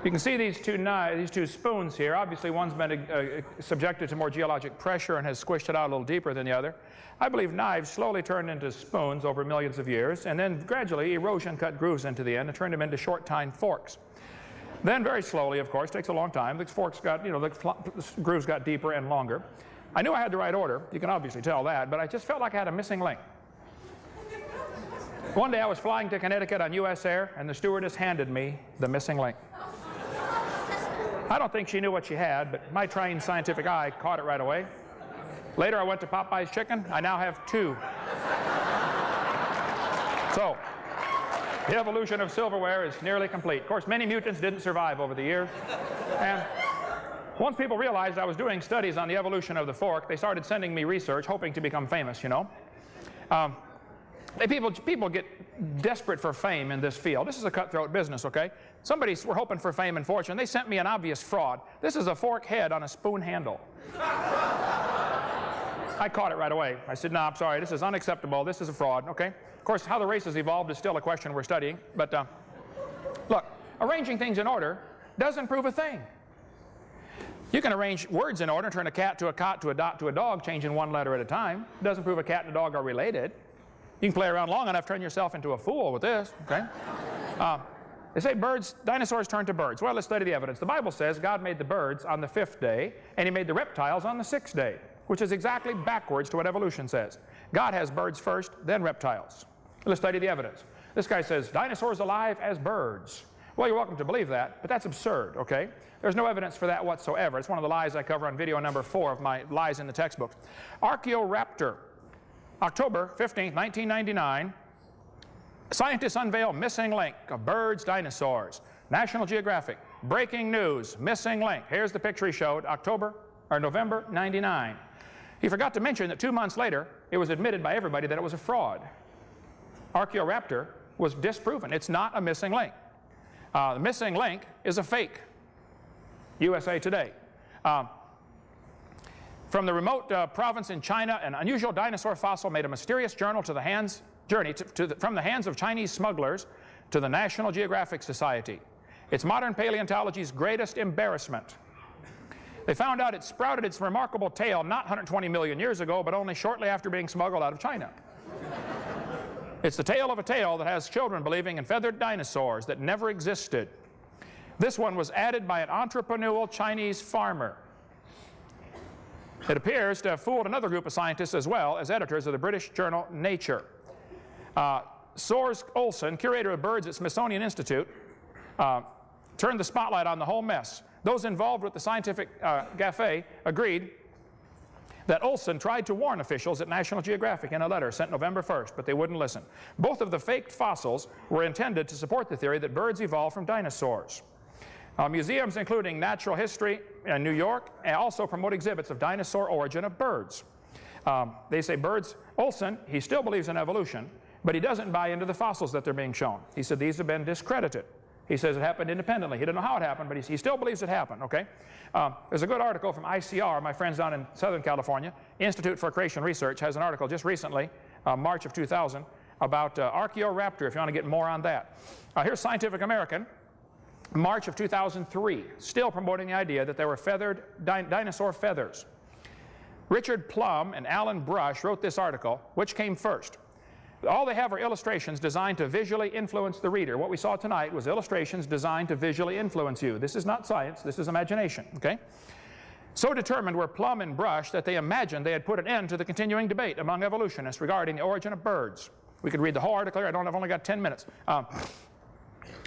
You can see these two spoons here. Obviously, one's been subjected to more geologic pressure and has squished it out a little deeper than the other. I believe knives slowly turned into spoons over millions of years, and then gradually erosion cut grooves into the end and turned them into short-tined forks. Then very slowly, of course, takes a long time, the forks got, the grooves got deeper and longer. I knew I had the right order. You can obviously tell that, but I just felt like I had a missing link. One day I was flying to Connecticut on US Air, and the stewardess handed me the missing link. I don't think she knew what she had, but my trained scientific eye caught it right away. Later I went to Popeye's Chicken. I now have two. So, the evolution of silverware is nearly complete. Of course, many mutants didn't survive over the years. And once people realized I was doing studies on the evolution of the fork, they started sending me research, hoping to become famous, you know. People get desperate for fame in this field. This is a cutthroat business, okay? Somebody were hoping for fame and fortune. They sent me an obvious fraud. This is a fork head on a spoon handle. I caught it right away. I said, no, I'm sorry, this is unacceptable. This is a fraud, okay? Of course, how the race has evolved is still a question we're studying. But look, arranging things in order doesn't prove a thing. You can arrange words in order, turn a cat to a cot to a dot to a dog, changing one letter at a time. It doesn't prove a cat and a dog are related. You can play around long enough, turn yourself into a fool with this, okay? They say dinosaurs turn to birds. Well, let's study the evidence. The Bible says God made the birds on the 5th day, and He made the reptiles on the 6th day, which is exactly backwards to what evolution says. God has birds first, then reptiles. Let's study the evidence. This guy says, dinosaurs alive as birds. Well, you're welcome to believe that, but that's absurd, okay? There's no evidence for that whatsoever. It's one of the lies I cover on video number 4 of my lies in the textbooks. Archaeoraptor. October 15th, 1999, scientists unveil missing link of birds, dinosaurs. National Geographic, breaking news, missing link. Here's the picture he showed, November 99. He forgot to mention that 2 months later, it was admitted by everybody that it was a fraud. Archaeoraptor was disproven. It's not a missing link. The missing link is a fake. USA Today. From the remote province in China, an unusual dinosaur fossil made a mysterious journey from the hands of Chinese smugglers to the National Geographic Society. It's modern paleontology's greatest embarrassment. They found out it sprouted its remarkable tail not 120 million years ago, but only shortly after being smuggled out of China. It's the tale of a tale that has children believing in feathered dinosaurs that never existed. This one was added by an entrepreneurial Chinese farmer. It appears to have fooled another group of scientists as well as editors of the British journal Nature. Soers Olsen, curator of birds at Smithsonian Institute, turned the spotlight on the whole mess. those involved with the scientific gaffe agreed that Olson tried to warn officials at National Geographic in a letter sent November 1st, but they wouldn't listen. Both of the faked fossils were intended to support the theory that birds evolved from dinosaurs. Museums including Natural History in New York also promote exhibits of dinosaur origin of birds. They say birds, Olson, he still believes in evolution, but he doesn't buy into the fossils that they're being shown. He said these have been discredited. He says it happened independently. He didn't know how it happened, but he still believes it happened, okay? There's a good article from ICR, my friends down in Southern California. Institute for Creation Research has an article just recently, March of 2000, about Archaeoraptor, if you want to get more on that. Here's Scientific American, March of 2003, still promoting the idea that there were feathered dinosaur feathers. Richard Plum and Alan Brush wrote this article. Which came first? All they have are illustrations designed to visually influence the reader. What we saw tonight was illustrations designed to visually influence you. This is not science, this is imagination, okay? So determined were Plum and Brush that they imagined they had put an end to the continuing debate among evolutionists regarding the origin of birds. We could read the whole article here. I've only got 10 minutes.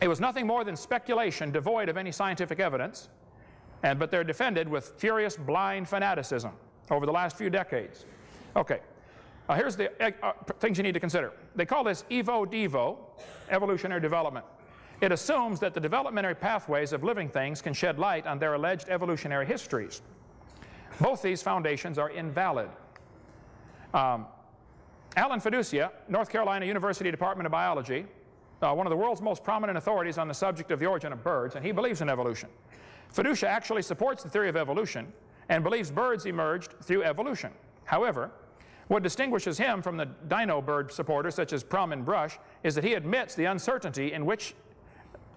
It was nothing more than speculation devoid of any scientific evidence, but they're defended with furious blind fanaticism over the last few decades. Okay. Here's the things you need to consider. They call this evo-devo, evolutionary development. It assumes that the developmentary pathways of living things can shed light on their alleged evolutionary histories. Both these foundations are invalid. Alan Fiducia, North Carolina University Department of Biology, one of the world's most prominent authorities on the subject of the origin of birds, and he believes in evolution. Fiducia actually supports the theory of evolution and believes birds emerged through evolution. However, what distinguishes him from the dino bird supporters such as Plum and Brush is that he admits the uncertainty in which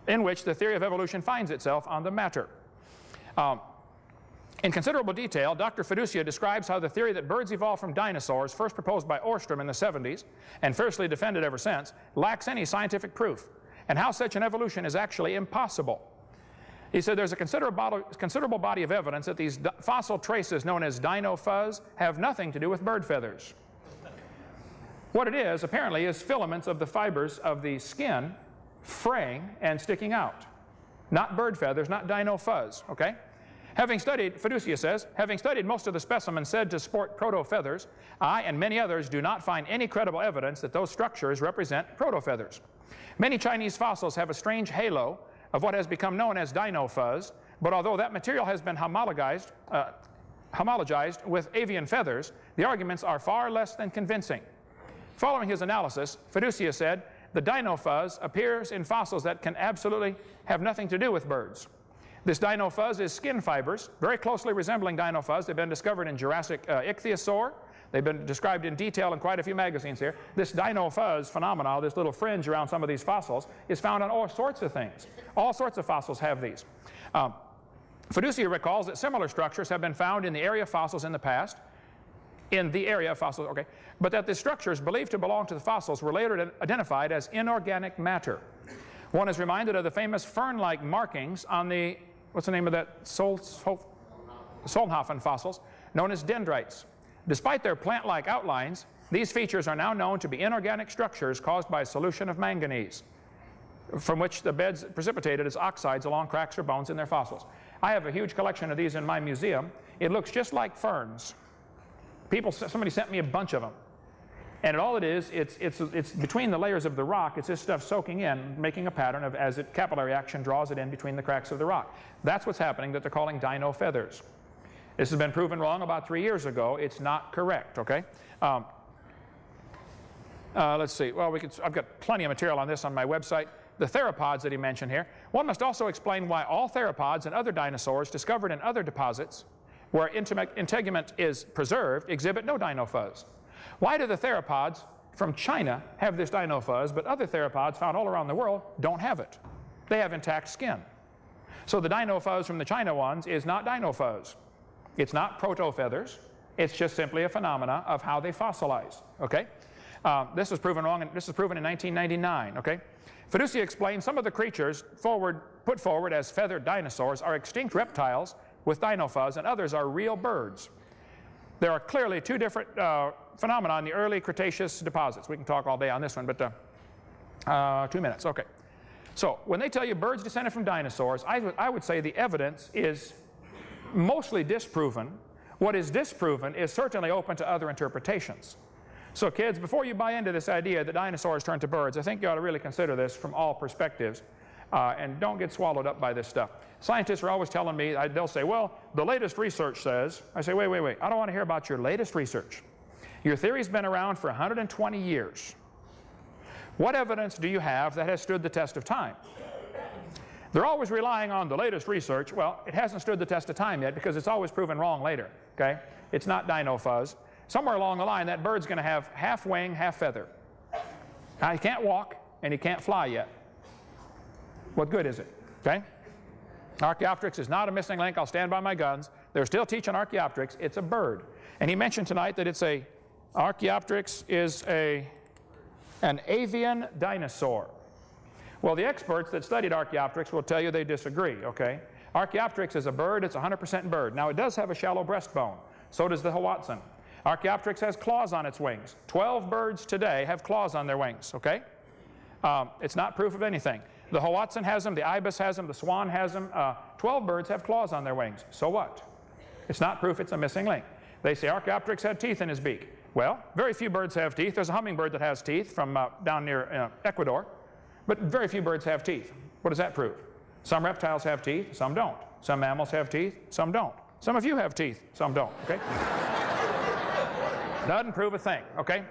the theory of evolution finds itself on the matter. In considerable detail, Dr. Fiducia describes how the theory that birds evolved from dinosaurs, first proposed by Ostrom in the 70s and fiercely defended ever since, lacks any scientific proof, and how such an evolution is actually impossible. He said there's a considerable body of evidence that these fossil traces known as dino fuzz have nothing to do with bird feathers. What it is, apparently, is filaments of the fibers of the skin fraying and sticking out. Not bird feathers, not dino fuzz, okay? Having studied, Fiducia says, having studied most of the specimens said to sport proto-feathers, I and many others do not find any credible evidence that those structures represent proto-feathers. Many Chinese fossils have a strange halo of what has become known as dino fuzz, but although that material has been homologized with avian feathers, the arguments are far less than convincing. Following his analysis, Fiducia said, the dino fuzz appears in fossils that can absolutely have nothing to do with birds. This dino fuzz is skin fibers, very closely resembling dino fuzz. They've been discovered in Jurassic ichthyosaur. They've been described in detail in quite a few magazines here. This dino fuzz phenomenon, this little fringe around some of these fossils, is found on all sorts of things. All sorts of fossils have these. Fiducia recalls that similar structures have been found in the area of fossils in the past, but that the structures believed to belong to the fossils were later identified as inorganic matter. One is reminded of the famous fern-like markings on the, what's the name of that, Solnhofen fossils, known as dendrites. Despite their plant-like outlines, these features are now known to be inorganic structures caused by a solution of manganese, from which the beds precipitated as oxides along cracks or bones in their fossils. I have a huge collection of these in my museum. It looks just like ferns. Somebody sent me a bunch of them. And all it is, it's between the layers of the rock, it's this stuff soaking in, making a pattern of as capillary action draws it in between the cracks of the rock. That's what's happening that they're calling dino feathers. This has been proven wrong about 3 years ago. It's not correct, okay? Let's see. Well, I've got plenty of material on this on my website. The theropods that he mentioned here. One must also explain why all theropods and other dinosaurs discovered in other deposits where integument is preserved exhibit no dino fuzz. Why do the theropods from China have this dino fuzz, but other theropods found all around the world don't have it? They have intact skin. So the dino fuzz from the China ones is not dino fuzz. It's not proto-feathers. It's just simply a phenomena of how they fossilize, okay? This was proven wrong, and this was proven in 1999, okay? Fiducia explained some of the creatures put forward as feathered dinosaurs are extinct reptiles with dino fuzz, and others are real birds. There are clearly two different phenomena in the early Cretaceous deposits. We can talk all day on this one, but 2 minutes, okay. So when they tell you birds descended from dinosaurs, I would say the evidence is mostly disproven. What is disproven is certainly open to other interpretations. So kids, before you buy into this idea that dinosaurs turned to birds, I think you ought to really consider this from all perspectives and don't get swallowed up by this stuff. Scientists are always telling me, they'll say, well, the latest research says, I say, wait, I don't want to hear about your latest research. Your theory's been around for 120 years. What evidence do you have that has stood the test of time? They're always relying on the latest research. Well, it hasn't stood the test of time yet because it's always proven wrong later, okay? It's not dino fuzz. Somewhere along the line, that bird's going to have half wing, half feather. Now, he can't walk and he can't fly yet. What good is it, okay? Archaeopteryx is not a missing link. I'll stand by my guns. They're still teaching Archaeopteryx. It's a bird. And he mentioned tonight that it's Archaeopteryx is an avian dinosaur. Well, the experts that studied Archaeopteryx will tell you they disagree, okay? Archaeopteryx is a bird. It's 100% bird. Now, it does have a shallow breastbone. So does the Howitzin. Archaeopteryx has claws on its wings. 12 birds today have claws on their wings, okay? It's not proof of anything. The Howitzin has them, the ibis has them, the swan has them. 12 birds have claws on their wings. So what? It's not proof it's a missing link. They say Archaeopteryx had teeth in his beak. Well, very few birds have teeth. There's a hummingbird that has teeth from down near Ecuador. But very few birds have teeth. What does that prove? Some reptiles have teeth, some don't. Some mammals have teeth, some don't. Some of you have teeth, some don't, okay? Doesn't prove a thing, okay?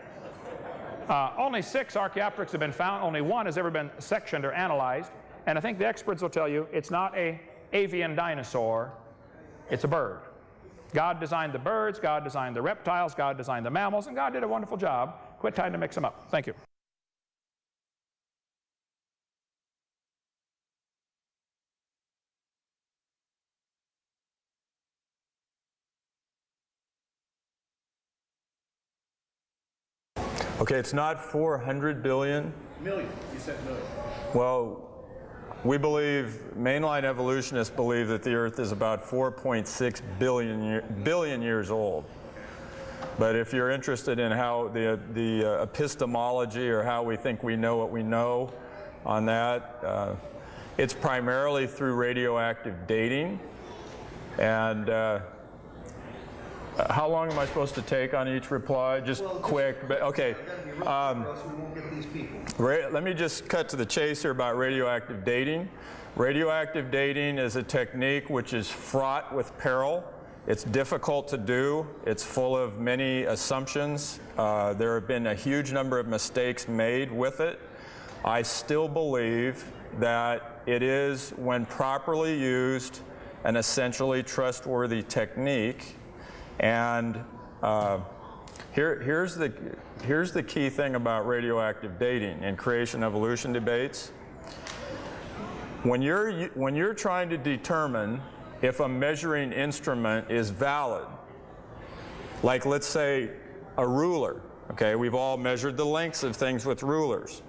Only 6 Archaeopteryx have been found. Only 1 has ever been sectioned or analyzed. And I think the experts will tell you it's not an avian dinosaur, it's a bird. God designed the birds, God designed the reptiles, God designed the mammals, and God did a wonderful job. Quit trying to mix them up. Thank you. Okay, it's not 400 billion. Million. You said million. Well, we believe, mainline evolutionists believe that the Earth is about 4.6 billion years old. But if you're interested in how the epistemology or how we think we know what we know on that, it's primarily through radioactive dating. And how long am I supposed to take on each reply? Just quick, but okay. Let me just cut to the chase here about radioactive dating. Radioactive dating is a technique which is fraught with peril. It's difficult to do. It's full of many assumptions. There have been a huge number of mistakes made with it. I still believe that it is, when properly used, an essentially trustworthy technique. And here's the key thing about radioactive dating in creation-evolution debates. When you're trying to determine if a measuring instrument is valid, like let's say a ruler, okay, we've all measured the lengths of things with rulers.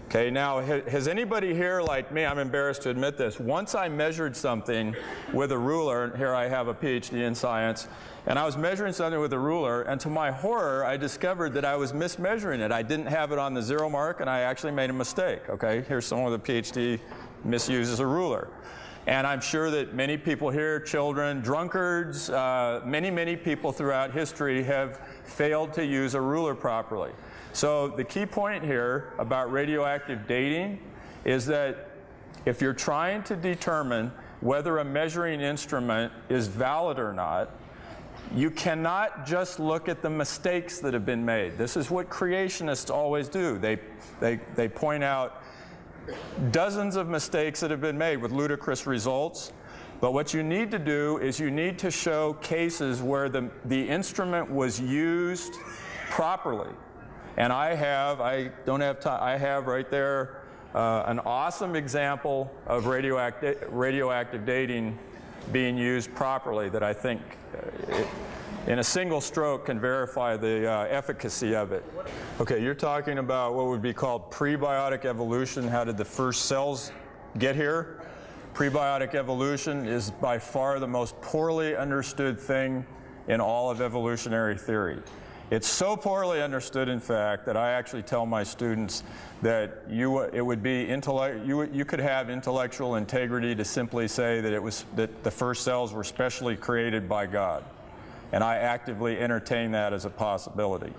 Okay, now has anybody here, like me, I'm embarrassed to admit this, once I measured something with a ruler, and here I have a PhD in science, and I was measuring something with a ruler, and to my horror, I discovered that I was mismeasuring it. I didn't have it on the 0 mark, and I actually made a mistake, okay? Here's someone with a PhD misuses a ruler. And I'm sure that many people here, children, drunkards, many people throughout history have failed to use a ruler properly. So the key point here about radioactive dating is that if you're trying to determine whether a measuring instrument is valid or not, you cannot just look at the mistakes that have been made. This is what creationists always do. They point out dozens of mistakes that have been made with ludicrous results. But what you need to do is you need to show cases where the instrument was used properly. And I have right there an awesome example of radioactive dating being used properly that I think in a single stroke can verify the efficacy of it. Okay, you're talking about what would be called prebiotic evolution. How did the first cells get here? Prebiotic evolution is by far the most poorly understood thing in all of evolutionary theory. It's so poorly understood, in fact, that I actually tell my students that it would be you could have intellectual integrity to simply say that the first cells were specially created by God. And I actively entertain that as a possibility.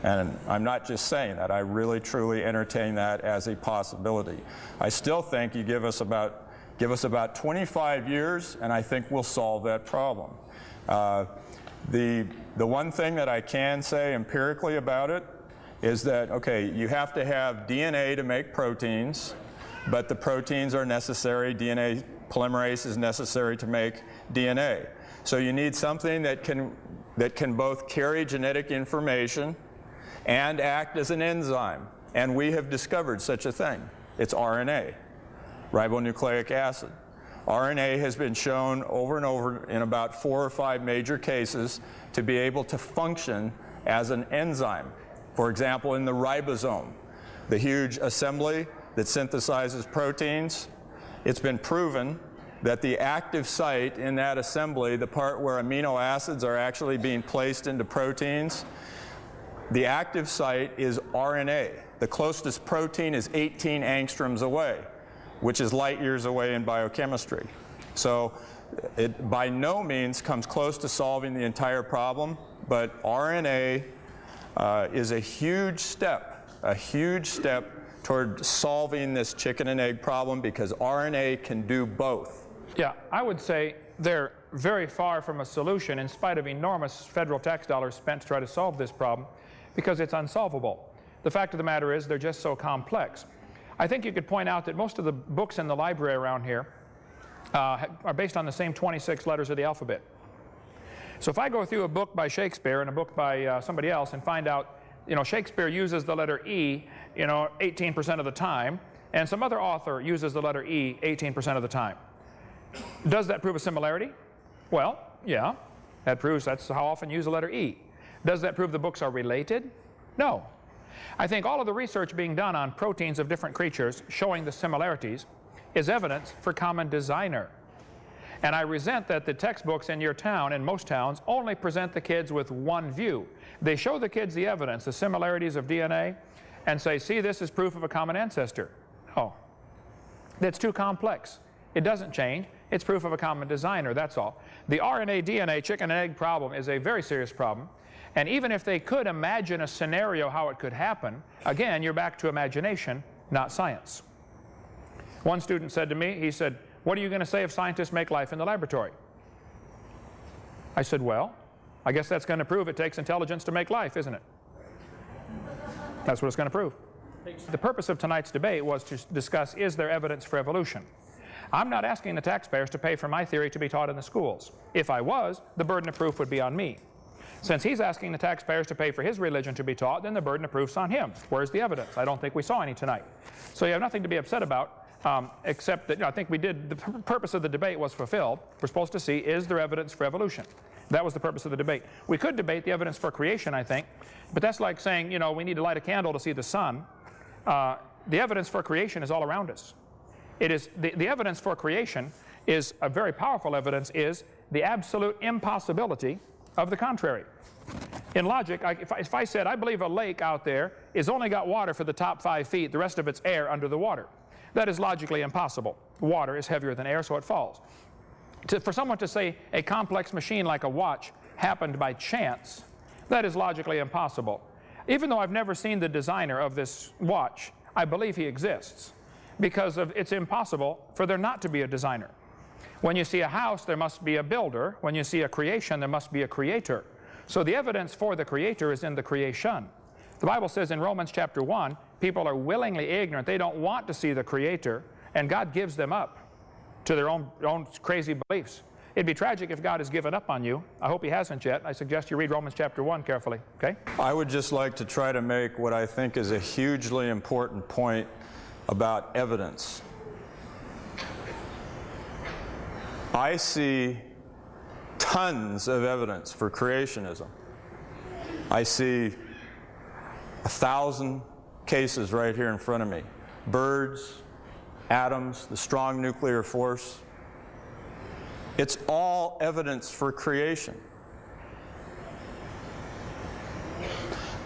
And I'm not just saying that, I really truly entertain that as a possibility. I still think you give us about 25 years and I think we'll solve that problem. The one thing that I can say empirically about it is that, okay, you have to have DNA to make proteins, but the proteins are necessary. DNA polymerase is necessary to make DNA. So you need something that can both carry genetic information and act as an enzyme. And we have discovered such a thing. It's RNA, ribonucleic acid. RNA has been shown over and over in about 4 or 5 major cases to be able to function as an enzyme. For example, in the ribosome, the huge assembly that synthesizes proteins, it's been proven that the active site in that assembly, the part where amino acids are actually being placed into proteins, the active site is RNA. The closest protein is 18 angstroms away, which is light years away in biochemistry. So it by no means comes close to solving the entire problem, but RNA is a huge step toward solving this chicken and egg problem, because RNA can do both. Yeah, I would say they're very far from a solution in spite of enormous federal tax dollars spent to try to solve this problem, because it's unsolvable. The fact of the matter is they're just so complex. I think you could point out that most of the books in the library around here are based on the same 26 letters of the alphabet. So if I go through a book by Shakespeare and a book by somebody else and find out, Shakespeare uses the letter E, 18% of the time, and some other author uses the letter E 18% of the time. Does that prove a similarity? Well, yeah, that proves that's how often you use the letter E. Does that prove the books are related? No. I think all of the research being done on proteins of different creatures showing the similarities is evidence for common designer. And I resent that the textbooks in your town, and most towns, only present the kids with one view. They show the kids the evidence, the similarities of DNA, and say, see, this is proof of a common ancestor. No. That's too complex. It doesn't change. It's proof of a common designer, that's all. The RNA, DNA, chicken and egg problem is a very serious problem. And even if they could imagine a scenario how it could happen, again, you're back to imagination, not science. One student said to me, he said, what are you going to say if scientists make life in the laboratory? I said, well, I guess that's going to prove it takes intelligence to make life, isn't it? That's what it's going to prove. The purpose of tonight's debate was to discuss, is there evidence for evolution? I'm not asking the taxpayers to pay for my theory to be taught in the schools. If I was, the burden of proof would be on me. Since he's asking the taxpayers to pay for his religion to be taught, then the burden of proof's on him. Where's the evidence? I don't think we saw any tonight. So you have nothing to be upset about, except that I think we did, the purpose of the debate was fulfilled. We're supposed to see, is there evidence for evolution? That was the purpose of the debate. We could debate the evidence for creation, I think, but that's like saying, we need to light a candle to see the sun. The evidence for creation is all around us. It is, the evidence for creation is a very powerful evidence, is the absolute impossibility of the contrary. In logic, if I said, I believe a lake out there is only got water for the top 5 feet, the rest of it's air under the water. That is logically impossible. Water is heavier than air, so it falls. For someone to say a complex machine like a watch happened by chance, that is logically impossible. Even though I've never seen the designer of this watch, I believe he exists, because it's impossible for there not to be a designer. When you see a house, there must be a builder. When you see a creation, there must be a creator. So the evidence for the creator is in the creation. The Bible says in Romans chapter 1, people are willingly ignorant. They don't want to see the creator, and God gives them up to their own crazy beliefs. It'd be tragic if God has given up on you. I hope he hasn't yet. I suggest you read Romans chapter 1 carefully, okay? I would just like to try to make what I think is a hugely important point about evidence. I see tons of evidence for creationism. I see 1,000 cases right here in front of me. Birds, atoms, the strong nuclear force. It's all evidence for creation.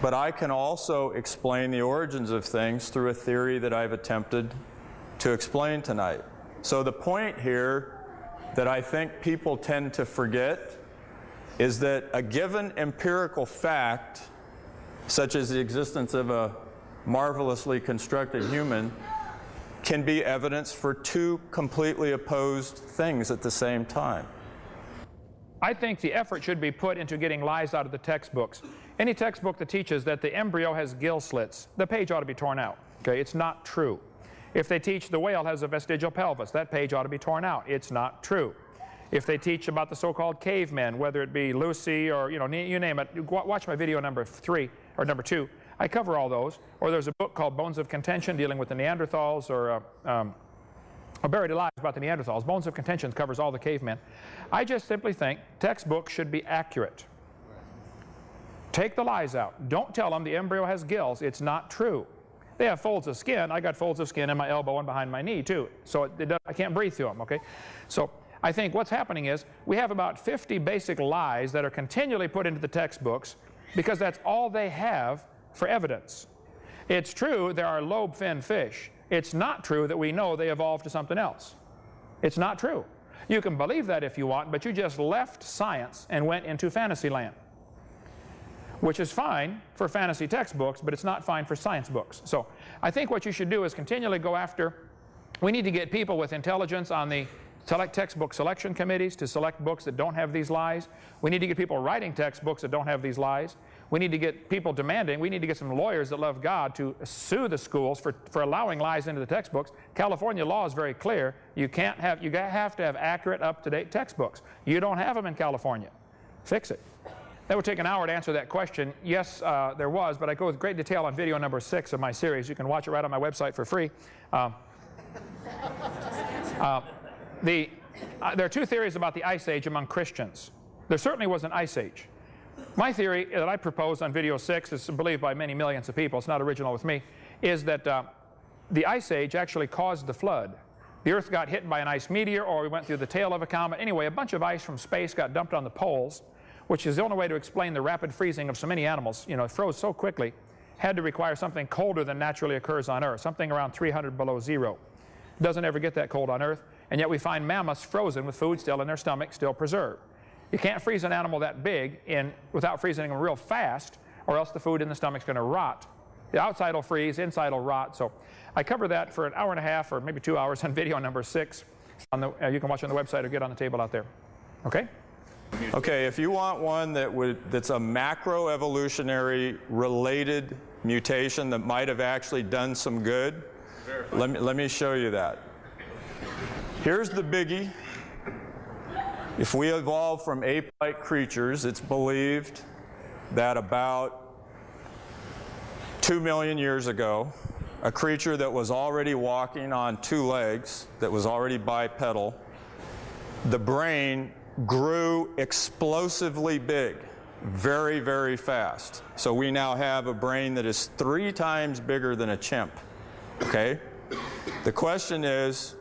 but I can also explain the origins of things through a theory that I've attempted to explain tonight. So the point here that I think people tend to forget is that a given empirical fact, such as the existence of a marvelously constructed human, can be evidence for two completely opposed things at the same time. I think the effort should be put into getting lies out of the textbooks. Any textbook that teaches that the embryo has gill slits, the page ought to be torn out. Okay, it's not true. If they teach the whale has a vestigial pelvis, that page ought to be torn out. It's not true. If they teach about the so-called cavemen, whether it be Lucy or, you name it, watch my video number 3 or number 2. I cover all those. Or there's a book called Bones of Contention dealing with the Neanderthals, or Buried Alive about the Neanderthals. Bones of Contention covers all the cavemen. I just simply think textbooks should be accurate. Take the lies out. Don't tell them the embryo has gills. It's not true. They have folds of skin. I got folds of skin in my elbow and behind my knee too. So I can't breathe through them, okay? So I think what's happening is we have about 50 basic lies that are continually put into the textbooks because that's all they have for evidence. It's true there are lobe-finned fish. It's not true that we know they evolved to something else. It's not true. You can believe that if you want, but you just left science and went into fantasy land, which is fine for fantasy textbooks, but it's not fine for science books. So I think what you should do is continually go after, we need to get people with intelligence on the textbook selection committees to select books that don't have these lies. We need to get people writing textbooks that don't have these lies. We need to get people demanding, we need to get some lawyers that love God to sue the schools for allowing lies into the textbooks. California law is very clear. You have to have accurate, up-to-date textbooks. You don't have them in California. Fix it. That would take an hour to answer that question. Yes, there was, but I go with great detail on video number 6 of my series. You can watch it right on my website for free. There are 2 theories about the Ice Age among Christians. There certainly was an Ice Age. My theory that I propose on video 6 is believed by many millions of people. It's not original with me. Is that the Ice Age actually caused the flood. The Earth got hit by an ice meteor, or we went through the tail of a comet. Anyway, a bunch of ice from space got dumped on the poles, which is the only way to explain the rapid freezing of so many animals. It froze so quickly, had to require something colder than naturally occurs on Earth, something around 300 below zero. It doesn't ever get that cold on Earth, and yet we find mammoths frozen with food still in their stomach, still preserved. You can't freeze an animal that big without freezing them real fast, or else the food in the stomach's going to rot. The outside will freeze, inside will rot. So I cover that for an hour and a half or maybe 2 hours on video number 6. You can watch it on the website or get on the table out there. Okay? Okay, if you want one that's a macroevolutionary related mutation that might have actually done some good, let me show you that. Here's the biggie. If we evolved from ape-like creatures, it's believed that about 2 million years ago, a creature that was already walking on 2 legs, that was already bipedal, the brain grew explosively big, very, very fast. So we now have a brain that is 3 times bigger than a chimp, okay? The question is,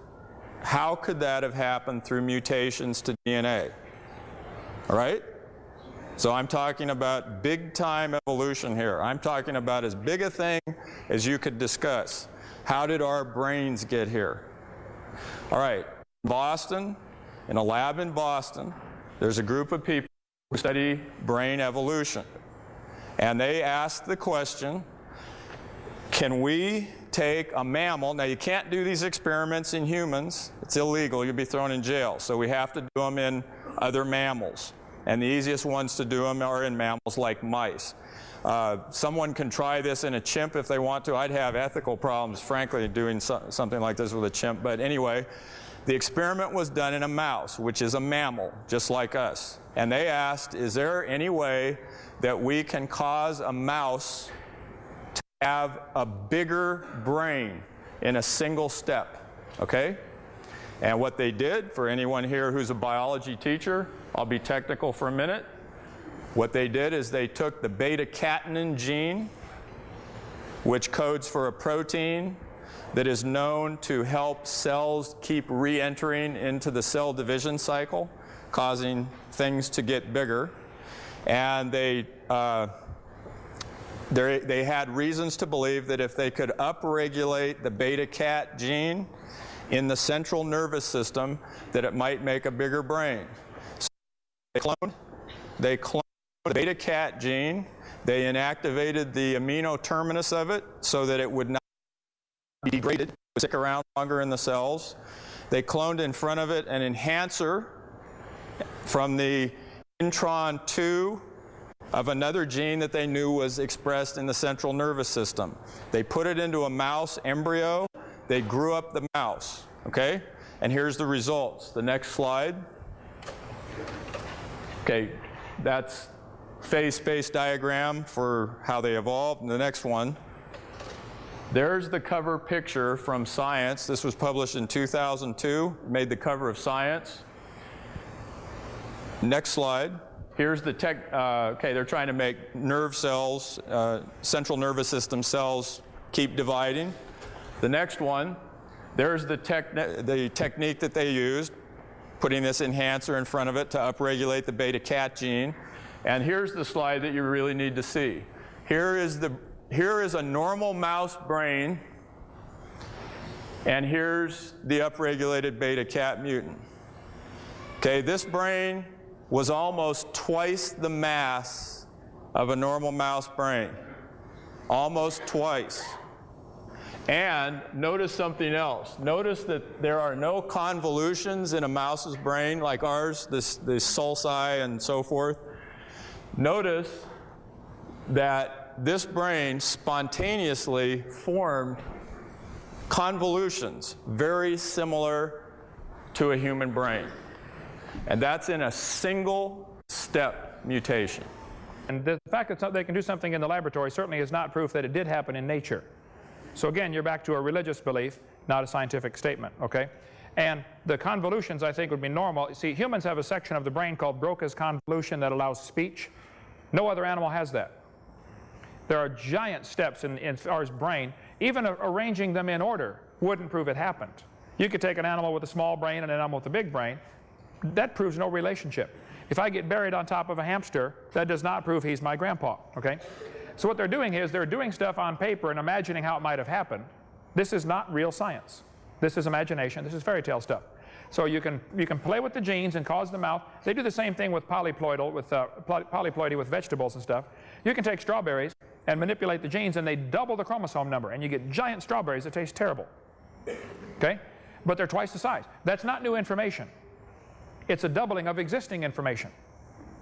how could that have happened through mutations to DNA? All right? So I'm talking about big-time evolution here. I'm talking about as big a thing as you could discuss. How did our brains get here? All right, Boston, in a lab in Boston, there's a group of people who study brain evolution. And they asked the question, can we take a mammal? Now, you can't do these experiments in humans. It's illegal. You'll be thrown in jail. So we have to do them in other mammals. And the easiest ones to do them are in mammals like mice. Someone can try this in a chimp if they want to. I'd have ethical problems, frankly, doing something like this with a chimp. But anyway, the experiment was done in a mouse, which is a mammal, just like us. And they asked, is there any way that we can cause a mouse to have a bigger brain in a single step? Okay? And what they did, for anyone here who's a biology teacher, I'll be technical for a minute. What they did is they took the beta-catenin gene, which codes for a protein that is known to help cells keep re-entering into the cell division cycle, causing things to get bigger. And they They had reasons to believe that if they could upregulate the beta-cat gene in the central nervous system, that it might make a bigger brain. So they cloned the beta-cat gene. They inactivated the amino terminus of it so that it would not be degraded, it would stick around longer in the cells. They cloned in front of it an enhancer from the intron 2 of another gene that they knew was expressed in the central nervous system. They put it into a mouse embryo. They grew up the mouse, okay? And here's the results. The next slide. Okay, that's phase space diagram for how they evolved. And the next one. There's the cover picture from Science. This was published in 2002, made the cover of Science. Next slide. Here's the okay, they're trying to make nerve cells, central nervous system cells keep dividing. The next one, there's the technique that they used, putting this enhancer in front of it to upregulate the beta-cat gene. And here's the slide that you really need to see. Here is a normal mouse brain, and here's the upregulated beta-cat mutant. Okay, this brain was almost twice the mass of a normal mouse brain. Almost twice. And notice something else. Notice that there are no convolutions in a mouse's brain like ours, the sulci and so forth. Notice that this brain spontaneously formed convolutions very similar to a human brain. And that's in a single step mutation. And the fact that they can do something in the laboratory certainly is not proof that it did happen in nature. So again, you're back to a religious belief, not a scientific statement, okay? And the convolutions, I think, would be normal. See, humans have a section of the brain called Broca's convolution that allows speech. No other animal has that. There are giant steps in our brain. Even arranging them in order wouldn't prove it happened. You could take an animal with a small brain and an animal with a big brain. That proves no relationship. If I get buried on top of a hamster, that does not prove he's my grandpa, okay? So what they're doing is they're doing stuff on paper and imagining how it might have happened. This is not real science. This is imagination. This is fairy tale stuff. So you can play with the genes and cause them out. They do the same thing with polyploidy with vegetables and stuff. You can take strawberries and manipulate the genes, and they double the chromosome number, and you get giant strawberries that taste terrible. Okay? But they're twice the size. That's not new information. It's a doubling of existing information.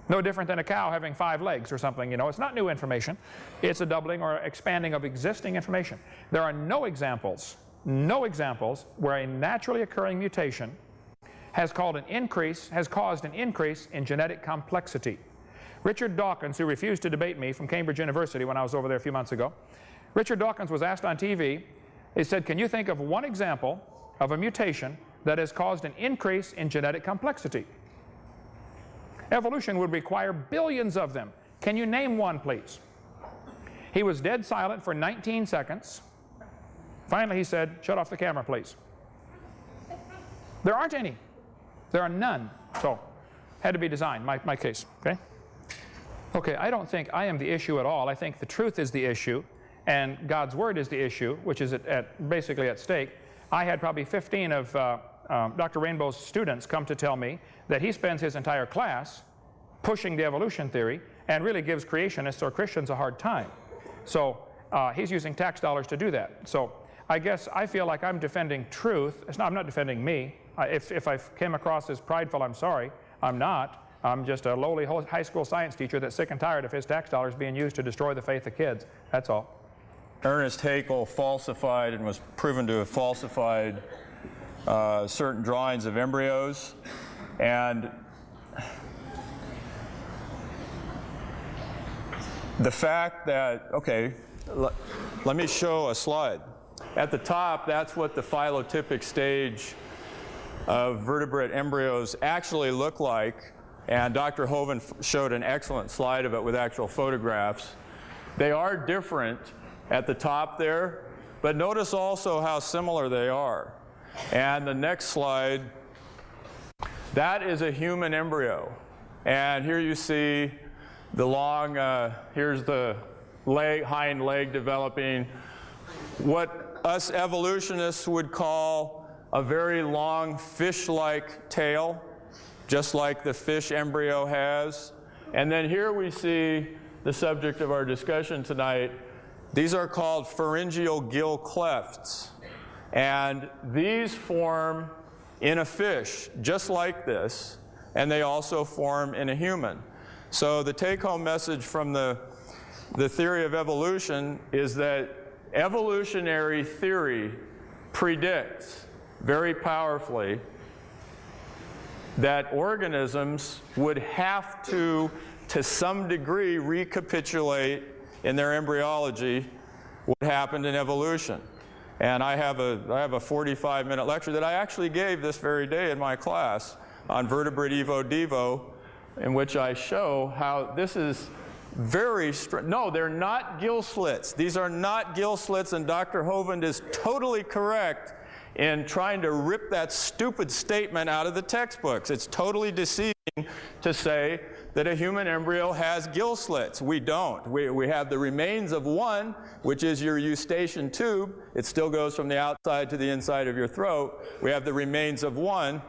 No different than a cow having 5 legs or something, you know. It's not new information. It's a doubling or expanding of existing information. There are no examples where a naturally occurring mutation has caused an increase in genetic complexity. Richard Dawkins, who refused to debate me from Cambridge University when I was over there a few months ago, Richard Dawkins was asked on TV, he said, can you think of one example of a mutation that has caused an increase in genetic complexity? Evolution would require billions of them. Can you name one, please? He was dead silent for 19 seconds. Finally, he said, shut off the camera, please. There aren't any. There are none. So, had to be designed, my case, okay? Okay, I don't think I am the issue at all. I think the truth is the issue, and God's Word is the issue, which is basically at stake. I had probably 15 of Dr. Rainbow's students come to tell me that he spends his entire class pushing the evolution theory and really gives creationists or Christians a hard time. So he's using tax dollars to do that. So I guess I feel like I'm defending truth. I'm not defending me. If I came across as prideful, I'm sorry. I'm not. I'm just a lowly high school science teacher that's sick and tired of his tax dollars being used to destroy the faith of kids. That's all. Ernest Haeckel falsified and was proven to have falsified certain drawings of embryos, and the fact that, okay, let me show a slide. At the top, that's what the phylotypic stage of vertebrate embryos actually look like, and Dr. Hovind showed an excellent slide of it with actual photographs. They are different at the top there, but notice also how similar they are. And the next slide, that is a human embryo. And here you see the long, here's the hind leg developing what us evolutionists would call a very long fish-like tail, just like the fish embryo has. And then here we see the subject of our discussion tonight. These are called pharyngeal gill clefts. And these form in a fish, just like this, and they also form in a human. So the take-home message from the theory of evolution is that evolutionary theory predicts very powerfully that organisms would have to some degree, recapitulate in their embryology what happened in evolution. And I have a 45-minute lecture that I actually gave this very day in my class on vertebrate evo-devo, in which I show how this is very no, they're not gill slits. These are not gill slits, and Dr. Hovind is totally correct in trying to rip that stupid statement out of the textbooks. It's totally deceiving to say that a human embryo has gill slits. We don't. We have the remains of one, which is your eustachian tube. It still goes from the outside to the inside of your throat. We have the remains of one,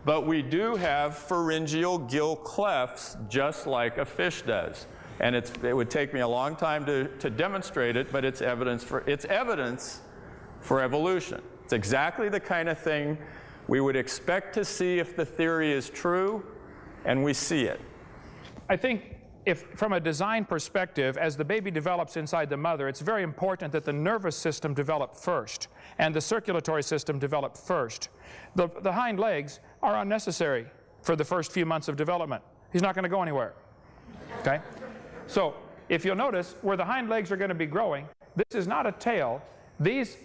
but we do have pharyngeal gill clefts just like a fish does. And it would take me a long time to demonstrate it, but it's evidence for evolution. It's exactly the kind of thing we would expect to see if the theory is true, and we see it. I think if from a design perspective, as the baby develops inside the mother, it's very important that the nervous system develop first and the circulatory system develop first. The hind legs are unnecessary for the first few months of development. He's not going to go anywhere. Okay? So if you'll notice, where the hind legs are going to be growing, this is not a tail. These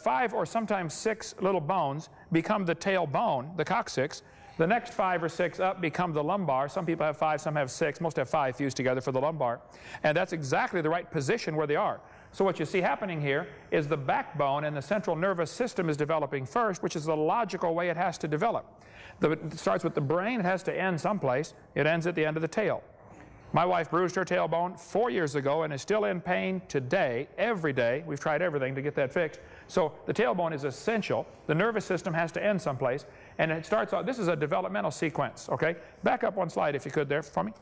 5 or sometimes 6 little bones become the tail bone, the coccyx. The next 5 or 6 up become the lumbar. Some people have 5, some have 6. Most have 5 fused together for the lumbar. And that's exactly the right position where they are. So what you see happening here is the backbone and the central nervous system is developing first, which is the logical way it has to develop. It starts with the brain. It has to end someplace. It ends at the end of the tail. My wife bruised her tailbone 4 years ago and is still in pain today, every day. We've tried everything to get that fixed. So the tailbone is essential. The nervous system has to end someplace. And it starts out, this is a developmental sequence, okay? Back up one slide if you could there for me.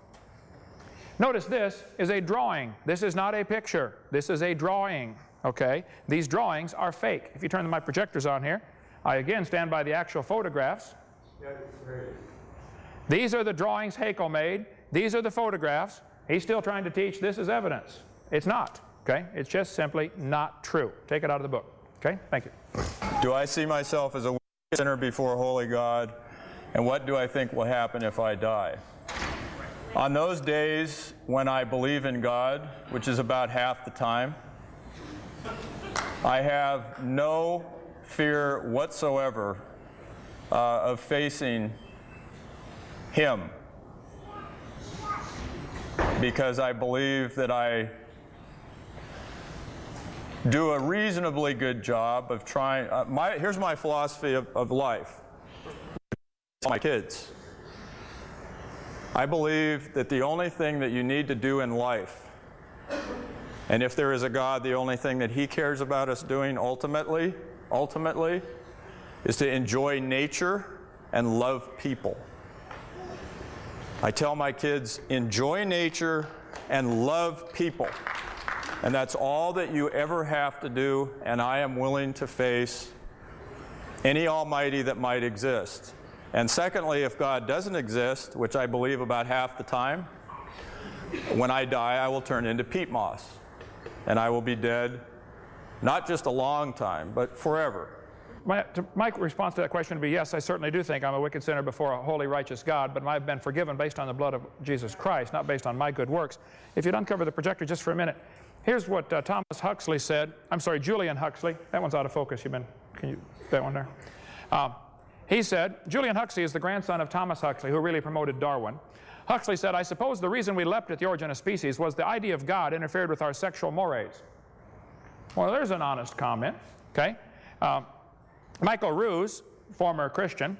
Notice this is a drawing. This is not a picture. This is a drawing, okay? These drawings are fake. If you turn my projectors on here, I again stand by the actual photographs. These are the drawings Haeckel made. These are the photographs. He's still trying to teach this is evidence. It's not, okay? It's just simply not true. Take it out of the book, okay? Thank you. Do I see myself as a sinner before holy God? And what do I think will happen if I die? On those days when I believe in God, which is about half the time, I have no fear whatsoever of facing Him, because I believe that I do a reasonably good job of trying. Here's my philosophy of life. My kids. I believe that the only thing that you need to do in life, and if there is a God, the only thing that He cares about us doing ultimately, is to enjoy nature and love people. I tell my kids, enjoy nature and love people. And that's all that you ever have to do, and I am willing to face any almighty that might exist. And secondly, if God doesn't exist, which I believe about half the time, when I die, I will turn into peat moss. And I will be dead, not just a long time, but forever. My response to that question would be, yes, I certainly do think I'm a wicked sinner before a holy, righteous God, but I've been forgiven based on the blood of Jesus Christ, not based on my good works. If you'd uncover the projector just for a minute, here's what Thomas Huxley said. I'm sorry, Julian Huxley. That one's out of focus. Can you, that one there? He said, Julian Huxley is the grandson of Thomas Huxley, who really promoted Darwin. Huxley said, I suppose the reason we leapt at the origin of species was the idea of God interfered with our sexual mores. Well, there's an honest comment, okay? Michael Ruse, former Christian,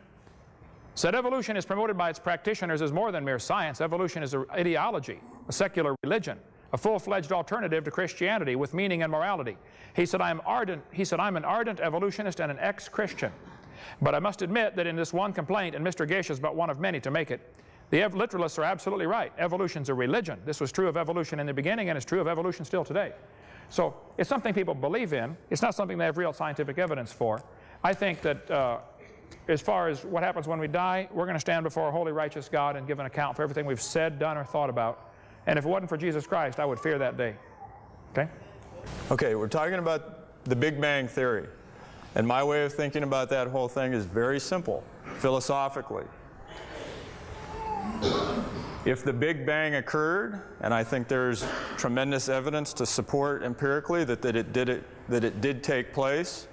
said evolution is promoted by its practitioners as more than mere science. Evolution is an ideology, a secular religion. a full-fledged alternative to Christianity with meaning and morality. He said, I'm an ardent evolutionist and an ex-Christian. But I must admit that in this one complaint, and Mr. Gish is but one of many to make it, the literalists are absolutely right. Evolution's a religion. This was true of evolution in the beginning, and it's true of evolution still today. So it's something people believe in. It's not something they have real scientific evidence for. I think that as far as what happens when we die, we're going to stand before a holy, righteous God and give an account for everything we've said, done, or thought about. And if it wasn't for Jesus Christ, I would fear that day. Okay? Okay, we're talking about the Big Bang Theory. And my way of thinking about that whole thing is very simple, philosophically. If the Big Bang occurred, and I think there's tremendous evidence to support empirically that it did take place,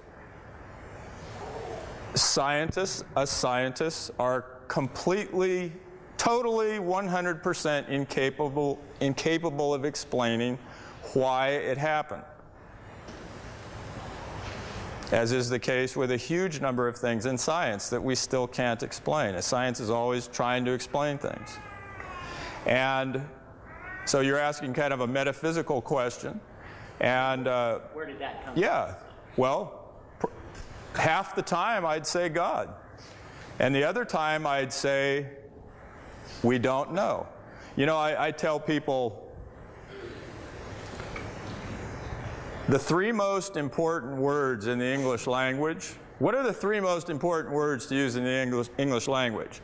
us scientists are completely, totally, 100% incapable of explaining why it happened. As is the case with a huge number of things in science that we still can't explain. Science is always trying to explain things. And so you're asking kind of a metaphysical question. And where did that come from? Yeah, well, half the time I'd say God. And the other time I'd say we don't know. You know, I tell people the three most important words in the English language. What are the three most important words to use in the English language?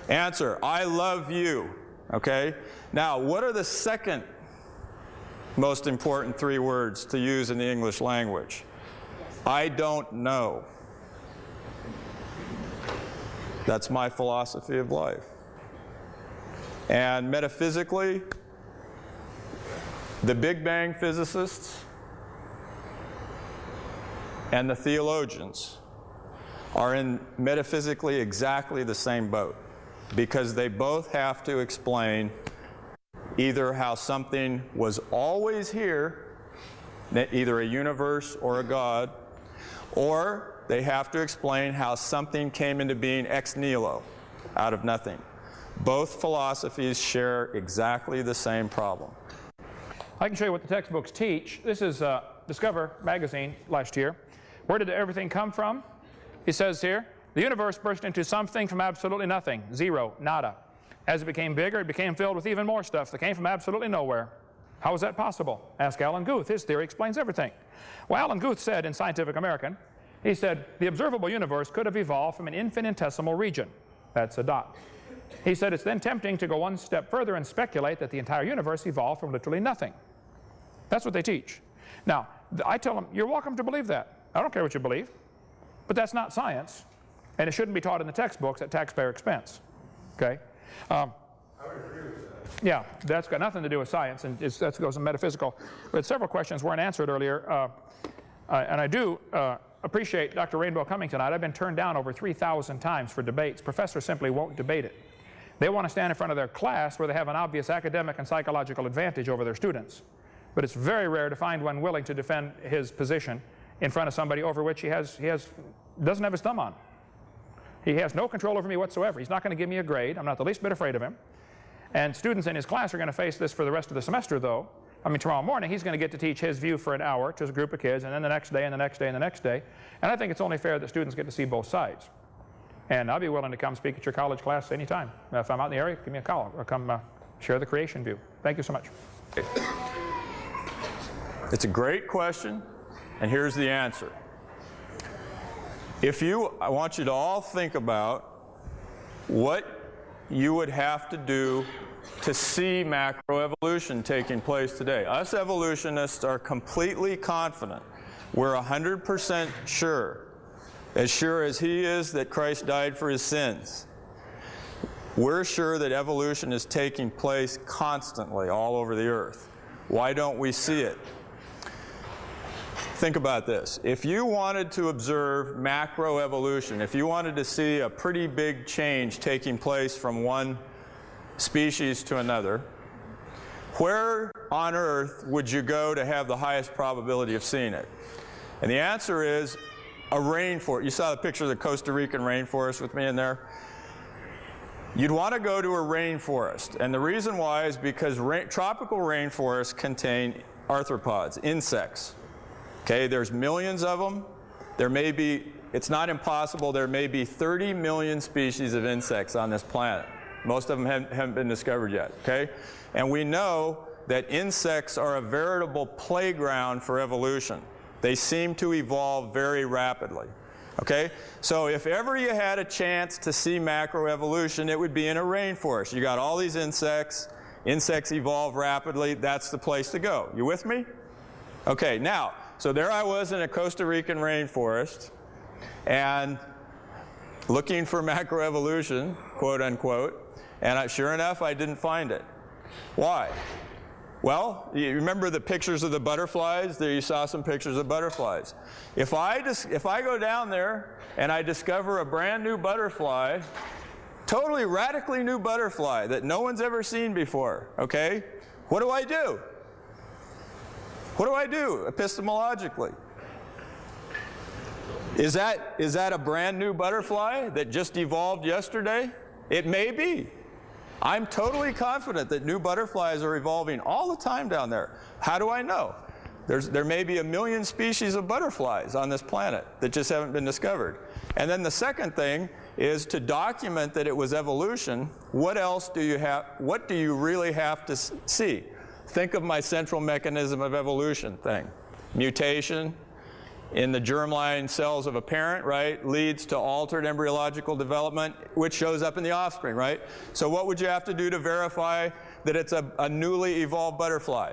Answer, I love you. Okay? Now, what are the second most important three words to use in the English language? I don't know. That's my philosophy of life. And metaphysically, the Big Bang physicists and the theologians are in metaphysically exactly the same boat, because they both have to explain either how something was always here, either a universe or a God, or they have to explain how something came into being ex nihilo, out of nothing. Both philosophies share exactly the same problem. I can show you what the textbooks teach. This is Discover magazine last year. Where did everything come from? He says here, the universe burst into something from absolutely nothing, zero, nada. As it became bigger, it became filled with even more stuff that came from absolutely nowhere. How is that possible? Ask Alan Guth. His theory explains everything. Well, Alan Guth said in Scientific American, he said, the observable universe could have evolved from an infinitesimal region. That's a dot. He said it's then tempting to go one step further and speculate that the entire universe evolved from literally nothing. That's what they teach. Now, I tell them, you're welcome to believe that. I don't care what you believe, but that's not science, and it shouldn't be taught in the textbooks at taxpayer expense. Okay? I would agree with that. Yeah, that's got nothing to do with science, and that goes in metaphysical. But several questions weren't answered earlier, and I do appreciate Dr. Rainbow coming tonight. I've been turned down over 3,000 times for debates. Professors simply won't debate it. They want to stand in front of their class where they have an obvious academic and psychological advantage over their students. But it's very rare to find one willing to defend his position in front of somebody over which he doesn't have his thumb on. He has no control over me whatsoever. He's not going to give me a grade. I'm not the least bit afraid of him. And students in his class are going to face this for the rest of the semester, though. I mean, tomorrow morning he's going to get to teach his view for an hour to a group of kids, and then the next day, and the next day, and the next day. And I think it's only fair that students get to see both sides. And I'll be willing to come speak at your college class anytime. If I'm out in the area, give me a call, or come share the creation view. Thank you so much. It's a great question, and here's the answer. I want you to all think about what you would have to do to see macroevolution taking place today. Us evolutionists are completely confident. We're 100% sure as he is that Christ died for his sins. We're sure that evolution is taking place constantly all over the earth. Why don't we see it? Think about this. If you wanted to observe macroevolution, if you wanted to see a pretty big change taking place from one species to another, where on earth would you go to have the highest probability of seeing it? And the answer is a rainforest. You saw the picture of the Costa Rican rainforest with me in there? you'd want to go to a rainforest. And the reason why is because tropical rainforests contain arthropods, insects. Okay, there's millions of them. There may be, it's not impossible, there may be 30 million species of insects on this planet. Most of them haven't been discovered yet, okay? And we know that insects are a veritable playground for evolution. They seem to evolve very rapidly, okay? So if ever you had a chance to see macroevolution, it would be in a rainforest. You got all these insects, insects evolve rapidly, that's the place to go. You with me? Okay, now, so there I was in a Costa Rican rainforest, and looking for macroevolution, quote unquote, and sure enough, I didn't find it. Why? Well, you remember the pictures of the butterflies? There you saw some pictures of butterflies. If I go down there and I discover a brand new butterfly, totally radically new butterfly that no one's ever seen before, okay? What do I do? What do I do epistemologically? Is that a brand new butterfly that just evolved yesterday? It may be. I'm totally confident that new butterflies are evolving all the time down there. How do I know? There may be 1 million species of butterflies on this planet that just haven't been discovered. And then the second thing is to document that it was evolution. What else do you have? What do you really have to see? Think of my central mechanism of evolution thing. Mutation in the germline cells of a parent, right, leads to altered embryological development, which shows up in the offspring, right? So what would you have to do to verify that it's a newly evolved butterfly?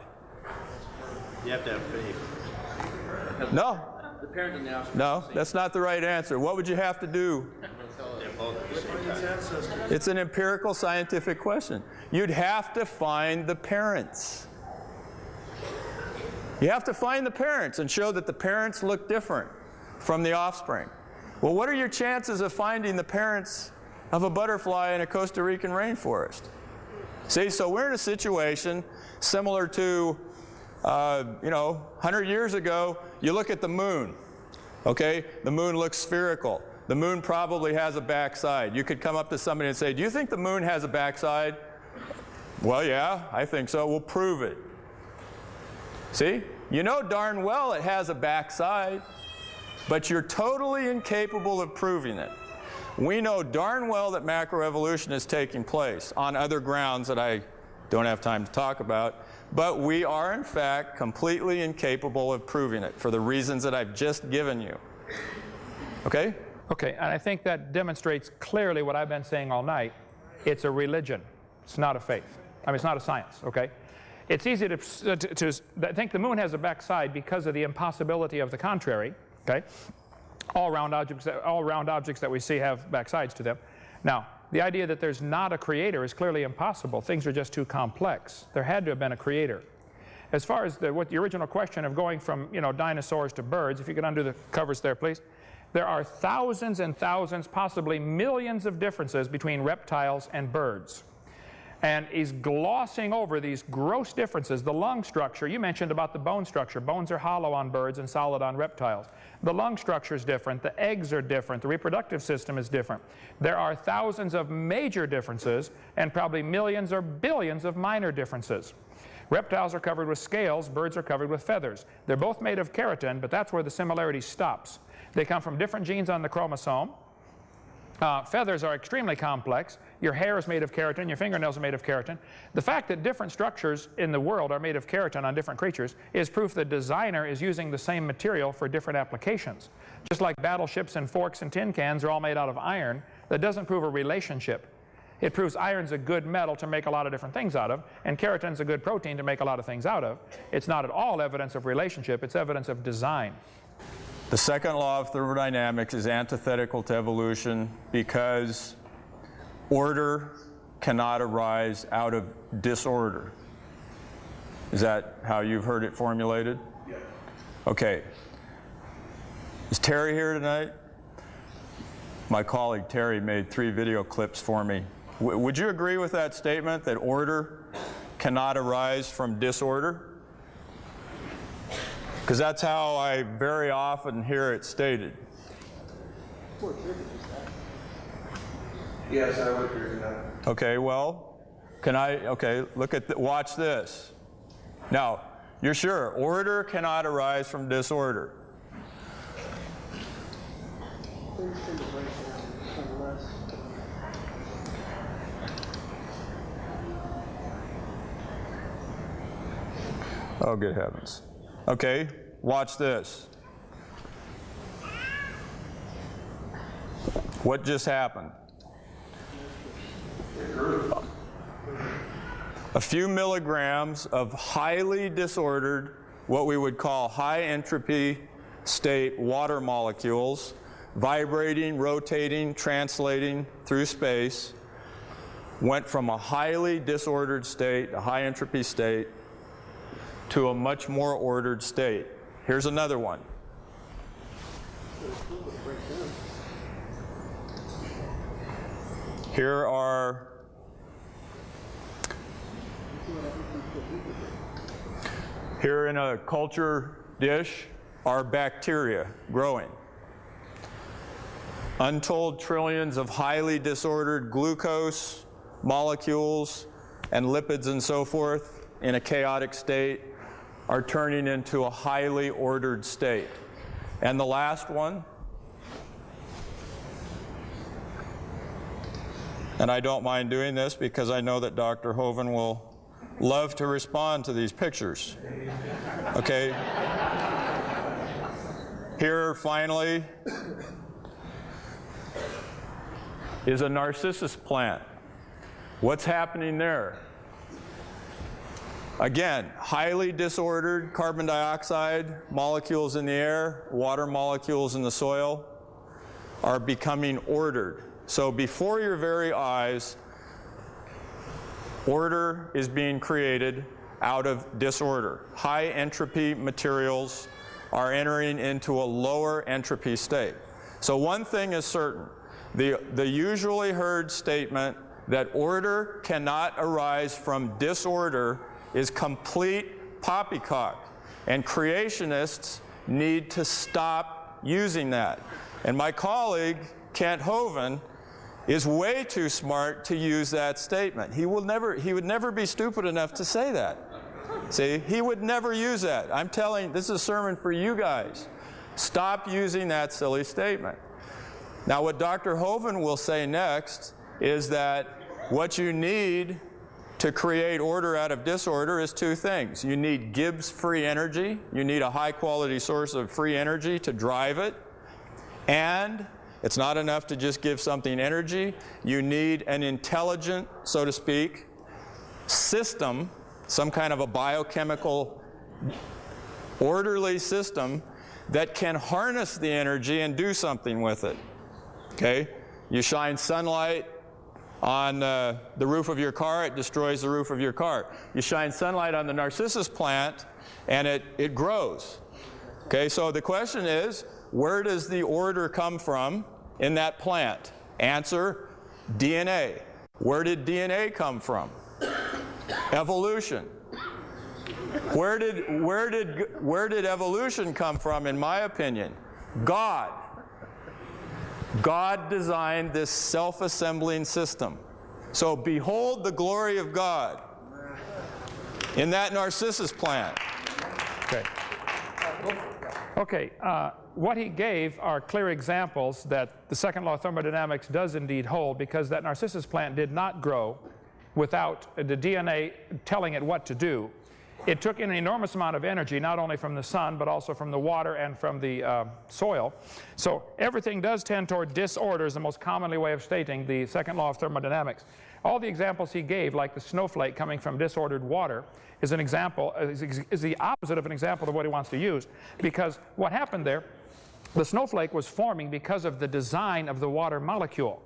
You have to have faith. No. The parent and the offspring. No, that's not the right answer. What would you have to do? It's an empirical scientific question. You'd have to find the parents. You have to find the parents and show that the parents look different from the offspring. Well, what are your chances of finding the parents of a butterfly in a Costa Rican rainforest? See, so we're in a situation similar to, 100 years ago, you look at the moon, okay? The moon looks spherical. The moon probably has a backside. You could come up to somebody and say, do you think the moon has a backside? Well, yeah, I think so. We'll prove it. See? You know darn well it has a backside, but you're totally incapable of proving it. We know darn well that macroevolution is taking place on other grounds that I don't have time to talk about, but we are in fact completely incapable of proving it for the reasons that I've just given you. Okay? Okay, and I think that demonstrates clearly what I've been saying all night. It's a religion. It's not a faith. I mean, it's not a science, okay? It's easy to think the moon has a backside because of the impossibility of the contrary, okay? All round objects that we see have backsides to them. Now, the idea that there's not a creator is clearly impossible. Things are just too complex. There had to have been a creator. As far as the original question of going from, dinosaurs to birds, if you could undo the covers there, please. There are thousands and thousands, possibly millions of differences between reptiles and birds. And he's glossing over these gross differences. The lung structure, you mentioned about the bone structure. Bones are hollow on birds and solid on reptiles. The lung structure is different. The eggs are different. The reproductive system is different. There are thousands of major differences and probably millions or billions of minor differences. Reptiles are covered with scales. Birds are covered with feathers. They're both made of keratin, but that's where the similarity stops. They come from different genes on the chromosome. Feathers are extremely complex. Your hair is made of keratin. Your fingernails are made of keratin. The fact that different structures in the world are made of keratin on different creatures is proof the designer is using the same material for different applications. Just like battleships and forks and tin cans are all made out of iron, that doesn't prove a relationship. It proves iron's a good metal to make a lot of different things out of, and keratin's a good protein to make a lot of things out of. It's not at all evidence of relationship. It's evidence of design. The second law of thermodynamics is antithetical to evolution because order cannot arise out of disorder. Is that how you've heard it formulated? Yes. Okay. Is Terry here tonight? My colleague Terry made 3 video clips for me. Would you agree with that statement that order cannot arise from disorder? Because that's how I very often hear it stated. Yes, I would agree with that. Okay, well, watch this. Now, you're sure order cannot arise from disorder. Oh, good heavens. Okay, watch this. What just happened? A few milligrams of highly disordered, what we would call high entropy state water molecules, vibrating, rotating, translating through space, went from a highly disordered state, a high entropy state, to a much more ordered state. Here's another one. Here in a culture dish are bacteria growing. Untold trillions of highly disordered glucose molecules and lipids and so forth in a chaotic state are turning into a highly ordered state. And the last one, and I don't mind doing this because I know that Dr. Hovind will love to respond to these pictures. Okay? Here, finally, is a narcissus plant. What's happening there? Again, highly disordered carbon dioxide molecules in the air, water molecules in the soil are becoming ordered. So before your very eyes, order is being created out of disorder. High entropy materials are entering into a lower entropy state. So one thing is certain, the usually heard statement that order cannot arise from disorder is complete poppycock, and creationists need to stop using that. And my colleague, Kent Hovind, is way too smart to use that statement. He would never be stupid enough to say that. See, he would never use that. I'm telling, this is a sermon for you guys. Stop using that silly statement. Now, what Dr. Hovind will say next is that what you need to create order out of disorder is two things. You need Gibbs free energy. You need a high quality source of free energy to drive it. And it's not enough to just give something energy. You need an intelligent, so to speak, system, some kind of a biochemical orderly system that can harness the energy and do something with it. Okay? You shine sunlight on the roof of your car, it destroys the roof of your car. You shine sunlight on the narcissus plant, and it grows. Okay, so the question is, where does the order come from in that plant? Answer, DNA. Where did DNA come from? Evolution. Where did evolution come from, in my opinion? God. God designed this self-assembling system. So behold the glory of God in that narcissus plant. Okay. Okay, what he gave are clear examples that the second law of thermodynamics does indeed hold, because that narcissus plant did not grow without the DNA telling it what to do. It took in an enormous amount of energy, not only from the sun, but also from the water and from the soil. So everything does tend toward disorder, is the most commonly way of stating the second law of thermodynamics. All the examples he gave, like the snowflake coming from disordered water, is an example, is the opposite of an example of what he wants to use. Because what happened there, the snowflake was forming because of the design of the water molecule.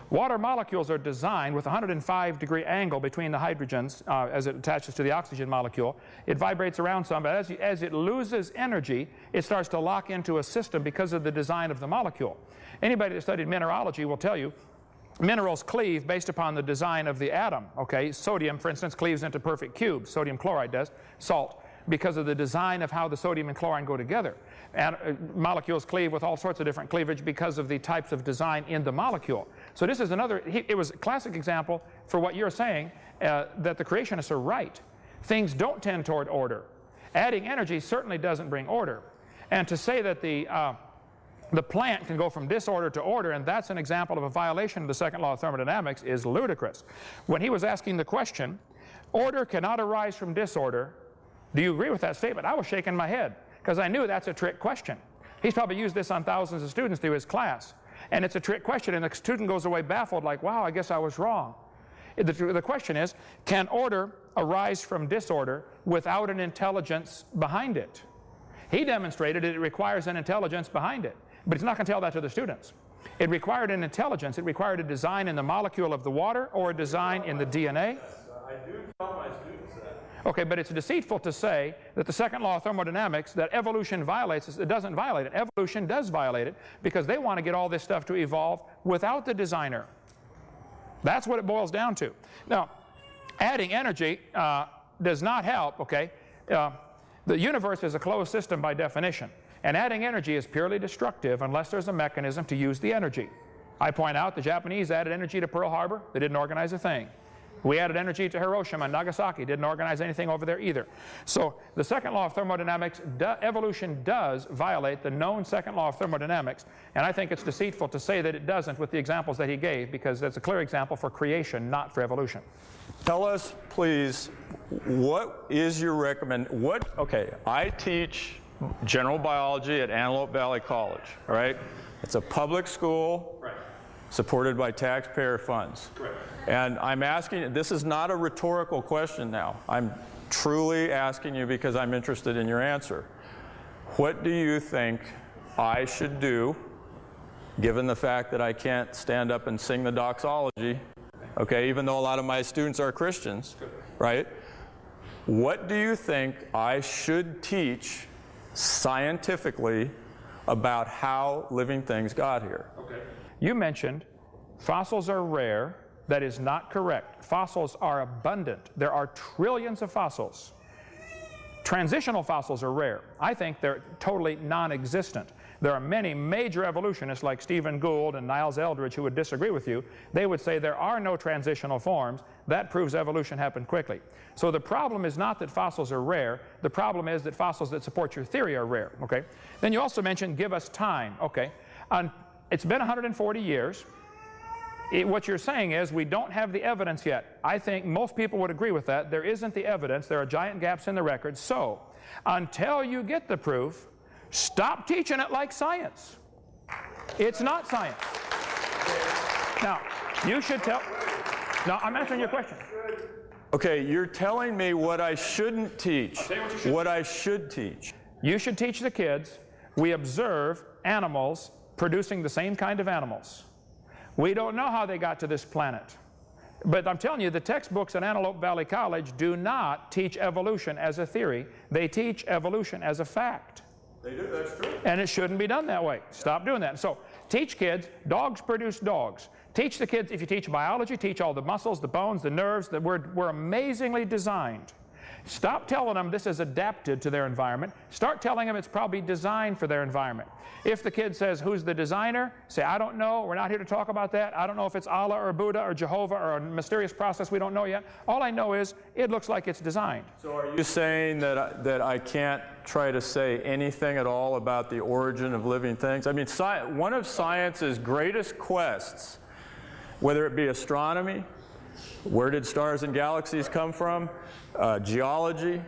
Water molecules are designed with a 105-degree angle between the hydrogens as it attaches to the oxygen molecule. It vibrates around some, but as it loses energy, it starts to lock into a system because of the design of the molecule. Anybody that studied mineralogy will tell you minerals cleave based upon the design of the atom. Okay, sodium, for instance, cleaves into perfect cubes. Sodium chloride does. Salt, because of the design of how the sodium and chlorine go together. And molecules cleave with all sorts of different cleavage because of the types of design in the molecule. So this is another, it was a classic example for what you're saying, that the creationists are right. Things don't tend toward order. Adding energy certainly doesn't bring order. And to say that the plant can go from disorder to order, and that's an example of a violation of the second law of thermodynamics, is ludicrous. When he was asking the question, order cannot arise from disorder, do you agree with that statement? I was shaking my head, because I knew that's a trick question. He's probably used this on thousands of students through his class. And it's a trick question, and the student goes away baffled, like, wow, I guess I was wrong. The question is, can order arise from disorder without an intelligence behind it? He demonstrated that it requires an intelligence behind it, but he's not going to tell that to the students. It required an intelligence. It required a design in the molecule of the water or a design in the DNA. I do tell my students that. Okay, but it's deceitful to say that the second law of thermodynamics, that evolution violates it. It doesn't violate it. Evolution does violate it, because they want to get all this stuff to evolve without the designer. That's what it boils down to. Now, adding energy does not help, okay? The universe is a closed system by definition, and adding energy is purely destructive unless there's a mechanism to use the energy. I point out the Japanese added energy to Pearl Harbor. They didn't organize a thing. We added energy to Hiroshima and Nagasaki. Didn't organize anything over there either. So the second law of thermodynamics, evolution does violate the known second law of thermodynamics, and I think it's deceitful to say that it doesn't with the examples that he gave, because that's a clear example for creation, not for evolution. Tell us, please, what is your okay, I teach general biology at Antelope Valley College, all right? It's a public school. Right. Supported by taxpayer funds. Correct. And I'm asking, this is not a rhetorical question now. I'm truly asking you because I'm interested in your answer. What do you think I should do, given the fact that I can't stand up and sing the doxology, okay, even though a lot of my students are Christians, right? What do you think I should teach scientifically about how living things got here? Okay. You mentioned fossils are rare. That is not correct. Fossils are abundant. There are trillions of fossils. Transitional fossils are rare. I think they're totally non-existent. There are many major evolutionists like Stephen Gould and Niles Eldredge who would disagree with you. They would say there are no transitional forms. That proves evolution happened quickly. So the problem is not that fossils are rare. The problem is that fossils that support your theory are rare. Okay? Then you also mentioned give us time. Okay? It's been 140 years. What you're saying is we don't have the evidence yet. I think most people would agree with that. There isn't the evidence. There are giant gaps in the record. So until you get the proof, stop teaching it like science. It's not science. Now, you should tell. Now, I'm answering your question. Okay, you're telling me what I shouldn't teach. I'll tell you what you should. What I should teach. You should teach the kids we observe animals producing the same kind of animals. We don't know how they got to this planet. But I'm telling you, the textbooks at Antelope Valley College do not teach evolution as a theory. They teach evolution as a fact. They do, that's true. And it shouldn't be done that way. Stop doing that. So teach kids, dogs produce dogs. Teach the kids, if you teach biology, teach all the muscles, the bones, the nerves, that we're amazingly designed. Stop telling them this is adapted to their environment. Start telling them it's probably designed for their environment. If the kid says, who's the designer? Say, I don't know. We're not here to talk about that. I don't know if it's Allah or Buddha or Jehovah or a mysterious process we don't know yet. All I know is it looks like it's designed. So are you saying that I can't try to say anything at all about the origin of living things? I mean, one of science's greatest quests, whether it be astronomy, where did stars and galaxies come from, geology,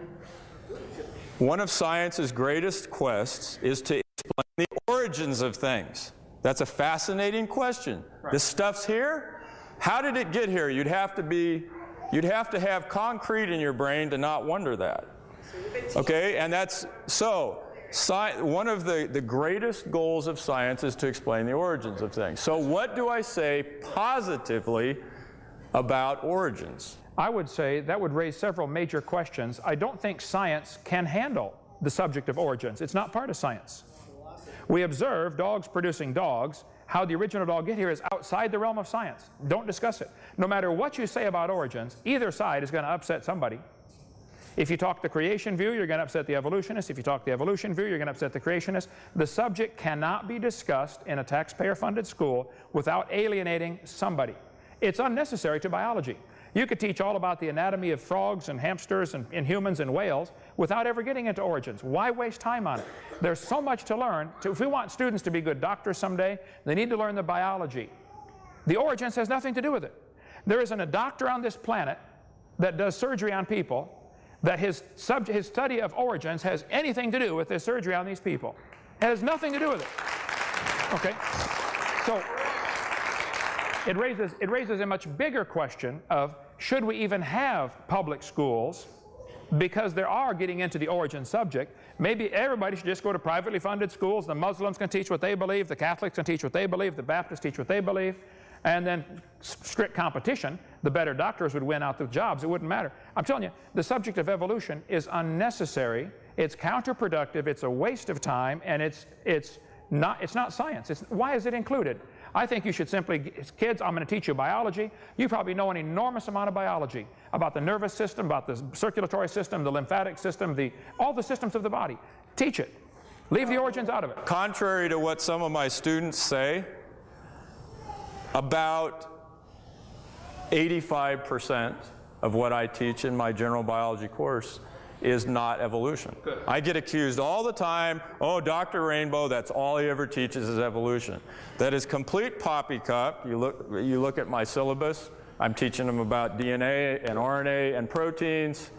one of science's greatest quests is to explain the origins of things. That's a fascinating question. Right. This stuff's here. How did it get here? You'd have to have concrete in your brain to not wonder that. Okay, and that's so. One of the greatest goals of science is to explain the origins of things. So what do I say positively about origins? I would say that would raise several major questions. I don't think science can handle the subject of origins. It's not part of science. We observe dogs producing dogs. How the original dog get here is outside the realm of science. Don't discuss it. No matter what you say about origins, either side is going to upset somebody. If you talk the creation view, you're going to upset the evolutionist. If you talk the evolution view, you're going to upset the creationist. The subject cannot be discussed in a taxpayer-funded school without alienating somebody. It's unnecessary to biology. You could teach all about the anatomy of frogs and hamsters and humans and whales without ever getting into origins. Why waste time on it? There's so much to learn. If we want students to be good doctors someday, they need to learn the biology. The origins has nothing to do with it. There isn't a doctor on this planet that does surgery on people that his study of origins has anything to do with this surgery on these people. It has nothing to do with it. Okay? So it raises a much bigger question of, should we even have public schools? Because they are getting into the origin subject. Maybe everybody should just go to privately funded schools. The Muslims can teach what they believe, the Catholics can teach what they believe, the Baptists teach what they believe, and then strict competition. The better doctors would win out the jobs. It wouldn't matter. I'm telling you, the subject of evolution is unnecessary. It's counterproductive. It's a waste of time, and it's not science. Why is it included? I think you should simply, kids, I'm going to teach you biology. You probably know an enormous amount of biology about the nervous system, about the circulatory system, the lymphatic system, all the systems of the body. Teach it. Leave the origins out of it. Contrary to what some of my students say, about 85% of what I teach in my general biology course is not evolution. Good. I get accused all the time, oh, Dr. Rainbow, that's all he ever teaches is evolution. That is complete poppycock. You look at my syllabus, I'm teaching them about DNA and RNA and proteins,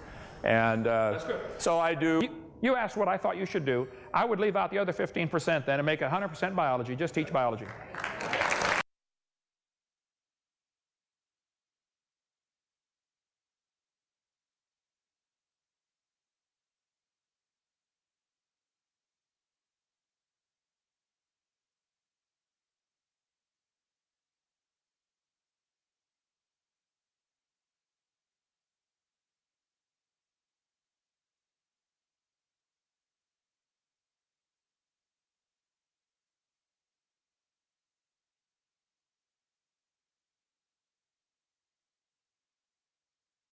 and that's good. So I do. You asked what I thought you should do. I would leave out the other 15% then and make it 100% biology. Just teach biology.